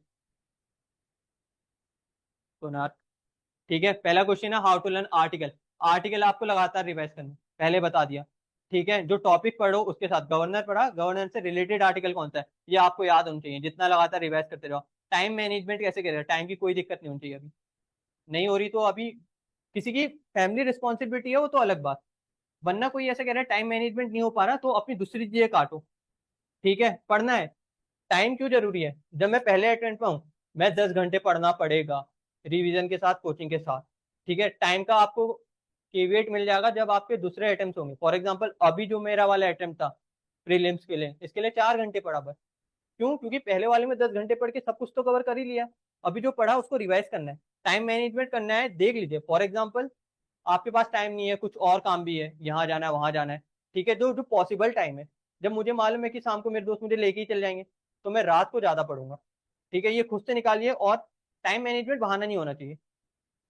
ठीक है, पहला क्वेश्चन है how to learn article. Article आपको लगातार रिवाइज करना, पहले बता दिया। ठीक है, जो टॉपिक पढ़ो उसके साथ गवर्नर पढ़ा, गवर्नर से रिलेटेड आर्टिकल कौन सा है ये आपको याद होना चाहिए, जितना लगातार रिवाइज करते रहो। टाइम मैनेजमेंट कैसे करेगा, टाइम की कोई दिक्कत नहीं होनी चाहिए। अभी नहीं हो रही तो अभी किसी की फैमिली रिस्पॉन्सिबिलिटी है वो तो अलग बात, वरना कोई ऐसा कह रहा है टाइम मैनेजमेंट नहीं हो पा रहा तो अपनी दूसरी चीजें काटो। ठीक है, पढ़ना है। टाइम क्यों जरूरी है, जब मैं पहले अटेम्प्ट में हूँ मैं 10 घंटे पढ़ना पड़ेगा, रिवीजन के साथ, कोचिंग के साथ। ठीक है, टाइम का आपको केविएट मिल जाएगा जब आपके दूसरे अटेम्प्ट होंगे। फॉर एग्जांपल अभी जो मेरा वाला अटेम्प्ट था प्रीलिम्स के लिए, इसके लिए 4 घंटे पढ़ा बस। क्यों, क्योंकि पहले वाले में 10 घंटे पढ़ के सब कुछ तो कवर कर ही लिया, अभी जो पढ़ा उसको रिवाइज करना है, टाइम मैनेजमेंट करना है। देख लीजिए फॉर एग्जाम्पल आपके पास टाइम नहीं है, कुछ और काम भी है, यहाँ जाना है वहां जाना है। ठीक है, जो जो पॉसिबल टाइम है, जब मुझे मालूम है कि शाम को मेरे दोस्त मुझे लेके ही चल जाएंगे तो मैं रात को ज्यादा पढ़ूंगा। ठीक है, ये खुद से निकालिए, और टाइम मैनेजमेंट बहाना नहीं होना चाहिए।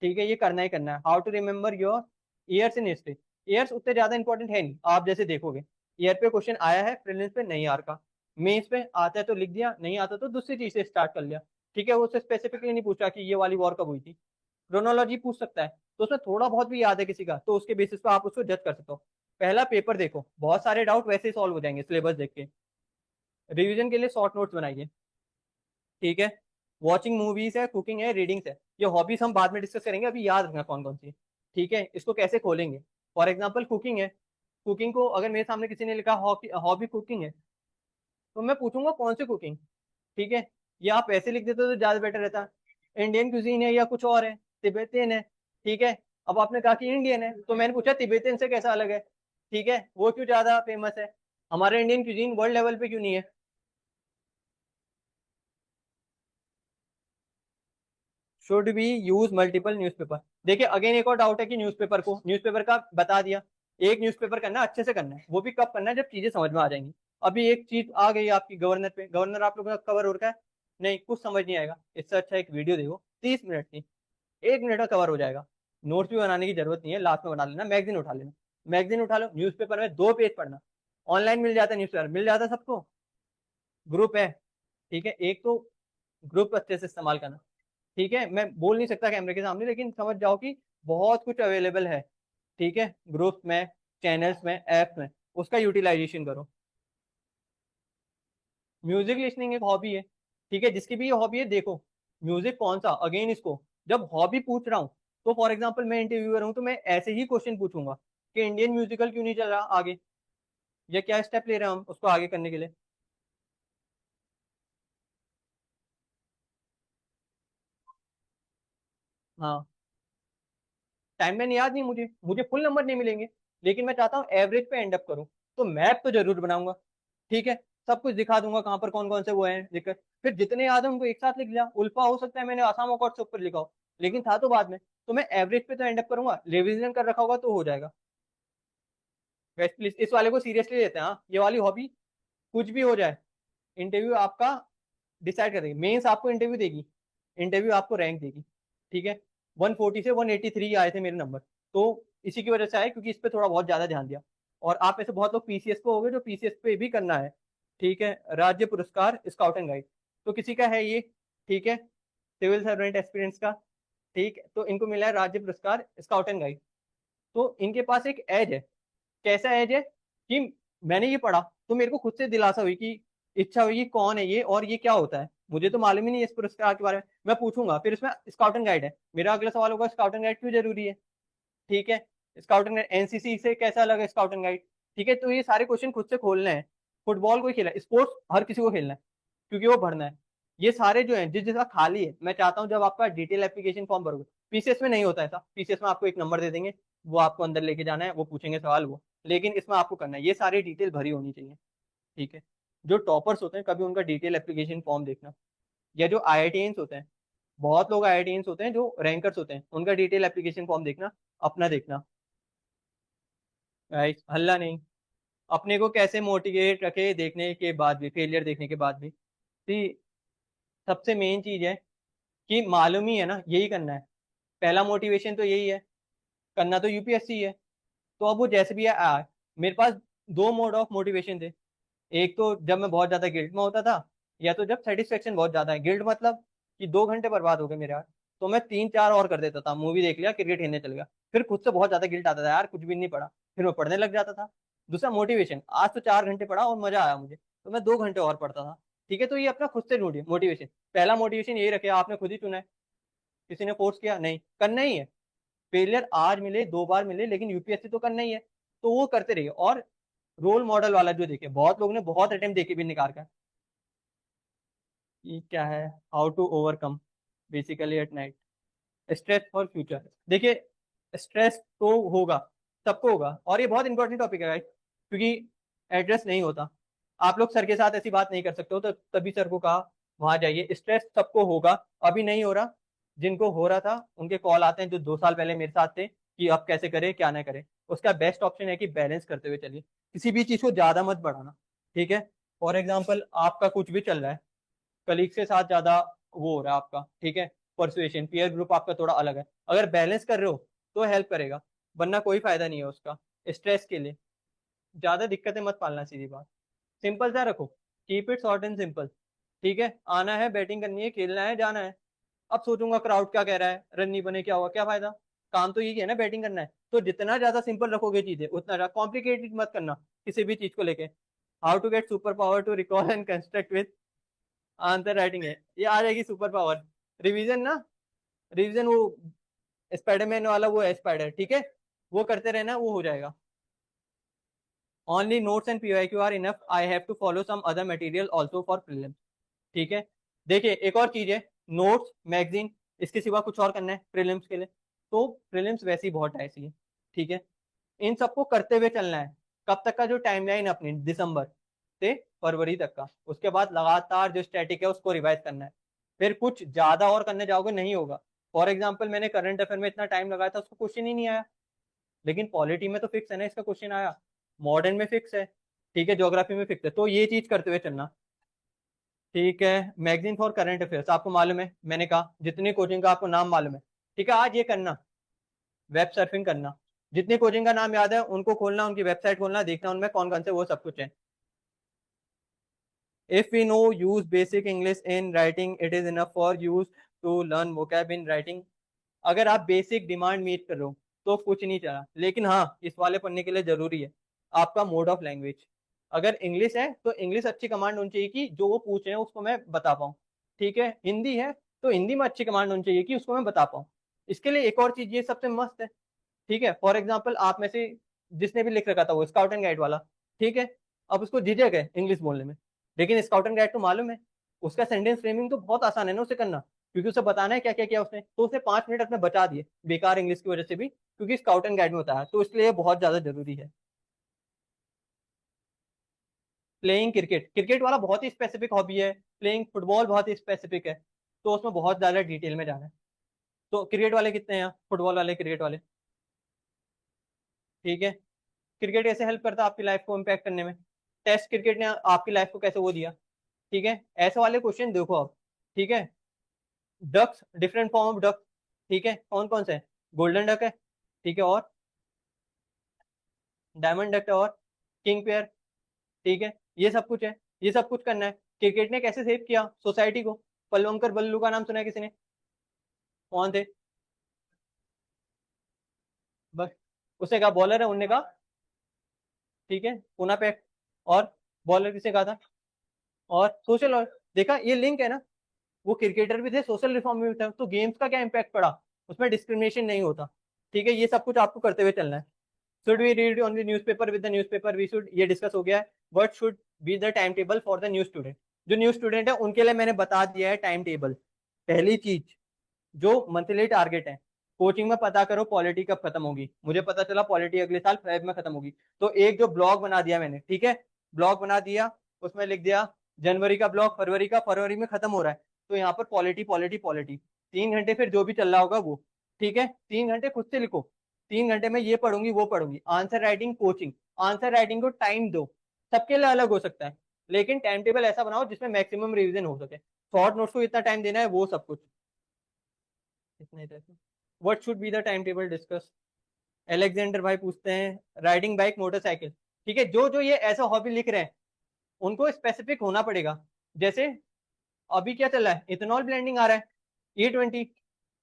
ठीक है, ये करना ही करना है। How to remember your years in history. Years उतने ज्यादा इंपॉर्टेंट है नहीं, आप जैसे देखोगे ईयर पे क्वेश्चन आया है, प्रीलिम्स पे नहीं आर का, मेंस पे आता है तो लिख दिया, नहीं आता तो दूसरी चीज से स्टार्ट कर लिया। ठीक है, वो उससे स्पेसिफिकली नहीं पूछा कि ये वाली वॉर कब हुई थी। क्रोनोलॉजी पूछ सकता है, तो उसमें थोड़ा बहुत भी याद है किसी का तो उसके बेसिस पे आप उसको जज कर सकते हो। पहला पेपर देखो, बहुत सारे डाउट वैसे ही सॉल्व हो जाएंगे सिलेबस देख के। रिवीजन के लिए शॉर्ट नोट्स बनाइए। ठीक है, वॉचिंग मूवीज है, कुकिंग है, रीडिंग्स है। ये हॉबीज हम बाद में डिस्कस करेंगे, अभी याद रखना कौन कौन सी है। ठीक है, इसको कैसे खोलेंगे। फॉर एग्जाम्पल कुकिंग है, कुकिंग को अगर मेरे सामने किसी ने लिखा हॉबी कुकिंग है तो मैं पूछूंगा कौन सी कुकिंग। ठीक है, ये आप ऐसे लिख देते तो ज्यादा बेटर रहता। इंडियन क्यूजीन है या कुछ और है, तिब्बतियन है। ठीक है, अब आपने कहा कि इंडियन है तो मैंने पूछा तिब्बतियन से कैसा अलग है। ठीक है, वो क्यों ज्यादा फेमस है, हमारे इंडियन क्यूजीन वर्ल्ड लेवल पे क्यों नहीं है। Should be use multiple newspaper. देखिए अगेन एक और डाउट है कि न्यूज़पेपर को, न्यूज़पेपर का बता दिया, एक न्यूज़पेपर करना अच्छे से करना है, वो भी कब करना है जब चीजें समझ में आ जाएंगी। अभी एक चीज आ गई आपकी गवर्नर पे, गवर्नर आप लोगों का कवर हो रखा है, नहीं कुछ समझ नहीं आएगा, इससे अच्छा एक वीडियो देखो 30 मिनट की, 1 मिनट का कवर हो जाएगा। नोट्स भी बनाने की जरूरत नहीं है, लास्ट में बना लेना। मैगजीन उठा लेना, मैगजीन उठा लो, न्यूज़पेपर में 2 पेज पढ़ना। ऑनलाइन मिल जाता है, न्यूज़पेपर मिल जाता है सबको, ग्रुप है। ठीक है, एक तो ग्रुप अच्छे से इस्तेमाल करना। ठीक है, मैं बोल नहीं सकता कैमरे के सामने, लेकिन समझ जाओ कि बहुत कुछ अवेलेबल है। ठीक है, ग्रुप में, चैनल्स में, ऐप्स में, उसका यूटिलाइजेशन करो। म्यूजिक लिसनिंग एक हॉबी है। ठीक है, जिसकी भी ये हॉबी है देखो म्यूजिक कौन सा, अगेन इसको जब हॉबी पूछ रहा हूँ तो फॉर एग्जाम्पल मैं इंटरव्यूअर हूँ तो मैं ऐसे ही क्वेश्चन पूछूंगा कि इंडियन म्यूजिकल क्यों नहीं चल रहा आगे, या क्या स्टेप ले रहे हैं हम उसको आगे करने के लिए। हाँ, टाइम मैन याद नहीं, मुझे मुझे फुल नंबर नहीं मिलेंगे, लेकिन मैं चाहता हूँ एवरेज पे एंड अप करूँ, तो मैप तो जरूर बनाऊंगा। ठीक है, सब कुछ दिखा दूंगा कहाँ पर कौन कौन से वो है दिक्कत, फिर जितने याद है उनको एक साथ लिख लिया। उल्फा हो सकता है मैंने आसाम अकॉर्ड से ऊपर लिखा हो, लेकिन था तो बाद में, तो मैं एवरेज पे तो एंड अप करूंगा, रिविजन कर रखा होगा तो हो जाएगा। गाइस प्लीज इस वाले को सीरियसली लेते हैं, हाँ ये वाली हॉबी कुछ भी हो जाए, इंटरव्यू आपका डिसाइड करेगी, मेंस आपको इंटरव्यू देगी, इंटरव्यू आपको रैंक देगी। ठीक है, 140 से 183 आए थे मेरे नंबर, तो इसी की वजह से आए क्योंकि इस पे थोड़ा बहुत ज्यादा ध्यान दिया। और आप में से बहुत लोग पीसीएस पे हो गए जो पीसीएस पे भी करना है, ठीक है। राज्य पुरस्कार स्काउट एंड गाइड, तो किसी का है ये, ठीक है, सिविल सर्वेंट एक्सपीरियंस का, ठीक है, तो इनको मिला है राज्य पुरस्कार स्काउट एंड गाइड। तो इनके पास एक एज है। कैसा एज है कि मैंने ये पढ़ा तो मेरे को खुद से दिलासा हुई कि इच्छा हुई कि कौन है ये और ये क्या होता है, मुझे तो मालूम ही नहीं है इस पुरस्कार के बारे में। मैं पूछूंगा, फिर इसमें स्काउट एंड गाइड है, मेरा अगला सवाल होगा स्काउट एंड गाइड क्यों जरूरी है, ठीक है। स्काउट एंड गाइड एनसीसी से कैसा अलग है स्काउट एंड गाइड, ठीक है। तो ये सारे क्वेश्चन खुद से खोलने हैं। फुटबॉल कोई खेला है, स्पोर्ट्स हर किसी को खेलना है क्योंकि वो भरना है। ये सारे जो है जिस जिसका खाली है, मैं चाहता हूँ जब आपका डिटेल एप्लीकेशन फॉर्म भरोगे, पीसीएस में नहीं होता ऐसा, पीसीएस में आपको एक नंबर दे देंगे, वो आपको अंदर लेके जाना है, वो पूछेंगे सवाल वो, लेकिन इसमें आपको करना है, ये सारी डिटेल भरी होनी चाहिए, ठीक है। जो टॉपर्स होते हैं कभी उनका डिटेल एप्लीकेशन फॉर्म देखना, या जो आईआईटीएंस होते हैं, बहुत लोग आईआईटीएंस होते हैं जो रैंकर्स होते हैं, उनका डिटेल एप्लीकेशन फॉर्म देखना, अपना देखना, राइट, हल्ला नहीं। अपने को कैसे मोटिवेट रखे देखने के बाद भी, फेलियर देखने के बाद भी, तो सबसे मेन चीज है कि मालूम ही है ना यही करना है, पहला मोटिवेशन तो यही है, करना तो यूपीएससी है। तो अब वो जैसे भी है मेरे पास दो मोड ऑफ मोटिवेशन थे। एक तो जब मैं बहुत ज्यादा गिल्ट में होता था, या तो जब सेटिस्फेक्शन बहुत ज्यादा है। गिल्ट मतलब कि 2 घंटे बर्बाद हो गए मेरे यार, तो मैं 3-4 और कर देता था, मूवी देख लिया, क्रिकेट खेलने चल गया। फिर खुद से बहुत ज्यादा गिल्ट आता था, यार कुछ भी नहीं पढ़ा, फिर मैं पढ़ने लग जाता था। दूसरा मोटिवेशन, आज तो 4 घंटे पढ़ा और मजा आया मुझे, तो मैं 2 घंटे और पढ़ता था, ठीक है। तो ये अपना खुद से ढूंढिए मोटिवेशन। पहला मोटिवेशन यही रखे, आपने खुद ही चुना है, किसी ने फोर्स किया नहीं, करना ही है। फेलियर आज मिले 2 बार मिले, लेकिन यूपीएससी तो करना ही है, तो वो करते रहिए। और रोल मॉडल वाला जो देखे, बहुत लोग ने बहुत अटेम्प्ट देके भी निकाल कर, ये क्या है, how to overcome basically at night stress for future. देखिए स्ट्रेस तो होगा, सबको होगा, और ये बहुत इंपॉर्टेंट टॉपिक है guys, क्योंकि एड्रेस नहीं होता। आप लोग सर के साथ ऐसी बात नहीं कर सकते हो, तो तभी सर को कहा वहां जाइए। स्ट्रेस सबको होगा, अभी नहीं हो रहा, जिनको हो रहा था उनके कॉल आते हैं, जो 2 साल पहले मेरे साथ थे कि अब कैसे करें क्या ना करें। उसका बेस्ट ऑप्शन है कि बैलेंस करते हुए चलिए, किसी भी चीज को ज्यादा मत बढ़ाना, ठीक है। फॉर एग्जाम्पल आपका कुछ भी चल रहा है, कलीग के साथ ज्यादा वो हो रहा है आपका, ठीक है, परसुएशन, पीयर ग्रुप आपका थोड़ा अलग है, अगर बैलेंस कर रहे हो तो हेल्प करेगा, वरना कोई फायदा नहीं है उसका। स्ट्रेस के लिए ज्यादा दिक्कतें मत पालना, सीधी बात, सिंपल सा रखो, keep it short and simple, ठीक है। आना है, बैटिंग करनी है, खेलना है, जाना है। अब सोचूंगा क्राउड क्या कह रहा है, रन नहीं बने क्या हुआ, क्या फायदा, काम तो यही है ना, बैटिंग करना है। तो जितना ज्यादा सिंपल रखोगे चीजें, उतना ज्यादा कॉम्प्लिकेटेड मत करना किसी भी चीज को लेके। How to get super power to recall and construct with answer writing है, ये आ जाएगी सुपर पावर। रिवीजन ना, रिवीजन वो स्पाइडरमैन वाला वो है स्पाइडर, ठीक है, वो करते रहना, वो हो जाएगा। Only notes and PYQ are enough, I have to follow some other material also for prelims, ठीक है। देखिए एक और चीज है, नोट्स मैगजीन, इसके सिवा कुछ और करना है प्रीलिम्स के लिए, तो प्रीलिम्स वैसे ही बहुत ऐसी है, ठीक है। इन सबको करते हुए चलना है। कब तक का जो टाइमलाइन अपनी, दिसंबर से फरवरी तक का, उसके बाद लगातार जो स्टैटिक है उसको रिवाइज करना है। फिर कुछ ज्यादा और करने जाओगे नहीं होगा। फॉर एग्जाम्पल मैंने करंट अफेयर में इतना टाइम लगाया था, उसको क्वेश्चन ही नहीं आया, लेकिन पॉलिटी में तो फिक्स है ना, इसका क्वेश्चन आया, मॉडर्न में फिक्स है, ठीक है, ज्योग्राफी में फिक्स है, तो ये चीज करते हुए चलना, ठीक है। मैगजीन फॉर करंट अफेयर्स आपको मालूम है, मैंने कहा जितनी कोचिंग का आपको नाम मालूम है, ठीक है, आज ये करना, वेब सर्फिंग करना, जितनी कोचिंग का नाम याद है उनको खोलना, उनकी वेबसाइट खोलना, देखना उनमें कौन कौन से वो सब कुछ है। If we know use basic English in writing, it is enough for use to learn vocab in writing. अगर आप बेसिक डिमांड मीट कर रहे हो तो कुछ नहीं चला, लेकिन हाँ इस वाले पढ़ने के लिए जरूरी है आपका मोड ऑफ लैंग्वेज। अगर इंग्लिश है तो इंग्लिश अच्छी कमांड होनी चाहिए कि जो वो पूछ रहे हैं उसको मैं बता पाऊँ, ठीक है। हिंदी है तो हिंदी में अच्छी कमांड होनी चाहिए कि उसको मैं बता पाऊँ। इसके लिए एक और चीज ये सबसे मस्त है, ठीक है। फॉर एग्जाम्पल आप में से जिसने भी लिख रखा था वो स्काउट एंड गाइड वाला, ठीक है, अब उसको झिझक है इंग्लिश बोलने में, लेकिन स्काउट एंड गाइड तो मालूम है, उसका सेंटेंस फ्रेमिंग तो बहुत आसान है ना उसे करना, क्योंकि उसे बताना है क्या क्या किया उसने, तो उसने 5 मिनट अपने बचा दिए बेकार इंग्लिश की वजह से भी, क्योंकि स्काउट एंड गाइड में होता है, तो इसलिए बहुत ज्यादा जरूरी है। प्लेइंग क्रिकेट, क्रिकेट वाला बहुत ही स्पेसिफिक हॉबी है, प्लेइंग फुटबॉल बहुत ही स्पेसिफिक है, तो उसमें बहुत ज्यादा डिटेल में जाना है। तो क्रिकेट वाले कितने हैं यहाँ, फुटबॉल वाले, क्रिकेट वाले, ठीक है। क्रिकेट कैसे हेल्प करता है आपकी लाइफ को इम्पैक्ट करने में, टेस्ट क्रिकेट ने आपकी लाइफ को कैसे वो दिया, ठीक है। ऐसे वाले क्वेश्चन देखो आप, ठीक है। Ducks, different form of duck, ठीक है, कौन कौन से है, गोल्डन डक है, ठीक है, और डायमंड डक्ट और किंग पेयर, ठीक है, ये सब कुछ है, ये सब कुछ करना है। क्रिकेट ने कैसे सेव किया सोसाइटी को? पलवंकर बल्लू का नाम सुना है किसी ने? कौन थे? बस उसने कहा बॉलर है, उनने कहा ठीक है पुना पैक, और बॉलर किसने कहा था? और सोशल, और देखा ये लिंक है ना, वो क्रिकेटर भी थे, सोशल रिफॉर्म भी था, तो गेम्स का क्या इम्पैक्ट पड़ा? उसमें डिस्क्रिमिनेशन नहीं होता, ठीक है, ये सब कुछ आपको करते हुए चलना है। Should we read only newspaper with the newspaper, we should, ये डिस्कस हो गया है। What should be the time table for the new student? जो न्यू स्टूडेंट है उनके लिए मैंने बता दिया है टाइम टेबल। पहली चीज, जो मंथली टारगेट है, कोचिंग में पता करो पॉलिटी कब खत्म होगी। मुझे पता चला पॉलिटी अगले साल फेब में खत्म होगी, तो एक जो ब्लॉग बना दिया मैंने, ठीक है, ब्लॉग बना दिया, उसमें लिख दिया जनवरी का ब्लॉग, फरवरी का, फरवरी में खत्म हो रहा है, तो यहाँ पर पॉलिटी पॉलिटी पॉलिटी 3 घंटे फिर जो भी चल रहा होगा वो, ठीक है, 3 घंटे खुद से लिखो, 3 घंटे में ये पढ़ूंगी वो पढ़ूंगी। Answer writing coaching, answer writing को टाइम दो, सबके लिए अलग हो सकता है, लेकिन टाइम टेबल ऐसा बनाओ जिसमें मैक्सिमम रिवीजन हो सके। शॉर्ट नोट्स को इतना टाइम देना है, वो सब कुछ इतना ही था। What should be the time table discuss? Alexander भाई पूछते हैं राइडिंग बाइक मोटरसाइकिल, ठीक है, जो जो ये ऐसा हॉबी लिख रहे हैं उनको स्पेसिफिक होना पड़ेगा। जैसे अभी क्या चल रहा है, इथेनॉल ब्लेंडिंग आ रहा है, E20,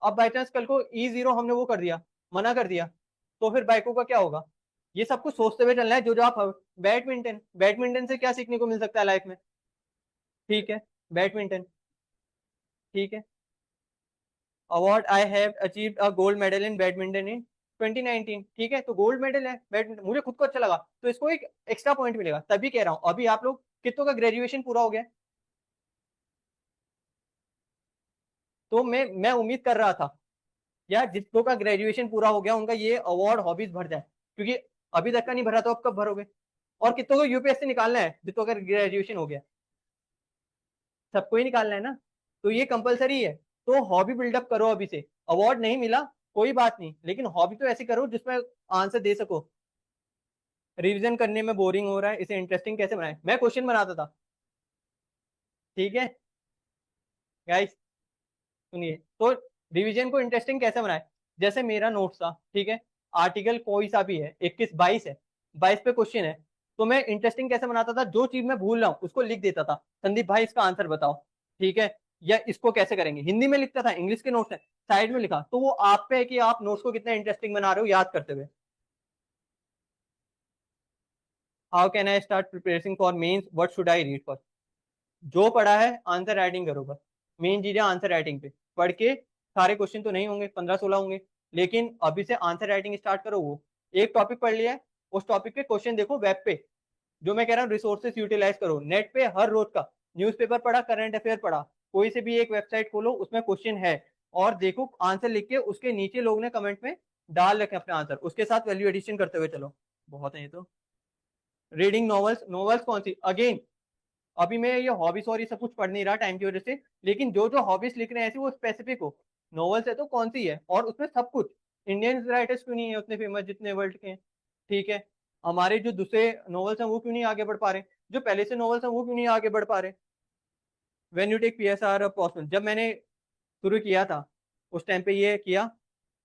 अब बाई चांस कल को E0 हमने वो कर दिया, मना कर दिया, तो फिर बाइकों का क्या होगा? ये सब कुछ सोचते हुए चलना है। जो जो आप, बैडमिंटन, बैडमिंटन से क्या सीखने को मिल सकता है लाइफ में? ठीक है, बैडमिंटन, ठीक है, award I have achieved a gold medal in badminton in 2019, ठीक है, तो गोल्ड मेडल है बैडमिंटन, मुझे खुद को अच्छा लगा, तो इसको एक एक्स्ट्रा पॉइंट मिलेगा। तभी कह रहा हूं, अभी आप लोग कितनों का ग्रेजुएशन पूरा हो गया? तो मैं उम्मीद कर रहा था यार जितनों का ग्रेजुएशन पूरा हो गया उनका ये अवार्ड हॉबीज भर जाए, क्योंकि अभी तक का नहीं भरा, तो अब कब भरोगे? और कितनों को यूपीएससी निकालना है जितनों का ग्रेजुएशन हो गया? सबको ही निकालना है ना, तो ये कंपलसरी है। तो हॉबी बिल्डअप करो अभी से। अवार्ड नहीं मिला कोई बात नहीं, लेकिन हॉबी तो ऐसी करो जिसमें आंसर दे सको। रिवीजन करने में बोरिंग हो रहा है, इसे इंटरेस्टिंग कैसे बनाए? मैं क्वेश्चन बनाता था, ठीक है गाइस, सुनिए, तो रिवीजन को इंटरेस्टिंग कैसे बनाए? जैसे मेरा नोट्स था, ठीक है, आर्टिकल कोई सा भी है, 21 22 है, 22 पे क्वेश्चन है, तो मैं इंटरेस्टिंग कैसे बनाता था? जो चीज मैं भूल रहा हूँ उसको लिख देता था, संदीप भाई इसका आंसर बताओ, ठीक है, या इसको कैसे करेंगे। हिंदी में लिखता था, इंग्लिश के नोट्स है साइड में लिखा, तो वो आप पे है कि आप नोट्स को कितना इंटरेस्टिंग बना रहे हो याद करते हुए। How can I start preparation for mains, what should I read for? जो पढ़ा है आंसर राइटिंग करो बस। मेन चीज है आंसर राइटिंग पे पढ़ के, सारे क्वेश्चन तो नहीं होंगे, 15-16 होंगे, लेकिन अभी से आंसर राइटिंग स्टार्ट करो। वो एक टॉपिक पढ़ लिया है, उस टॉपिक पे क्वेश्चन देखो वेब पे, जो मैं कह रहा हूँ रिसोर्सेज यूटिलाइज करो। नेट पे हर रोज का न्यूज़पेपर पढ़ा, करंट अफेयर पढ़ा, कोई से भी एक वेबसाइट खोलो, उसमें क्वेश्चन है और देखो आंसर लिख के उसके नीचे लोग ने कमेंट में डाल रखे अपने आंसर, उसके साथ वैल्यू एडिशन करते हुए चलो। बहुत है ये तो। रीडिंग नॉवेल्स, नॉवेल्स कौन सी? अगेन अभी मैं ये हॉबीज और ये सब कुछ पढ़ नहीं रहा टाइम की वजह से, लेकिन जो जो हॉबीज लिख रहे हैं ऐसी वो स्पेसिफिक हो। नॉवेल्स है तो कौन सी है, और उसमें सब कुछ। इंडियन राइटर्स क्यों नहीं है उतने फेमस जितने वर्ल्ड के हैं? ठीक है, हमारे जो दूसरे नॉवेल्स हैं वो क्यों नहीं आगे बढ़ पा रहे? जो पहले से नॉवेल्स हैं वो क्यों नहीं आगे बढ़ पा रहे? When you take PSR possible, जब मैंने शुरू किया था उस टाइम पे ये किया,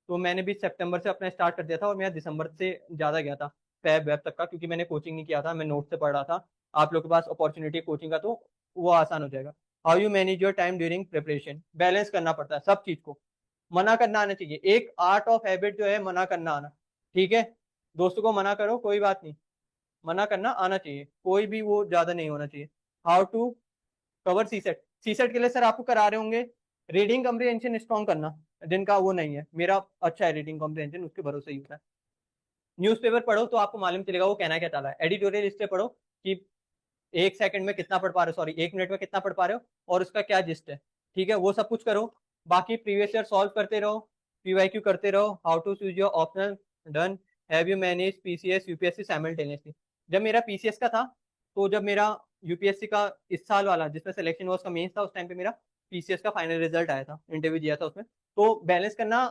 तो मैंने भी सितंबर से अपना स्टार्ट कर दिया था और मेरा दिसंबर से ज्यादा गया था फेब वेब तक का, क्योंकि मैंने कोचिंग नहीं किया था, मैं नोट से पढ़ रहा था। आप लोग के पास अपॉर्चुनिटी कोचिंग का तो वो आसान हो जाएगा। How you manage your time during preparation? Balance करना पड़ता है सब चीज को, मना करना आना चाहिए। एक आर्ट ऑफ हैबिट जो है मना करना आना, ठीक है, दोस्तों को मना करो कोई बात नहीं, मना करना आना चाहिए, कोई भी वो ज्यादा नहीं होना चाहिए। How to cover CSAT? CSAT के लिए सर आपको करा रहे होंगे रीडिंग कम्प्रीहेंशन स्ट्रॉन्ग करना, जिनका वो नहीं है, मेरा अच्छा है रीडिंग कम्प्रीहेंशन, उसके भरोसे ही होता है। न्यूज़पेपर पढ़ो तो आपको मालूम चलेगा वो कहना क्या चाह रहा है। एडिटोरियल इसलिए पढ़ो कि 1 सेकंड में कितना पढ़ पा रहे हो, सॉरी 1 मिनट में कितना पढ़ पा रहे हो और उसका क्या जिस्ट है, ठीक है, वो सब कुछ करो। बाकी प्रीवियस ईयर सॉल्व करते रहो, PYQ करते रहो। How to choose your optional, done. Have you manage PCS UPSC simultaneously? जब मेरा PCS का था, तो जब मेरा UPSC का इस साल वाला जिसमें सिलेक्शन हुआ उसका मेंस था, उस टाइम पे मेरा PCS का फाइनल रिजल्ट आया था, इंटरव्यू दिया था उसमें, तो बैलेंस करना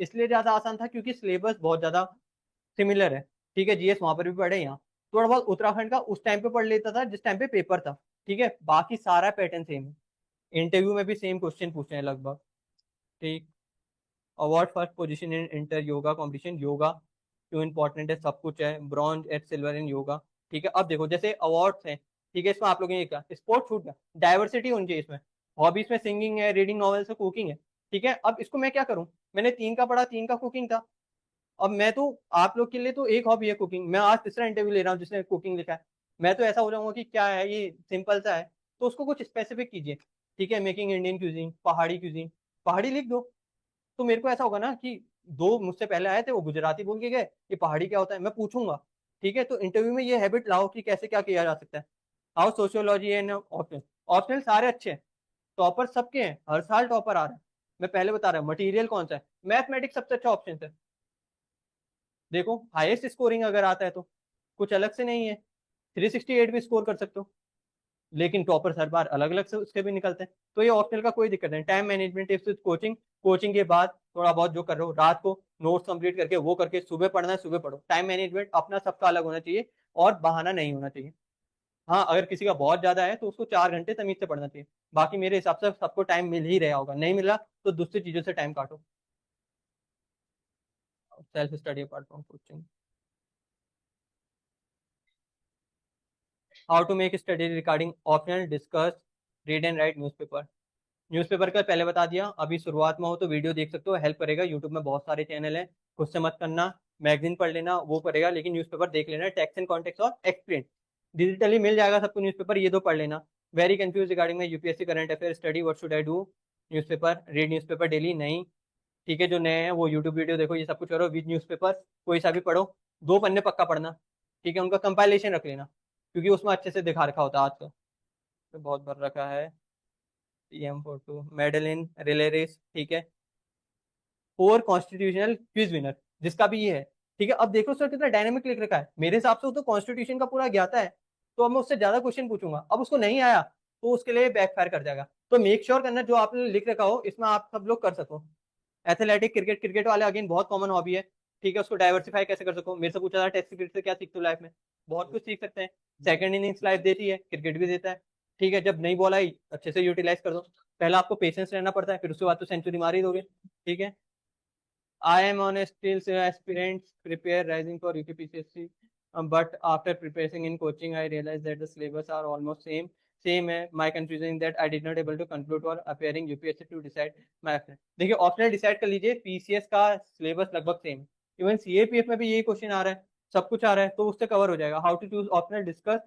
इसलिए ज्यादा आसान था क्योंकि सिलेबस बहुत ज्यादा सिमिलर है, ठीक है, GS वहां पर भी पढ़े, यहाँ थोड़ा बहुत उत्तराखंड का उस टाइम पे पढ़ लेता था जिस टाइम पे पेपर था, ठीक है, बाकी सारा पैटर्न सेम है। इंटरव्यू में भी सेम क्वेश्चन पूछे हैं लगभग, ठीक। Award first position in inter yoga competition, yoga क्यों इंपॉर्टेंट है, सब कुछ है, bronze at silver in yoga. ठीक है, अब देखो जैसे अवार्ड्स हैं, ठीक है, इसमें आप लोगों ने कहा स्पोर्ट्स छूट गया, डाइवर्सिटी होनी चाहिए इसमें, हॉबीज में सिंगिंग है, रीडिंग नॉवेल्स है, कुकिंग है। ठीक है, अब इसको मैं क्या करूं, मैंने 3 का पढ़ा, 3 का कुकिंग था। अब मैं तो आप लोग के लिए तो एक हॉबी है कुकिंग, मैं आज तीसरा इंटरव्यू ले रहा हूँ जिसने कुकिंग लिखा है, मैं तो ऐसा हो जाऊंगा कि क्या है ये, सिंपल सा है। तो उसको कुछ स्पेसिफिक कीजिए। ठीक है, मेकिंग इंडियन क्यूजीन, पहाड़ी क्यूजीन, पहाड़ी लिख दो। तो मेरे को ऐसा होगा ना कि 2 मुझसे पहले आए थे, वो गुजराती बोल के गए, ये पहाड़ी क्या होता है, मैं पूछूंगा। ठीक है, तो इंटरव्यू में ये हैबिट लाओ कि कैसे क्या किया जा सकता है। How sociology and optional, optional सारे अच्छे हैं, टॉपर सबके हैं, हर साल टॉपर आ रहा है। मैं पहले बता रहा हूँ मटेरियल कौन सा है, मैथमेटिक्स सबसे अच्छा ऑप्शन है। देखो हाईएस्ट स्कोरिंग अगर आता है तो कुछ अलग से नहीं है, 368 भी स्कोर कर सकते हो, लेकिन टॉपर्स हर बार अलग अलग से उसके भी निकलते हैं। तो ये ऑप्शनल का कोई दिक्कत नहीं। Time management tips with coaching, coaching के बाद थोड़ा बहुत जो कर रहे हो रात को नोट्स कंप्लीट करके वो करके, सुबह पढ़ना है सुबह पढ़ो। टाइम मैनेजमेंट अपना सबका अलग होना चाहिए और बहाना नहीं होना चाहिए। हाँ, अगर किसी का बहुत ज्यादा है तो उसको 4 घंटे तमीज से पढ़ना चाहिए। बाकी मेरे हिसाब से सबको टाइम मिल ही रहा होगा, नहीं मिला तो दूसरी चीजों से टाइम काटो। Self study apart from coaching, how to make study regarding optional, discuss, read and write newspaper. Newspaper का पहले बता दिया, अभी शुरुआत में हो तो वीडियो देख सकते हो, हेल्प करेगा। यूट्यूब में बहुत सारे चैनल है, खुद से मत करना, मैगजीन पढ़ लेना वो करेगा, लेकिन न्यूज़पेपर देख लेना, टेक्स्ट एंड कॉन्टेक्स्ट और एक्सप्लेन। डिजिटली मिल जाएगा सबको न्यूज़पेपर, ये 2 पढ़ लेना। Very confuse regarding my UPSC current affair study, what should I do. Newspaper, read newspaper daily नहीं। ठीक है, जो नए हैं वो यूट्यूब वीडियो देखो, ये सब कुछ करो विद न्यूज़पेपर, कोई सा भी पढ़ो, 2 पन्ने पक्का पढ़ना। ठीक है, उनका कंपाइलेशन रख लेना, क्योंकि उसमें अच्छे से दिखा रखा होता है। आज का तो बहुत भर रखा है। TM photo, medal in relay race, ठीक है, 4 कॉन्स्टिट्यूशनल क्विज विनर, जिसका भी ये है। ठीक है, अब देखो सर कितना डायनेमिक लिख रखा है, मेरे हिसाब से वो तो कॉन्स्टिट्यूशन का पूरा ज्ञाता है, तो अब मैं उससे ज्यादा क्वेश्चन पूछूंगा, अब उसको नहीं आया तो उसके लिए बैकफायर कर जाएगा। तो मेक श्योर करना जो आपने लिख रखा हो इसमें आप सब लोग कर सको। एथलेटिक, क्रिकेट, क्रिकेट वाले अगेन बहुत कॉमन हॉबी है। ठीक है, उसको डाइवर्सिफाई कैसे कर सको, मेरे से पूछा था टेस्ट क्रिकेट से क्या सीखते हो लाइफ में, बहुत कुछ सीख सकते हैं। सेकंड इनिंग्स लाइफ देती है, क्रिकेट भी देता है। ठीक है, जब नई बॉल आई अच्छे से यूटिलाइज कर दो। पहला आपको पेशेंस रहना पड़ता है, फिर उसके बाद तो सेंचुरी मार ही दोगे। ठीक है, I am on still aspirants prepare rising for UPPCSC, but after preparing in coaching I realized that the syllabus are almost same है। my confusion is that I did not able to conclude or appearing UPSC to decide my option। देखिए optional decide कर लीजिए, PCS का syllabus लगभग same है, even CAPF में भी यही क्वेश्चन आ रहा है, सब कुछ आ रहा है, तो उससे कवर हो जाएगा। How to choose optional, discuss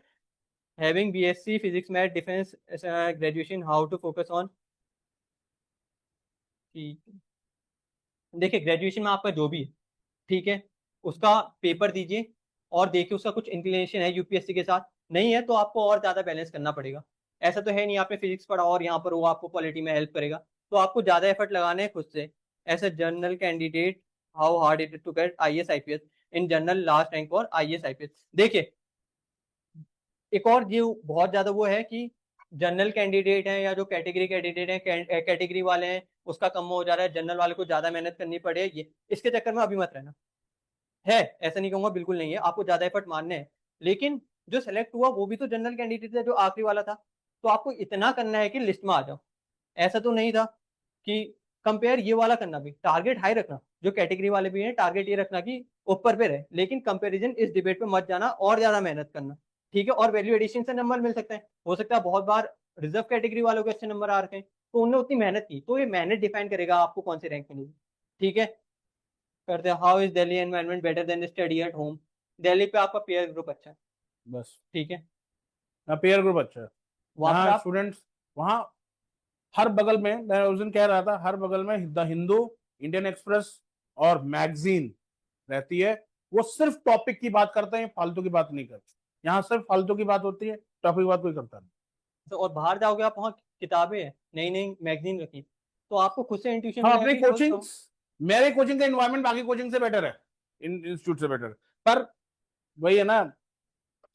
having BSc physics math defence graduation, how to focus on. देखिए ग्रेजुएशन में आपका जो भी है, ठीक है, उसका पेपर दीजिए और देखिए उसका कुछ इंक्लिनेशन है यूपीएससी के साथ, नहीं है तो आपको और ज्यादा बैलेंस करना पड़ेगा। ऐसा तो है नहीं आपने फिजिक्स पढ़ा और यहाँ पर वो आपको पॉलिटी में हेल्प करेगा, तो आपको ज्यादा एफर्ट लगाने हैं खुद से। As a general candidate, how hard it to get IAS IPS in general, last rank for IAS IPS. देखिए एक और जो बहुत ज्यादा वो है कि जनरल कैंडिडेट है या जो कैटेगरी कैंडिडेट है, कैटेगरी वाले हैं उसका कम हो जा रहा है, जनरल वाले को ज्यादा मेहनत करनी पड़ेगी, इसके चक्कर में अभी मत रहना। है, ऐसा नहीं कहूंगा बिल्कुल नहीं है, आपको ज्यादा एफर्ट मानने हैं, लेकिन जो सेलेक्ट हुआ वो भी तो जनरल कैंडिडेट था जो आखिरी वाला था, तो आपको इतना करना है कि लिस्ट में आ जाओ। ऐसा तो नहीं था कि कंपेयर ये वाला करना, भी टारगेट हाई रखना, जो कैटेगरी वाले भी हैं टारगेट ये रखना कि ऊपर पे रहे, लेकिन कंपैरिजन इस डिबेट पे मत जाना और ज्यादा मेहनत करना। ठीक है, और वैल्यू एडिशन से नंबर मिल सकते हैं, हो सकता है बहुत बार रिजर्व कैटेगरी वालों के अच्छे नंबर आ रखे हैं, तो उन्होंने उतनी मेहनत की, तो ये मेहनत डिफाइन करेगा आपको कौन सी रैंक मिलेगी। ठीक है, करते हैं how is Delhi environment better than study at home. Delhi पे आपका पीयर ग्रुप अच्छा है, बस ठीक है, पेयर ग्रुप अच्छा है, वहां पर वहाँ आप स्टूडेंट्स, वहाँ हर बगल में, मैं उस दिन कह रहा था, हर बगल में द हिंदू, इंडियन एक्सप्रेस और मैगजीन रहती है। वो सिर्फ टॉपिक की बात करते हैं, फालतू की बात नहीं करते। यहाँ सिर्फ फालतू की बात होती है, टॉपिक की बात कोई करता नहीं। तो और बाहर जाओगे आप, वहाँ किताबें हैं, नई नई मैगजीन रखी, तो आपको खुद से इंट्यूशन हम मिलेगा अपनी कि रोज कोचिंग, पढ़ो। मेरे कोचिंग का इन्वायरमेंट बाकी कोचिंग से बेटर है, इंस्टीट्यूट से बेटर, पर वही है ना,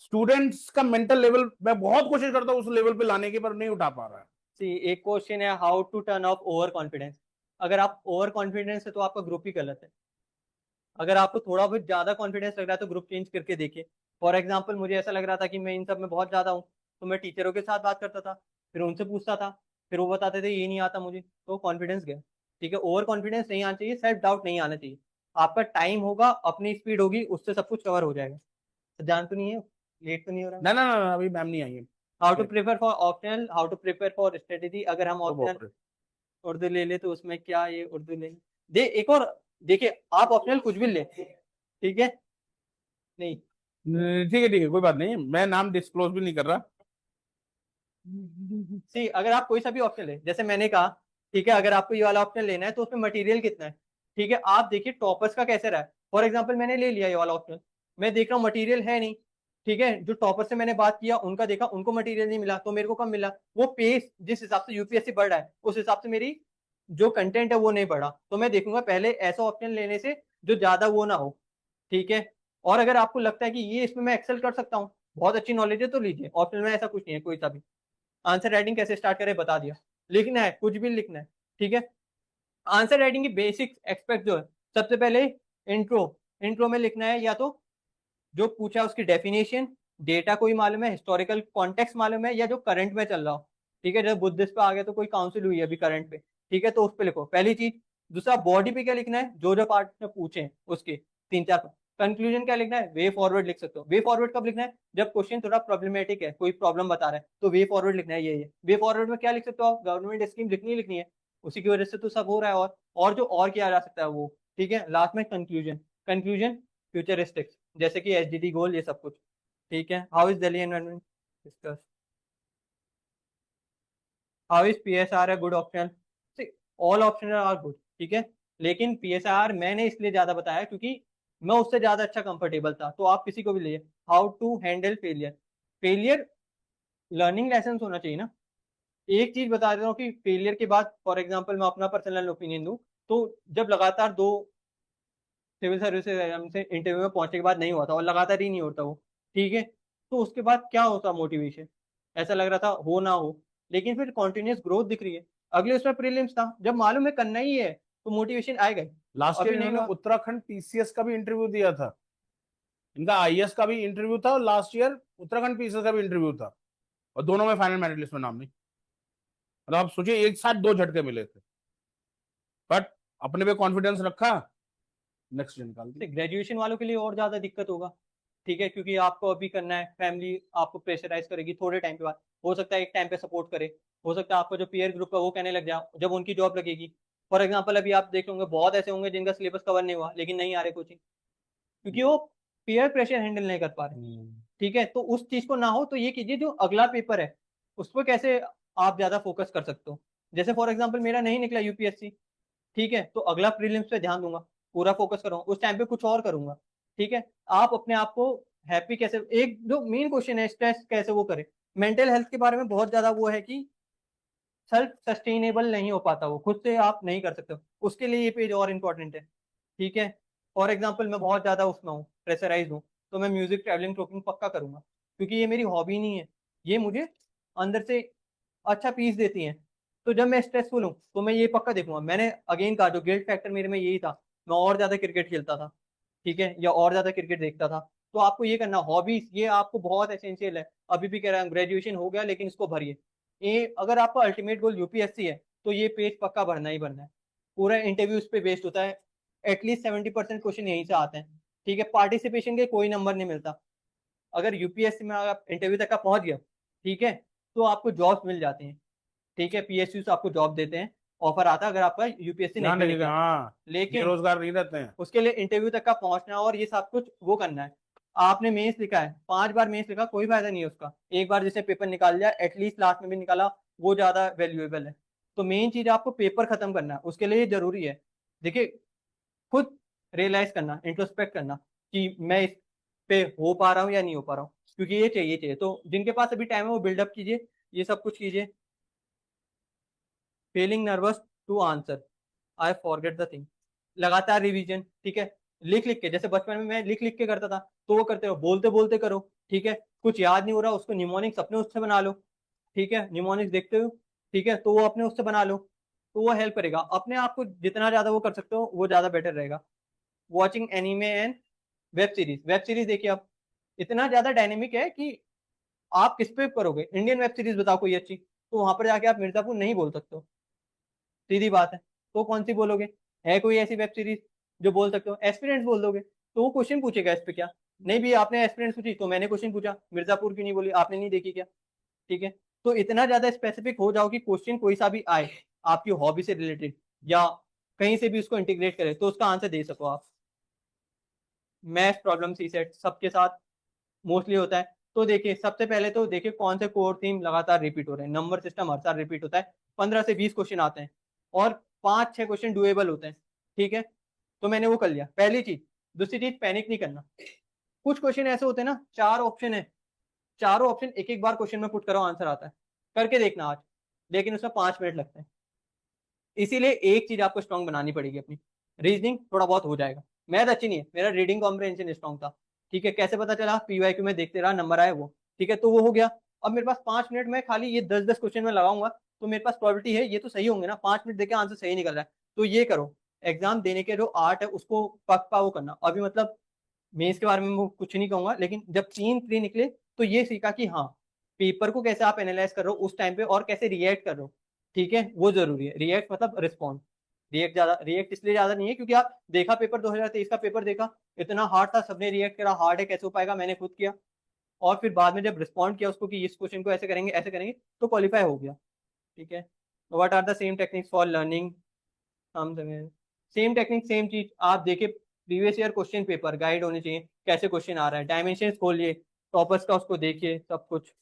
स्टूडेंट्स का मेंटल लेवल मैं बहुत कोशिश करता हूँ उस लेवल पे लाने की, पर नहीं उठा पा रहा है। सी एक क्वेश्चन है, how to turn off over confidence. अगर आप ओवर कॉन्फिडेंस है तो आपका ग्रुप ही गलत है, अगर आपको थोड़ा बहुत ज्यादा कॉन्फिडेंस लग रहा है तो ग्रुप चेंज करके देखिए। फॉर एग्जाम्पल मुझे ऐसा लग रहा था कि मैं इन सब में बहुत ज्यादा हूँ, तो मैं टीचरों के साथ बात करता था, फिर उनसे पूछता था, फिर वो बताते थे ये नहीं आता मुझे, तो कॉन्फिडेंस गया। ठीक है, ओवर कॉन्फिडेंस नहीं आना चाहिए, सेल्फ डाउट नहीं आना चाहिए। आपका टाइम होगा, अपनी स्पीड होगी, उससे सब कुछ कवर हो जाएगा। तो जान तो नहीं है, लेट तो नहीं हो रहा? ना ना ना, अभी मैम नहीं आई है। How to prepare for optional, how to prepare for strategy. अगर हम तो ऑप्शनल बाप रे। उर्दू ले ले तो उसमें क्या, ये उर्दू ले दे एक और। देखिए आप ऑप्शनल कुछ भी ले, ठीक है, नहीं ठीक है, कोई बात नहीं, मैं नाम डिस्क्लोज भी नहीं कर रहा। सी, अगर आप कोई सा भी ऑप्शन ले, जैसे मैंने कहा, ठीक है, अगर आपको ये वाला ऑप्शन लेना है तो उसमें मटेरियल कितना है, ठीक है, आप देखिए टॉपर्स का कैसे रहा है। फॉर एग्जांपल मैंने ले लिया ये वाला ऑप्शन, मैं देख रहा हूँ मटेरियल है नहीं, ठीक है, जो टॉपर से मैंने बात किया उनका देखा, उनको मटेरियल नहीं मिला, तो मेरे को कम मिला। वो पेस जिस हिसाब से यूपीएससी बढ़ रहा है उस हिसाब से मेरी जो कंटेंट है वो नहीं बढ़ा, तो मैं देखूंगा पहले ऐसा ऑप्शन लेने से जो ज्यादा वो ना हो, ठीक है। और अगर आपको लगता है कि ये इसमें मैं एक्सेल कर सकता हूँ, बहुत अच्छी नॉलेज है, तो लीजिए ऑप्शन में, ऐसा कुछ नहीं है कोई सा भी। आंसर राइटिंग कैसे स्टार्ट करें बता दिया, लिखना है कुछ भी लिखना है, ठीक है। आंसर राइटिंग की बेसिक एक्सपेक्ट जो है, सबसे पहले इंट्रो, इंट्रो में लिखना है या तो जो पूछा है उसकी डेफिनेशन, डेटा कोई मालूम है, हिस्टोरिकल कॉन्टेक्स्ट मालूम है, या जो करंट में चल रहा हो, ठीक है। जब बुद्धिस्ट पे आ गया तो कोई काउंसिल हुई है अभी करंट पे, ठीक है, तो उस पे लिखो पहली चीज। दूसरा बॉडी पे क्या लिखना है, जो जो पार्ट में पूछे उसके 3-4। कंक्लूजन क्या लिखना है, वे फॉरवर्ड लिख सकते हो। वे फॉरवर्ड कब लिखना है, जब क्वेश्चन थोड़ा प्रॉब्लमेटिक है, कोई प्रॉब्लम बता रहा है, तो वे फॉरवर्ड लिखना है। ये वे फॉरवर्ड में क्या लिख सकते हो आप, गवर्नमेंट स्कीम लिखनी है, उसी की वजह से तो सब हो रहा है। और जो और किया जा सकता है वो, ठीक है। लास्ट में कंक्लूजन, कंक्लूजन फ्यूचरिस्टिक्स, जैसे कि एचडीडी गोल, ये सब कुछ, ठीक है। How is Delhi environment discuss, how is PSR है good option, all option are good, ठीक है। लेकिन पीएसआर मैंने इसलिए ज्यादा बताया क्योंकि मैं उससे ज्यादा अच्छा कंफर्टेबल था, तो आप किसी को भी लिए। How to handle failure, failure learning lesson होना चाहिए ना। एक चीज बता देता हूँ कि फेलियर के बाद, फॉर एग्जाम्पल मैं अपना पर्सनल ओपिनियन दूं, तो जब लगातार 2 सिविल सर्विस एग्जाम से इंटरव्यू में पहुंचने के बाद नहीं हुआ था, और लगातार ही नहीं होता वो, ठीक है, तो उसके बाद क्या होता मोटिवेशन, ऐसा लग रहा था हो ना हो, लेकिन फिर कॉन्टिन्यूस ग्रोथ दिख रही है। अगले उसमें प्रीलिम्स था, जब मालूम है करना ही है तो मोटिवेशन आएगा ही। लास्ट ईयर अभी नहीं इन्होंने हुआ, उत्तराखंड पीसीएस का भी इंटरव्यू दिया था, इनका आईएएस का भी इंटरव्यू था, और लास्ट ईयर उत्तराखंड पीसीएस का भी इंटरव्यू था, और दोनों में फाइनल मेरिट लिस्ट में नाम नहीं। मतलब आप सोचिए, एक साथ 2 झटके मिले थे, बट अपने पे कॉन्फिडेंस रखा, नेक्स्ट निकाल दी। ग्रेजुएशन वालों के लिए और ज्यादा दिक्कत होगा, ठीक है, क्योंकि आपको अभी करना है, फैमिली आपको प्रेशराइज करेगी थोड़े टाइम के बाद, हो सकता है एक टाइम पे सपोर्ट करे, हो सकता है आपको जो पीयर ग्रुप है वो कहने लग जाए जब उनकी जॉब लगेगी। फॉर एग्जाम्पल अभी आप देख होंगे बहुत ऐसे होंगे जिनका सिलेबस कवर नहीं हुआ लेकिन नहीं आ रहे कोचिंग, क्योंकि वो पीयर प्रेशर हैंडल नहीं कर पा रहे, ठीक है। तो उस चीज को ना हो तो ये कीजिए, जो अगला पेपर है उस पर कैसे आप ज्यादा फोकस कर सकते हो। जैसे फॉर एग्जाम्पल मेरा नहीं निकला यूपीएससी, ठीक है, तो अगला प्रीलिम्स पे ध्यान दूंगा, पूरा फोकस करूंगा, उस टाइम पे कुछ और करूंगा, ठीक है। आप अपने आप को हैप्पी कैसे, एक जो मेन क्वेश्चन है स्ट्रेस कैसे वो करे, मेंटल हेल्थ के बारे में बहुत ज्यादा वो है कि सेल्फ सस्टेनेबल नहीं हो पाता, वो खुद से आप नहीं कर सकते हो, उसके लिए ये पेज और इम्पोर्टेंट है, ठीक है। फॉर एग्जाम्पल मैं बहुत ज्यादा उसमें हूँ, प्रेशराइज हूँ, तो मैं म्यूजिक ट्रैवलिंग टॉकिंग पक्का करूंगा, क्योंकि ये मेरी हॉबी नहीं है, ये मुझे अंदर से अच्छा पीस देती है। तो जब मैं स्ट्रेसफुल हूँ तो मैं ये पक्का देखूंगा। मैंने अगेन कहा जो गिल्ट फैक्टर मेरे में यही था, मैं और ज्यादा क्रिकेट खेलता था, ठीक है, या और ज्यादा क्रिकेट देखता था। तो आपको ये करना, हॉबीज ये आपको बहुत एसेंशियल है। अभी भी कह रहा हूँ ग्रेजुएशन हो गया लेकिन इसको भरिए, ये अगर आपका अल्टीमेट गोल यूपीएससी है तो ये पेज पक्का भरना ही भरना है। पूरा इंटरव्यू इस पे बेस्ड होता है, एटलीस्ट 70% क्वेश्चन यहीं से आते हैं, ठीक है। पार्टिसिपेशन के कोई नंबर नहीं मिलता, अगर यूपीएससी में आप इंटरव्यू तक का पहुंच गया, ठीक है, तो आपको जॉब्स मिल जाती हैं, ठीक है। पीएसयू से आपको जॉब देते हैं, ऑफर आता है अगर आपका यूपीएससी नहीं ध्यान भी रखिएगा, निकला, हाँ, लेकिन बेरोजगार नहीं रहते हैं। उसके लिए इंटरव्यू तक का पहुंचना और ये सब कुछ वो करना है। आपने मेंस लिखा है, 5 बार मेंस लिखा, कोई फायदा नहीं है उसका, एक बार जिसने पेपर निकाल लिया एटलीस्ट लास्ट में भी निकाला, वो ज्यादा वैल्यूएबल है। तो मेन चीज आपको पेपर खत्म करना है, उसके लिए जरूरी है, देखिए, खुद रियलाइज करना, इंट्रोस्पेक्ट करना कि मैं इस पे हो पा रहा हूँ या नहीं हो पा रहा हूँ, क्योंकि ये चाहिए। तो जिनके पास अभी टाइम है वो बिल्डअप कीजिए, ये सब कुछ कीजिए। Feeling nervous to answer, I forget the thing, लगातार रिवीजन, ठीक है, लिख लिख के, जैसे बचपन में मैं लिख लिख के करता था, तो वो करते रहो, बोलते बोलते करो, ठीक है। कुछ याद नहीं हो रहा उसको निमोनिक्स अपने उससे बना लो, ठीक है, निमोनिक्स देखते हो, ठीक है, तो वो अपने उससे बना लो, तो वो हेल्प करेगा। अपने आप को जितना ज्यादा वो कर सकते हो वो ज्यादा बेटर रहेगा। Watching anime and web series, web series देखिए आप, इतना ज्यादा डायनेमिक है कि आप किस पे करोगे। इंडियन वेब सीरीज बताओ कोई अच्छी, तो वहां पर जाके आप मिर्जापुर नहीं बोल सकते हो, सीधी बात है, तो कौन सी बोलोगे, है कोई ऐसी वेब सीरीज जो बोल सकते हो। एस्पिरेंट्स बोल दोगे तो वो क्वेश्चन पूछेगा इस पे क्या, नहीं भी आपने एस्पिरेंट्स पूछी तो मैंने क्वेश्चन पूछा मिर्जापुर क्यों नहीं बोली, आपने नहीं देखी क्या, ठीक है। तो इतना ज्यादा स्पेसिफिक हो जाओ कि क्वेश्चन कोई सा भी आए आपकी हॉबी से रिलेटेड या कहीं से भी उसको इंटीग्रेट करे तो उसका आंसर दे सको आप। मैथ प्रॉब्लम सी सेट सबके साथ मोस्टली होता है। तो देखिए सबसे पहले तो देखिए कौन से कोर थीम लगातार रिपीट हो रहे हैं। नंबर सिस्टम हर साल रिपीट होता है, 15 से 20 क्वेश्चन आते हैं और 5-6 क्वेश्चन डुएबल होते हैं, ठीक है। तो मैंने वो कर लिया, पहली चीज। दूसरी चीज, पैनिक नहीं करना। कुछ क्वेश्चन ऐसे होते हैं ना, 4 ऑप्शन है, चारों ऑप्शन एक एक बार क्वेश्चन में पुट करो आंसर आता है, करके देखना आज, लेकिन उसमें 5 मिनट लगते हैं। इसीलिए एक चीज आपको स्ट्रॉन्ग बनानी पड़ेगी अपनी, रीजनिंग थोड़ा बहुत हो जाएगा। मैथ अच्छी नहीं है, मेरा रीडिंग कॉम्प्रिहेंशन स्ट्रॉन्ग था, ठीक है। कैसे पता चला, पीवाईक्यू में देखते रहा, नंबर आए वो, ठीक है। तो वो हो गया। अब मेरे पास 5 मिनट में खाली ये 10-10 क्वेश्चन में लगाऊंगा तो मेरे पास प्रोबेबिलिटी है ये तो सही होंगे ना, 5 मिनट देके आंसर सही निकल रहा है। तो ये करो, एग्जाम देने के जो आर्ट है उसको पक्का वो करना। अभी मतलब मेंस के बारे में वो कुछ नहीं कहूंगा, लेकिन जब 3 प्री निकले तो ये सीखा कि हाँ पेपर को कैसे आप एनालाइज कर रहे हो उस टाइम पे और कैसे रिएक्ट कर रहे हो, ठीक है। वो जरूरी है, रिएक्ट मतलब रिस्पॉन्ड। रिएक्ट इसलिए ज्यादा नहीं है क्योंकि आप देखा पेपर 2023 का पेपर देखा, इतना हार्ड था, सबने रिएक्ट करा, हार्ड है कैसे हो पाएगा, मैंने खुद किया। और फिर बाद में जब रिस्पॉन्ड किया उसको कि इस क्वेश्चन को ऐसे करेंगे तो क्वालिफाई हो गया, ठीक है। What are the same techniques for learning हम सेम टेक्निक सेम चीज आप देखिए, previous year question paper guide होने चाहिए, कैसे क्वेश्चन आ रहा है, डायमेंशन खोलिए, टॉपर्स का उसको देखिए सब कुछ।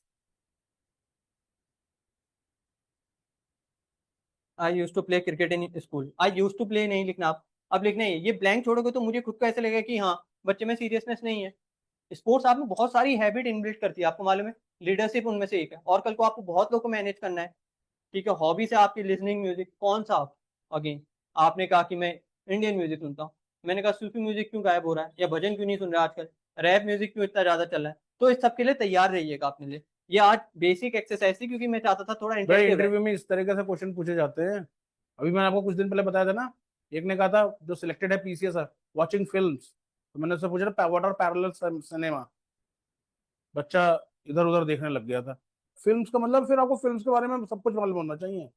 I use to play cricket in school, I use to play नहीं लिखना आप, अब लिखना है। ये ब्लैंक छोड़ोगे तो मुझे खुद को ऐसे लगेगा कि हाँ बच्चे में सीरियसनेस नहीं है। स्पोर्ट्स आप में बहुत सारी हैबिट इनबिल्ट करती है, आपको मालूम है, लीडरशिप उनमें से एक है। और कल को आपको बहुत लोग को मैनेज करना है, ठीक है। हॉबी से आपकी लिसनिंग म्यूजिक कौन सा आप, अगेन आपने कहा कि मैं इंडियन म्यूजिक सुनता हूँ, मैंने कहा सूफी म्यूजिक क्यों गायब हो रहा है या भजन क्यों नहीं सुन रहा आजकल, रैप म्यूजिक क्यों इतना ज्यादा चल रहा है। तो इस सब के लिए तैयार रहिएगा अपने लिए। ये आज बेसिक एक्सरसाइज थी क्योंकि मैं चाहता था थोड़ा भाई इंटरेक्टिव रहे। इंटरव्यू में इस तरीके से क्वेश्चन पूछे जाते हैं। अभी मैंने आपको कुछ दिन पहले बताया था ना, एक ने कहा था जो सिलेक्टेड है पीसीएस सर वाचिंग फिल्म्स, तो मैंने उससे पूछा व्हाट आर पैरेलल सिनेमा, बच्चा इधर उधर देखने लग गया था। फिल्म्स का मतलब फिर आपको फिल्म्स के बारे में सब कुछ मालूम होना चाहिए।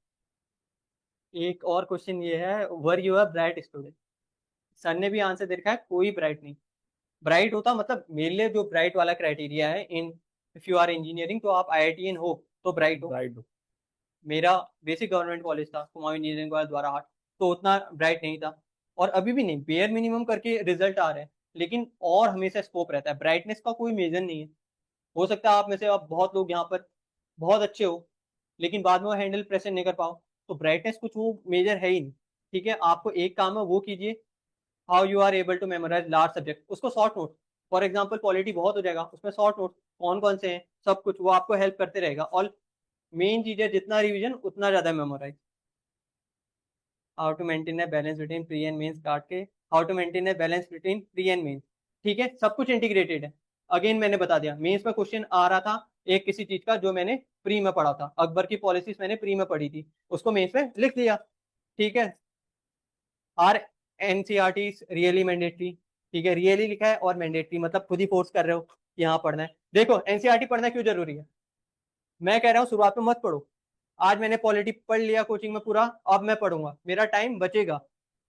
एक और क्वेश्चन ये है, were you are bright student, sir ने भी आंसर दे रखा है, कोई ब्राइट नहीं। ब्राइट होता मतलब मेरे लिए जो ब्राइट वाला क्राइटेरिया है, in if you are engineering तो आप आईआईटीएन हो तो ब्राइट हो। राइट। मेरा बेसिक गवर्नमेंट कॉलेज था कुमाऊं इंजीनियरिंग कॉलेज द्वारा हाट, तो उतना ब्राइट नहीं था। और अभी भी नहीं, बेयर मिनिमम करके रिजल्ट आ रहे हैं, लेकिन और हमेशा स्कोप रहता है। ब्राइटनेस का कोई मेजर नहीं है। हो सकता है आप में से आप बहुत लोग यहाँ पर बहुत अच्छे हो लेकिन बाद में वो हैंडल प्रेशर नहीं कर पाओ, तो ब्राइटनेस कुछ वो मेजर है ही नहीं, ठीक है। आपको एक काम है वो कीजिए, how you are able to memorise large subject, उसको short note, for example polity बहुत हो जाएगा उसमें शॉर्ट नोट कौन कौन से हैं सब कुछ वो आपको हेल्प करते रहेगा। और मेन चीज है जितना रिवीजन उतना ज्यादा memorise. How to maintain a balance between pre and mains काट के, how to maintain a balance between pre and mains, ठीक है। सब कुछ इंटीग्रेटेड है। अगेन मैंने बता दिया, मेंस में क्वेश्चन आ रहा था एक किसी चीज का जो मैंने प्री में पढ़ा था, अकबर की पॉलिसीज मैंने प्री में पढ़ी थी, उसको मेंस में लिख दिया, ठीक है। आर एनसीईआरटी रियली मैंडेटरी, ठीक है। रियली लिखा है और मैंडेटरी मतलब खुद ही फोर्स कर रहे हो कि यहाँ पढ़ना है। देखो एनसीईआरटी पढ़ना क्यों जरूरी है, मैं कह रहा हूँ शुरुआत में मत पढ़ो। आज मैंने पॉलिटी पढ़ लिया कोचिंग में पूरा, अब मैं पढ़ूंगा, मेरा टाइम बचेगा,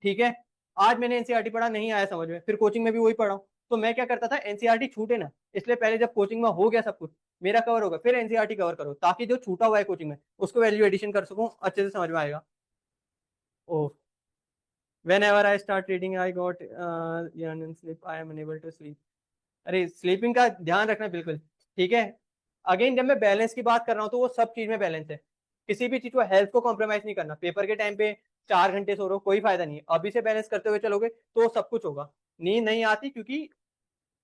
ठीक है। आज मैंने एनसीईआरटी पढ़ा, नहीं आया समझ में, फिर कोचिंग में भी वही पढ़ा, तो मैं क्या करता था, एनसीईआरटी छूटे ना, इसलिए पहले जब कोचिंग में हो गया सब कुछ मेरा कवर होगा फिर एनसीईआरटी कवर करो, ताकि जो छूटा हुआ है कोचिंग में उसको वैल्यू एडिशन कर सकूं, अच्छे से समझ में आएगा। ओह, whenever I start reading I got yawn and sleep, I am unable to sleep। अरे स्लीपिंग का ध्यान रखना बिल्कुल, ठीक है। अगेन जब मैं बैलेंस की बात कर रहा हूँ तो वो सब चीज में बैलेंस है, किसी भी चीज को हेल्थ को कॉम्प्रोमाइज नहीं करना। पेपर के टाइम पे 4 घंटे सो रहे हो कोई फायदा नहीं है, अभी से बैलेंस करते हुए चलोगे तो सब कुछ होगा। नींद नहीं आती क्योंकि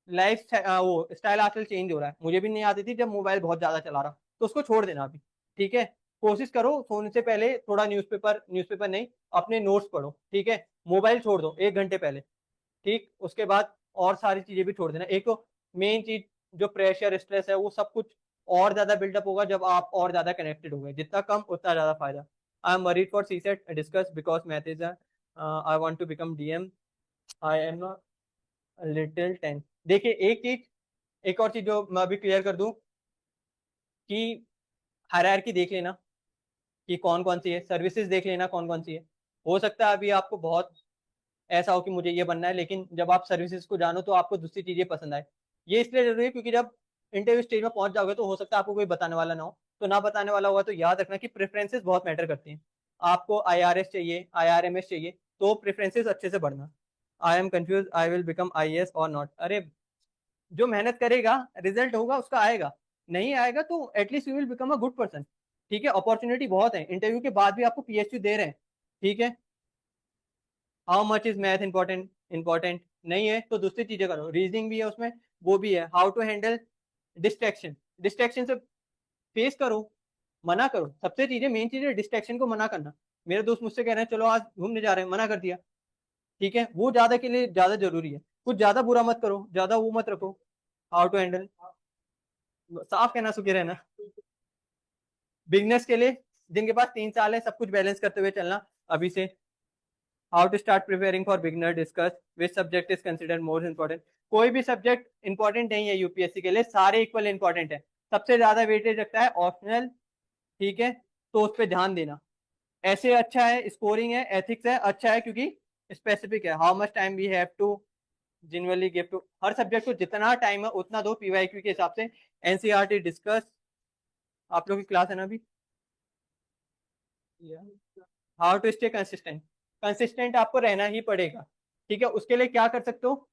लाइफ वो स्टाइल आजकल चेंज हो रहा है, मुझे भी नहीं आती थी जब मोबाइल बहुत ज्यादा चला रहा, तो उसको छोड़ देना अभी, ठीक है। कोशिश करो सोने से पहले थोड़ा न्यूज़पेपर नहीं, अपने नोट्स पढ़ो, ठीक है। मोबाइल छोड़ दो 1 घंटे पहले, ठीक। उसके बाद और सारी चीजें भी छोड़ देना। एक तो मेन चीज जो प्रेशर स्ट्रेस है वो सब कुछ और ज्यादा बिल्डअप होगा जब आप और ज्यादा कनेक्टेड होंगे, जितना कम उतना ज्यादा फायदा। I am worried for CSAT discuss because math is I want to become DM, I am little tense. देखिए एक और चीज जो मैं अभी क्लियर कर दूं कि हायरार्की देख लेना कि कौन कौन सी है, सर्विसेज देख लेना कौन कौन सी है। हो सकता है अभी आपको बहुत ऐसा हो कि मुझे ये बनना है, लेकिन जब आप सर्विसेज को जानो तो आपको दूसरी चीजें पसंद आए। ये इसलिए जरूरी है क्योंकि जब इंटरव्यू स्टेज में पहुंच जाओगे तो हो सकता है आपको कोई बताने वाला ना हो, तो ना बताने वाला होगा तो याद रखना कि प्रेफरेंसेस बहुत मैटर करती हैं। आपको IRS चाहिए, IRMS चाहिए, तो प्रेफरेंसेस अच्छे से बढ़ना। I am confuse, I will become IAS और नॉट। अरे जो मेहनत करेगा रिजल्ट होगा उसका आएगा, नहीं आएगा तो at least you will become a good person. ठीक है, अपॉर्चुनिटी बहुत है, इंटरव्यू के बाद भी आपको PSU दे रहे हैं। ठीक है, how much is math important? Important नहीं है तो दूसरी चीजें करो, रीजनिंग भी है उसमें, वो भी है। How to handle distraction? Distraction से फेस करो, मना करो। सबसे चीजें मेन चीज है डिस्ट्रैक्शन को मना करना। मेरे दोस्त मुझसे कह रहे हैं चलो आज घूमने जा रहे हैं, मना कर दिया। ठीक है, वो ज्यादा के लिए ज्यादा जरूरी है। कुछ ज्यादा बुरा मत करो, ज्यादा वो मत रखो। हाउ टू हैंडल, साफ कहना, सुखी रहना। बिगनर्स के लिए जिनके पास 3 साल है, सब कुछ बैलेंस करते हुए चलना अभी से। How to start preparing for beginner, discuss which subject is considered more important. कोई भी सब्जेक्ट इंपॉर्टेंट नहीं है यूपीएससी के लिए, सारे इक्वल इंपॉर्टेंट है। सबसे ज्यादा वेटेज रखता है ऑप्शनल। ठीक है, तो उस पर ध्यान देना। ऐसे अच्छा है, स्कोरिंग है, एथिक्स है, अच्छा है क्योंकि स्पेसिफिक है। How much time we have to generally give to, हर सब्जेक्ट को जितना टाइम है उतना दो पीवाईक्यू के हिसाब से। एनसीईआरटी डिस्कस, आप लोगों की क्लास है ना अभी। How to stay consistent, consistent आपको रहना ही पड़ेगा। ठीक है, उसके लिए क्या कर सकते हो,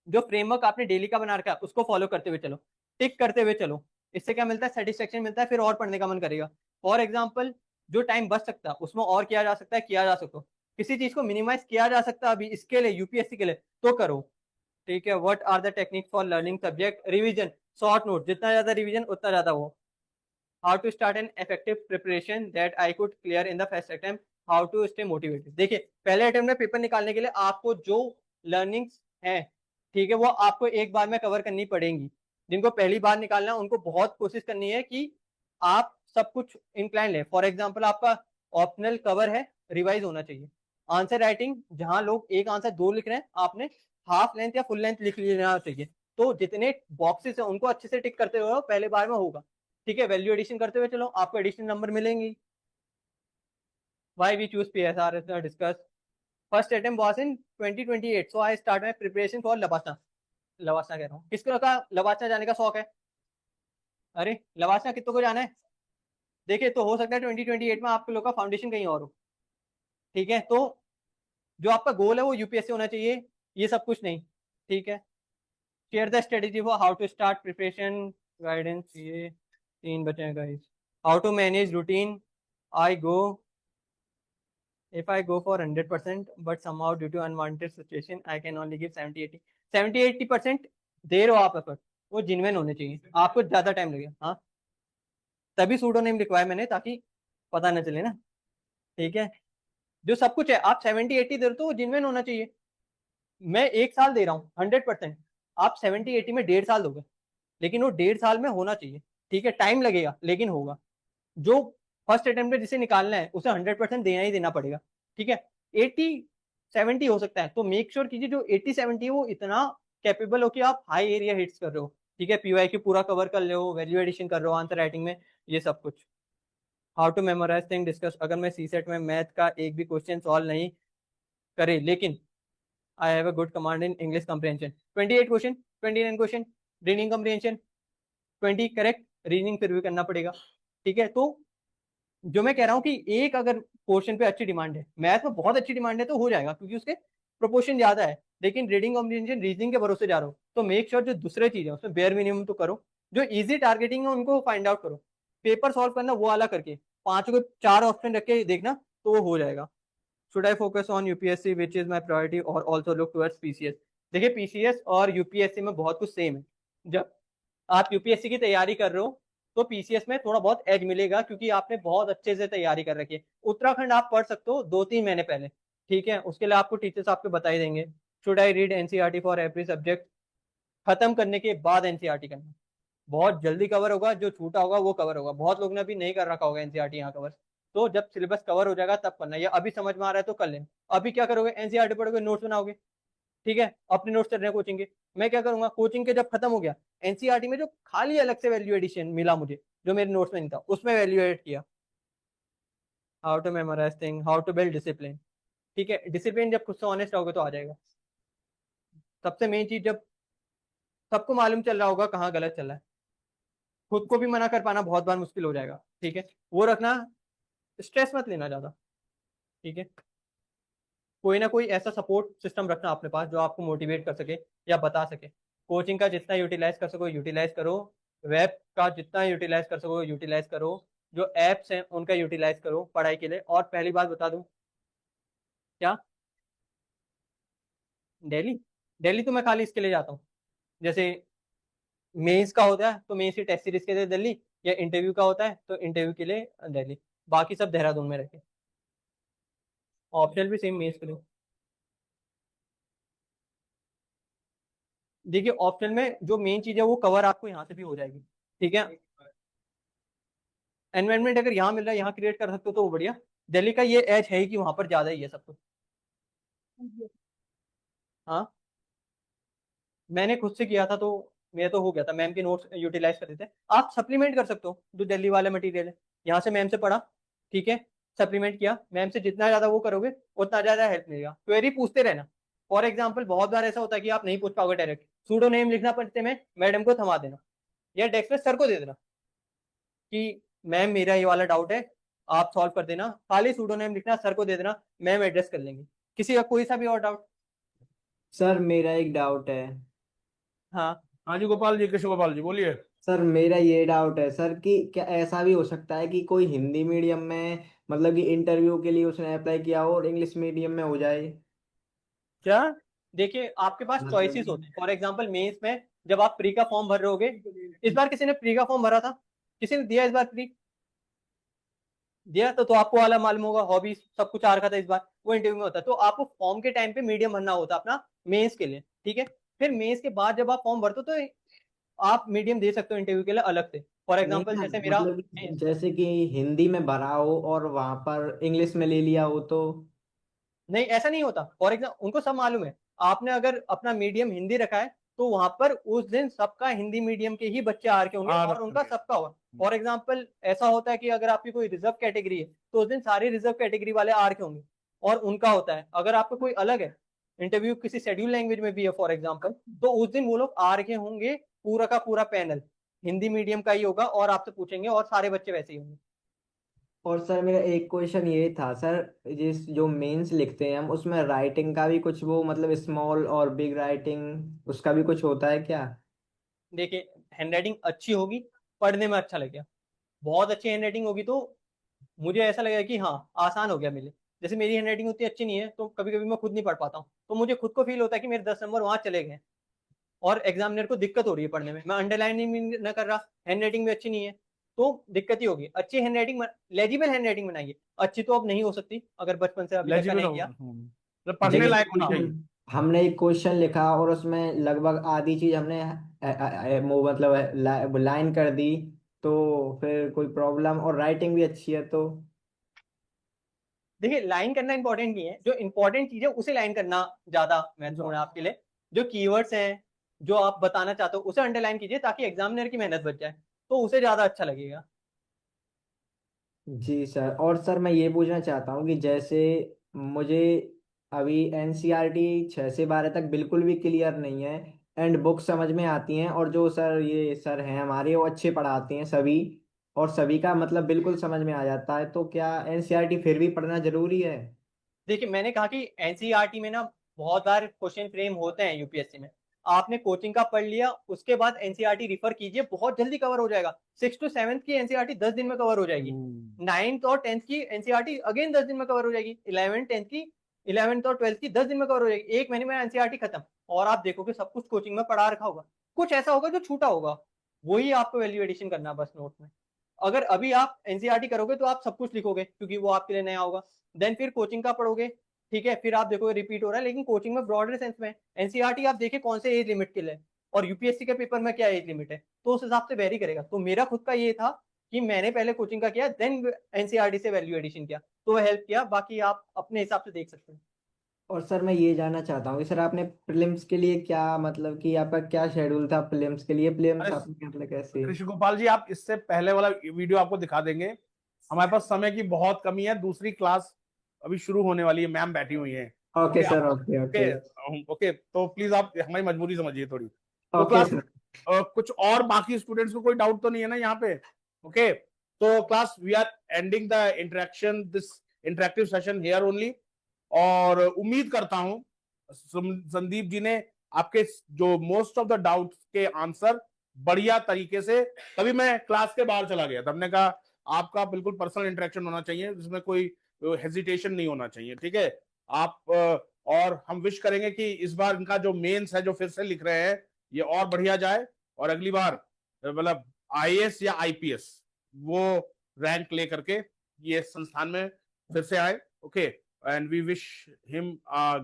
जो फ्रेमवर्क आपने डेली का बना रखा है उसको फॉलो करते हुए चलो, टिक करते हुए चलो। इससे क्या मिलता है, सेटिस्फेक्शन मिलता है, फिर और पढ़ने का मन करेगा। फॉर एग्जाम्पल, जो टाइम बच सकता है उसमें और किया जा सकता है, किया जा सकता है। किसी चीज को मिनिमाइज किया जा सकता है अभी इसके लिए, यूपीएससी के लिए, तो करो। ठीक है, what are the technique for learning subject? Revision, short note, जितना ज्यादा रिवीजन उतना ज्यादा वो। How to start an effective preparation that I could clear in the first attempt, how to stay motivated. देखिए, पहले अटेम्प्ट में पेपर निकालने के लिए आपको जो लर्निंग्स है, ठीक है, वो आपको एक बार में कवर करनी पड़ेंगी। जिनको पहली बार निकालना है उनको बहुत कोशिश करनी है कि आप सब कुछ इंक्लाइन लें। फॉर एग्जाम्पल, आपका ऑप्शनल कवर है, रिवाइज होना चाहिए। आंसर राइटिंग, जहां लोग एक आंसर दो लिख रहे हैं, आपने हाफ लेंथ या फुल लेंथ लिख लेना चाहिए। तो जितने बॉक्सेस है उनको अच्छे से टिक करते हुए पहले बार में होगा। ठीक है, वैल्यू एडिशन करते हुए चलो, आपको एडिशन नंबर मिलेंगे। Why we choose PSR is discussed. First attempt was in 2028, so I start my preparation for लवासना। लवासना कह रहा हूँ, किसको का लवासना जाने का शौक है? अरे लवासना कितनों को जाना है? देखिए, तो हो सकता है 2028 में आपके लोग का फाउंडेशन कहीं और हो। ठीक है, तो जो आपका गोल है वो यूपीएससी होना चाहिए, ये सब कुछ नहीं। ठीक है, share the strategy for how to start preparation, guidance, ये 3 बचे हैं guys. How to manage routine, I go if I go for 100%, but somehow due to unwanted situation, I can only give 70-80, 70-80% दे रहे हो आप एफर्ट, वो जिनवेन होने चाहिए, आपको ज्यादा टाइम लगेगा। हाँ, तभी सूडोनेम लिखवाया मैंने, ताकि पता न चले ना। ठीक है, जो सब कुछ है आप 70-80 दे रहे हो तो वो जिनवेन होना चाहिए। मैं 1 साल दे रहा हूँ 100%, आप 70-80 में 1.5 साल दोगे, लेकिन वो 1.5 साल में होना चाहिए। ठीक है, टाइम लगेगा लेकिन होगा। जो फर्स्ट अटेम्प्ट में जिसे निकालना है उसे 100% देना ही देना पड़ेगा। ठीक है, 80-70 हो सकता है, तो मेक श्योर कीजिए जो 80-70 है वो इतना कैपेबल हो कि आप हाई एरिया हिट्स कर रहे हो। ठीक है, पीवाईक्यू पूरा कवर कर रहे हो, वैल्यू एडिशन कर रहे हो, आंसर राइटिंग में, ये सब कुछ। How to memorise thing discuss, अगर मैं सीसेट में मैथ का एक भी क्वेश्चन सॉल्व नहीं करे, लेकिन I have a good command in English comprehension, 28 question, 29 question, reading comprehension 20 correct, reasoning फिर भी करना पड़ेगा। ठीक है, तो जो मैं कह रहा हूँ कि एक अगर पोर्शन पे अच्छी डिमांड है, मैथ में बहुत अच्छी डिमांड है, तो हो जाएगा क्योंकि उसके प्रोपोर्शन ज्यादा है। लेकिन रीडिंग कॉम्प्रिहेंशन, रीजनिंग के भरोसे जा रहे हो तो मेक श्योर जो दूसरे चीज है उसमें बेयर मिनिमम तो करो। जो इजी टारगेटिंग है उनको फाइंड आउट करो। पेपर सॉल्व करना वो वाला करके 5 को 4 ऑप्शन रख के देखना, तो वो हो जाएगा। Should I focus on UPSC which is my priority और ऑल्सो लुक टुवर्ड्स पीसीएस? देखिए, पीसीएस और यूपीएससी में बहुत कुछ सेम है। जब आप यूपीएससी की तैयारी कर रहे हो तो पीसीएस में थोड़ा बहुत एज मिलेगा क्योंकि आपने बहुत अच्छे से तैयारी कर रखी है। उत्तराखंड आप पढ़ सकते हो 2-3 महीने पहले। ठीक है, उसके लिए आपको टीचर्स आपको बता ही देंगे। Should I read NCERT for every subject? खत्म करने के बाद एनसीईआरटी करना, बहुत जल्दी कवर होगा, जो छूटा होगा वो कवर होगा। बहुत लोग ने अभी नहीं कर रखा होगा एनसीईआरटी यहाँ कवर, तो जब सिलेबस कवर हो जाएगा तब करना, या अभी समझ में आ रहा है तो कर लेना। अभी क्या करोगे, एनसीईआरटी पढ़ोगे, नोट्स बनाओगे। ठीक है, अपने नोट्स चल रहे हैं कोचिंग के, मैं क्या करूंगा, कोचिंग के जब खत्म हो गया, एनसीईआरटी में जो खाली अलग से वैल्यू एडिशन मिला मुझे, जो मेरे नोट्स में नहीं था, उसमें वैल्यू एड किया। How to memorise thing, how to build discipline, ठीक है, डिसिप्लिन जब खुद से ऑनेस्ट रहोगे तो आ जाएगा। सबसे मेन चीज, जब सबको मालूम चल रहा होगा कहाँ गलत चल रहा है, खुद को भी मना कर पाना बहुत बार मुश्किल हो जाएगा। ठीक है, वो रखना, स्ट्रेस मत लेना ज्यादा। ठीक है, कोई ना कोई ऐसा सपोर्ट सिस्टम रखना अपने पास जो आपको मोटिवेट कर सके या बता सके। कोचिंग का जितना यूटिलाइज कर सको यूटिलाइज करो, वेब का जितना यूटिलाइज कर सको यूटिलाइज करो, जो एप्स हैं उनका यूटिलाइज करो पढ़ाई के लिए। और पहली बात बता दूं, क्या दिल्ली दिल्ली तो मैं खाली इसके लिए जाता हूँ, जैसे मेंस का होता है तो मेंस की टेस्ट सीरीज के लिए दिल्ली, या इंटरव्यू का होता है तो इंटरव्यू के लिए दिल्ली, बाकी सब देहरादून में रखे। ऑप्शनल भी सेम मेंस के लिए। देखिए ऑप्शनल में जो मेन चीज है वो कवर आपको यहाँ से भी हो जाएगी। ठीक है, एनवायरमेंट अगर यहाँ मिल रहा है, यहाँ क्रिएट कर सकते हो तो वो बढ़िया। दिल्ली का ये एज है कि वहां पर ज्यादा ही है सब कुछ। हाँ, मैंने खुद से किया था तो मेरा तो हो गया था, मैम के नोट्स यूटिलाइज कर देते। आप सप्लीमेंट कर सकते हो, जो दिल्ली वाला मटेरियल है यहाँ से मैम से पढ़ा, ठीक है, सप्लीमेंट किया, मैम से जितना ज्यादा वो करोगे उतना ज्यादा हेल्प मिलेगा। क्वेरी पूछते रहना। फॉर एग्जाम्पल बहुत बार ऐसा होता है कि आप नहीं पूछ पाओगे डायरेक्ट, सूडो नेम लिखना पढ़ते में मैडम को थमा देना, या डेस्क में सर को दे देना कि मैम मेरा ये वाला डाउट है, आप सॉल्व कर देना। खाली सूडो नेम लिखना, सर को दे देना, मैम एड्रेस कर लेंगे। किसी का कोई सा भी और डाउट? सर मेरा एक डाउट है। हाँ, हाँ जी गोपाल जी, कृष्ण गोपाल जी बोलिए। सर मेरा ये डाउट है सर कि क्या ऐसा भी हो सकता है कि कोई हिंदी मीडियम में मतलब कि इंटरव्यू के लिए उसने अप्लाई किया हो और इंग्लिश मीडियम में हो जाए? क्या? देखिए आपके पास मतलब चॉइसेस होते हैं। फॉर एग्जांपल मेंस में जब आप प्री का फॉर्म भर रहे होगे, इस बार किसी ने प्री का फॉर्म भरा था? किसी ने दिया इस बार प्री? दिया तो आपको वाला मालूम होगा, हॉबी सब कुछ आ रखा था इस बार, वो इंटरव्यू में होता है। तो आपको फॉर्म के टाइम पे मीडियम भरना होता है अपना मेंस के लिए। ठीक है, फिर मेंस के बाद जब आप फॉर्म भरते हो तो आप मीडियम दे सकते हो इंटरव्यू के लिए अलग से। फॉर नहीं एग्जाम्पल ना, जैसे मेरा मतलब जैसे कि हिंदी में भरा हो और वहां पर इंग्लिश में ले लिया हो तो? नहीं, ऐसा नहीं होता। फॉर एग्जाम्पल उनको सब मालूम है, आपने अगर अपना मीडियम हिंदी रखा है तो वहां पर उस दिन सबका हिंदी मीडियम के ही बच्चे आ रखे होंगे आ और रखे उनका होंगे। सबका होगा। फॉर एग्जाम्पल ऐसा होता है कि अगर आपकी कोई रिजर्व कैटेगरी है तो उस दिन सारे रिजर्व कैटेगरी वाले आ रखे होंगे और उनका होता है। अगर आपका कोई अलग है, इंटरव्यू किसी शेड्यूल लैंग्वेज में भी है फॉर एग्जाम्पल, तो उस दिन वो लोग आ रखे होंगे, पूरा का पूरा पैनल हिंदी मीडियम का ही होगा और आपसे पूछेंगे और सारे बच्चे वैसे ही होंगे। और सर मेरा एक क्वेश्चन ये था सर, जिस जो मेंस लिखते हैं हम उसमें राइटिंग का भी कुछ वो मतलब स्मॉल और बिग राइटिंग उसका भी कुछ होता है क्या? देखिए हैंडराइटिंग अच्छी होगी, पढ़ने में अच्छा लगेगा। बहुत अच्छी हैंडराइटिंग होगी तो मुझे ऐसा लगेगा कि हाँ आसान हो गया मेरे लिए। जैसे मेरी हैंडराइटिंग उतनी अच्छी नहीं है तो कभी कभी मैं खुद नहीं पढ़ पाता हूँ, तो मुझे खुद को फील होता है कि मेरे 10 नंबर वहां चले गए और एग्जामिनर को दिक्कत हो रही है पढ़ने में। मैं अंडरलाइनिंग भी न कर रहा, हैंडराइटिंग भी अच्छी नहीं है, तो दिक्कत ही होगी। अच्छी हैंडराइटिंग, लेजिबल हैंडराइटिंग बनाइए। अच्छी तो अब नहीं हो सकती अगर बचपन से अभी तक का लेजिबल नहीं हो, किया। मतलब पढ़ने लेकिन लायक होनी हाँ, चाहिए। हमने एक क्वेश्चन लिखा और उसमें लगभग आधी चीज हमने वो मतलब लाइन कर दी, तो फिर कोई प्रॉब्लम? और राइटिंग भी अच्छी है तो? देखिए लाइन करना इंपॉर्टेंट नहीं है, जो इंपॉर्टेंट चीज है उसे लाइन करना ज्यादा महत्वपूर्ण है आपके लिए। जो कीवर्ड्स हैं जो आप बताना चाहते हो उसे अंडरलाइन कीजिए ताकि एग्जामिनर की मेहनत बच जाए, तो उसे ज्यादा अच्छा लगेगा। जी सर। और सर मैं ये पूछना चाहता हूँ कि जैसे मुझे अभी एनसीईआरटी 6 से 12 तक बिल्कुल भी क्लियर नहीं है, एंड बुक समझ में आती हैं, और जो सर ये सर हैं हमारे वो अच्छे पढ़ाते हैं सभी, और सभी का मतलब बिल्कुल समझ में आ जाता है, तो क्या एनसीईआरटी फिर भी पढ़ना जरूरी है? देखिए मैंने कहा कि एनसीईआरटी में ना बहुत बार क्वेश्चन फ्रेम होते हैं यूपीएससी में। आपने कोचिंग का पढ़ लिया, उसके बाद एनसीईआरटी रिफर कीजिए, बहुत जल्दी कवर हो जाएगा। 6 to 7 की एनसीईआरटी 10 दिन में कवर हो जाएगी। 9th और 10th की एनसीईआरटी अगेन 10 दिन में कवर हो जाएगी। 11th और 12th की 10 दिन में कवर हो जाएगी। 1 महीने में एनसीईआरटी खत्म। और आप देखोगे सब कुछ कोचिंग में पढ़ा रखा होगा, कुछ ऐसा होगा जो छूटा होगा, वही आपको वैल्यू एडिशन करना है बस नोट में। अगर अभी आप एनसीईआरटी करोगे तो आप सब कुछ लिखोगे क्योंकि वो आपके लिए नया होगा। देन फिर कोचिंग का पढ़ोगे, ठीक है, फिर आप देखोगे रिपीट हो रहा है, लेकिन कोचिंग में ब्रॉडर सेंस में। एनसीईआरटी आप देखिए कौन से एज लिमिट के लिए और यूपीएससी के पेपर में क्या एज लिमिट है, तो उस हिसाब से वेरी करेगा। तो मेरा खुद का ये था कि मैंने पहले कोचिंग का किया, देन एनसीईआरटी से वैल्यू एडिशन किया, तो हेल्प किया। बाकी आप अपने हिसाब से देख सकते हैं। और सर मैं ये जानना चाहता हूँ कि सर आपने प्रीलिम्स के लिए क्या मतलब कि आपका क्या शेड्यूल था प्रीलिम्स के लिए? प्रीलिम्स अरे आपने मतलब कैसे? कृष्ण गोपाल जी, आप इससे पहले वाला वीडियो आपको दिखा देंगे। हमारे पास समय की बहुत कमी है, दूसरी क्लास अभी शुरू होने वाली है, मैम बैठी हुई हैं। ओके ओके सर, आप, ओके ओके ओके। ओके, तो प्लीज आप हमारी मजबूरी समझिए थोड़ी। तो ओके क्लास सर। कुछ और बाकी स्टूडेंट्स को कोई डाउट तो नहीं है ना यहाँ पे? ओके, तो class we are ending the interaction, this interactive session here only. और उम्मीद करता हूं संदीप जी ने आपके जो मोस्ट ऑफ द डाउट्स के आंसर बढ़िया तरीके से, तभी मैं क्लास के बाहर चला गया था। हमने कहा आपका बिल्कुल पर्सनल इंटरेक्शन होना चाहिए, जिसमें कोई हेजिटेशन नहीं होना चाहिए, ठीक है? आप और हम विश करेंगे कि इस बार इनका जो मेंस है जो फिर से लिख रहे हैं ये और बढ़िया जाए, और अगली बार मतलब आईएएस या आईपीएस वो रैंक लेकर के ये संस्थान में फिर से आए। Okay, and we wish him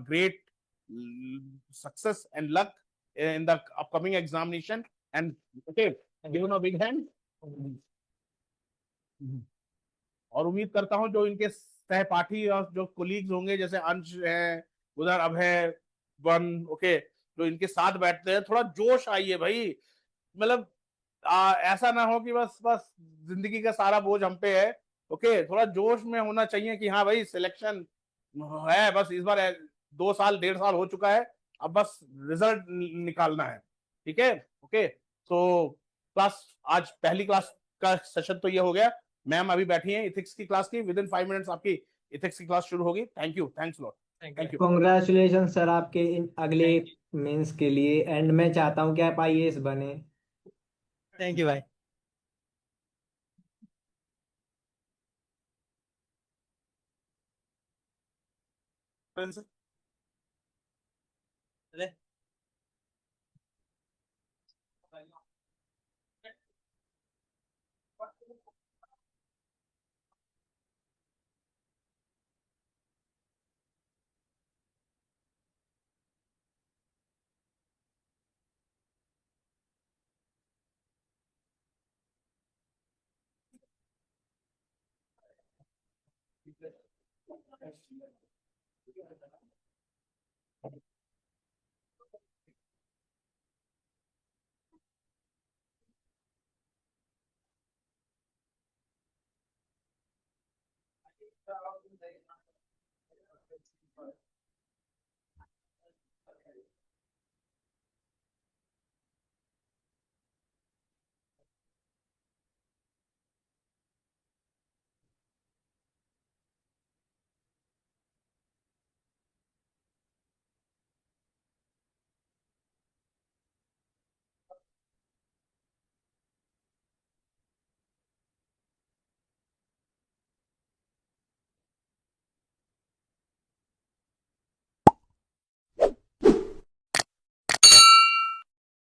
great success and luck in the upcoming examination. And okay, give him a big hand. और उम्मीद करता हूं जो इनके सहपाठी और जो कोलीग्स होंगे, जैसे अंश है उधर, अभय, वन, ओके, जो इनके साथ बैठते हैं, थोड़ा जोश आइए भाई। मतलब ऐसा ना हो कि बस बस जिंदगी का सारा बोझ हम पे है। ओके, थोड़ा जोश में होना चाहिए कि हाँ भाई सिलेक्शन है, बस इस बार 2 साल 1.5 साल हो चुका है, अब बस रिजल्ट निकालना है, ठीक है? ओके, तो क्लास, आज पहली क्लास का सेशन तो ये हो गया। मैम अभी बैठी हैं इथिक्स की क्लास की, विद इन 5 मिनट्स आपकी इथिक्स की क्लास शुरू होगी। Thank you, thanks lot, thank you. Congratulation sir आपके इन अगले Thank you. मेंस के लिए, एंड मैं चाहता हूँ कि आप आईएएस बने। Thank you, भाई। अरे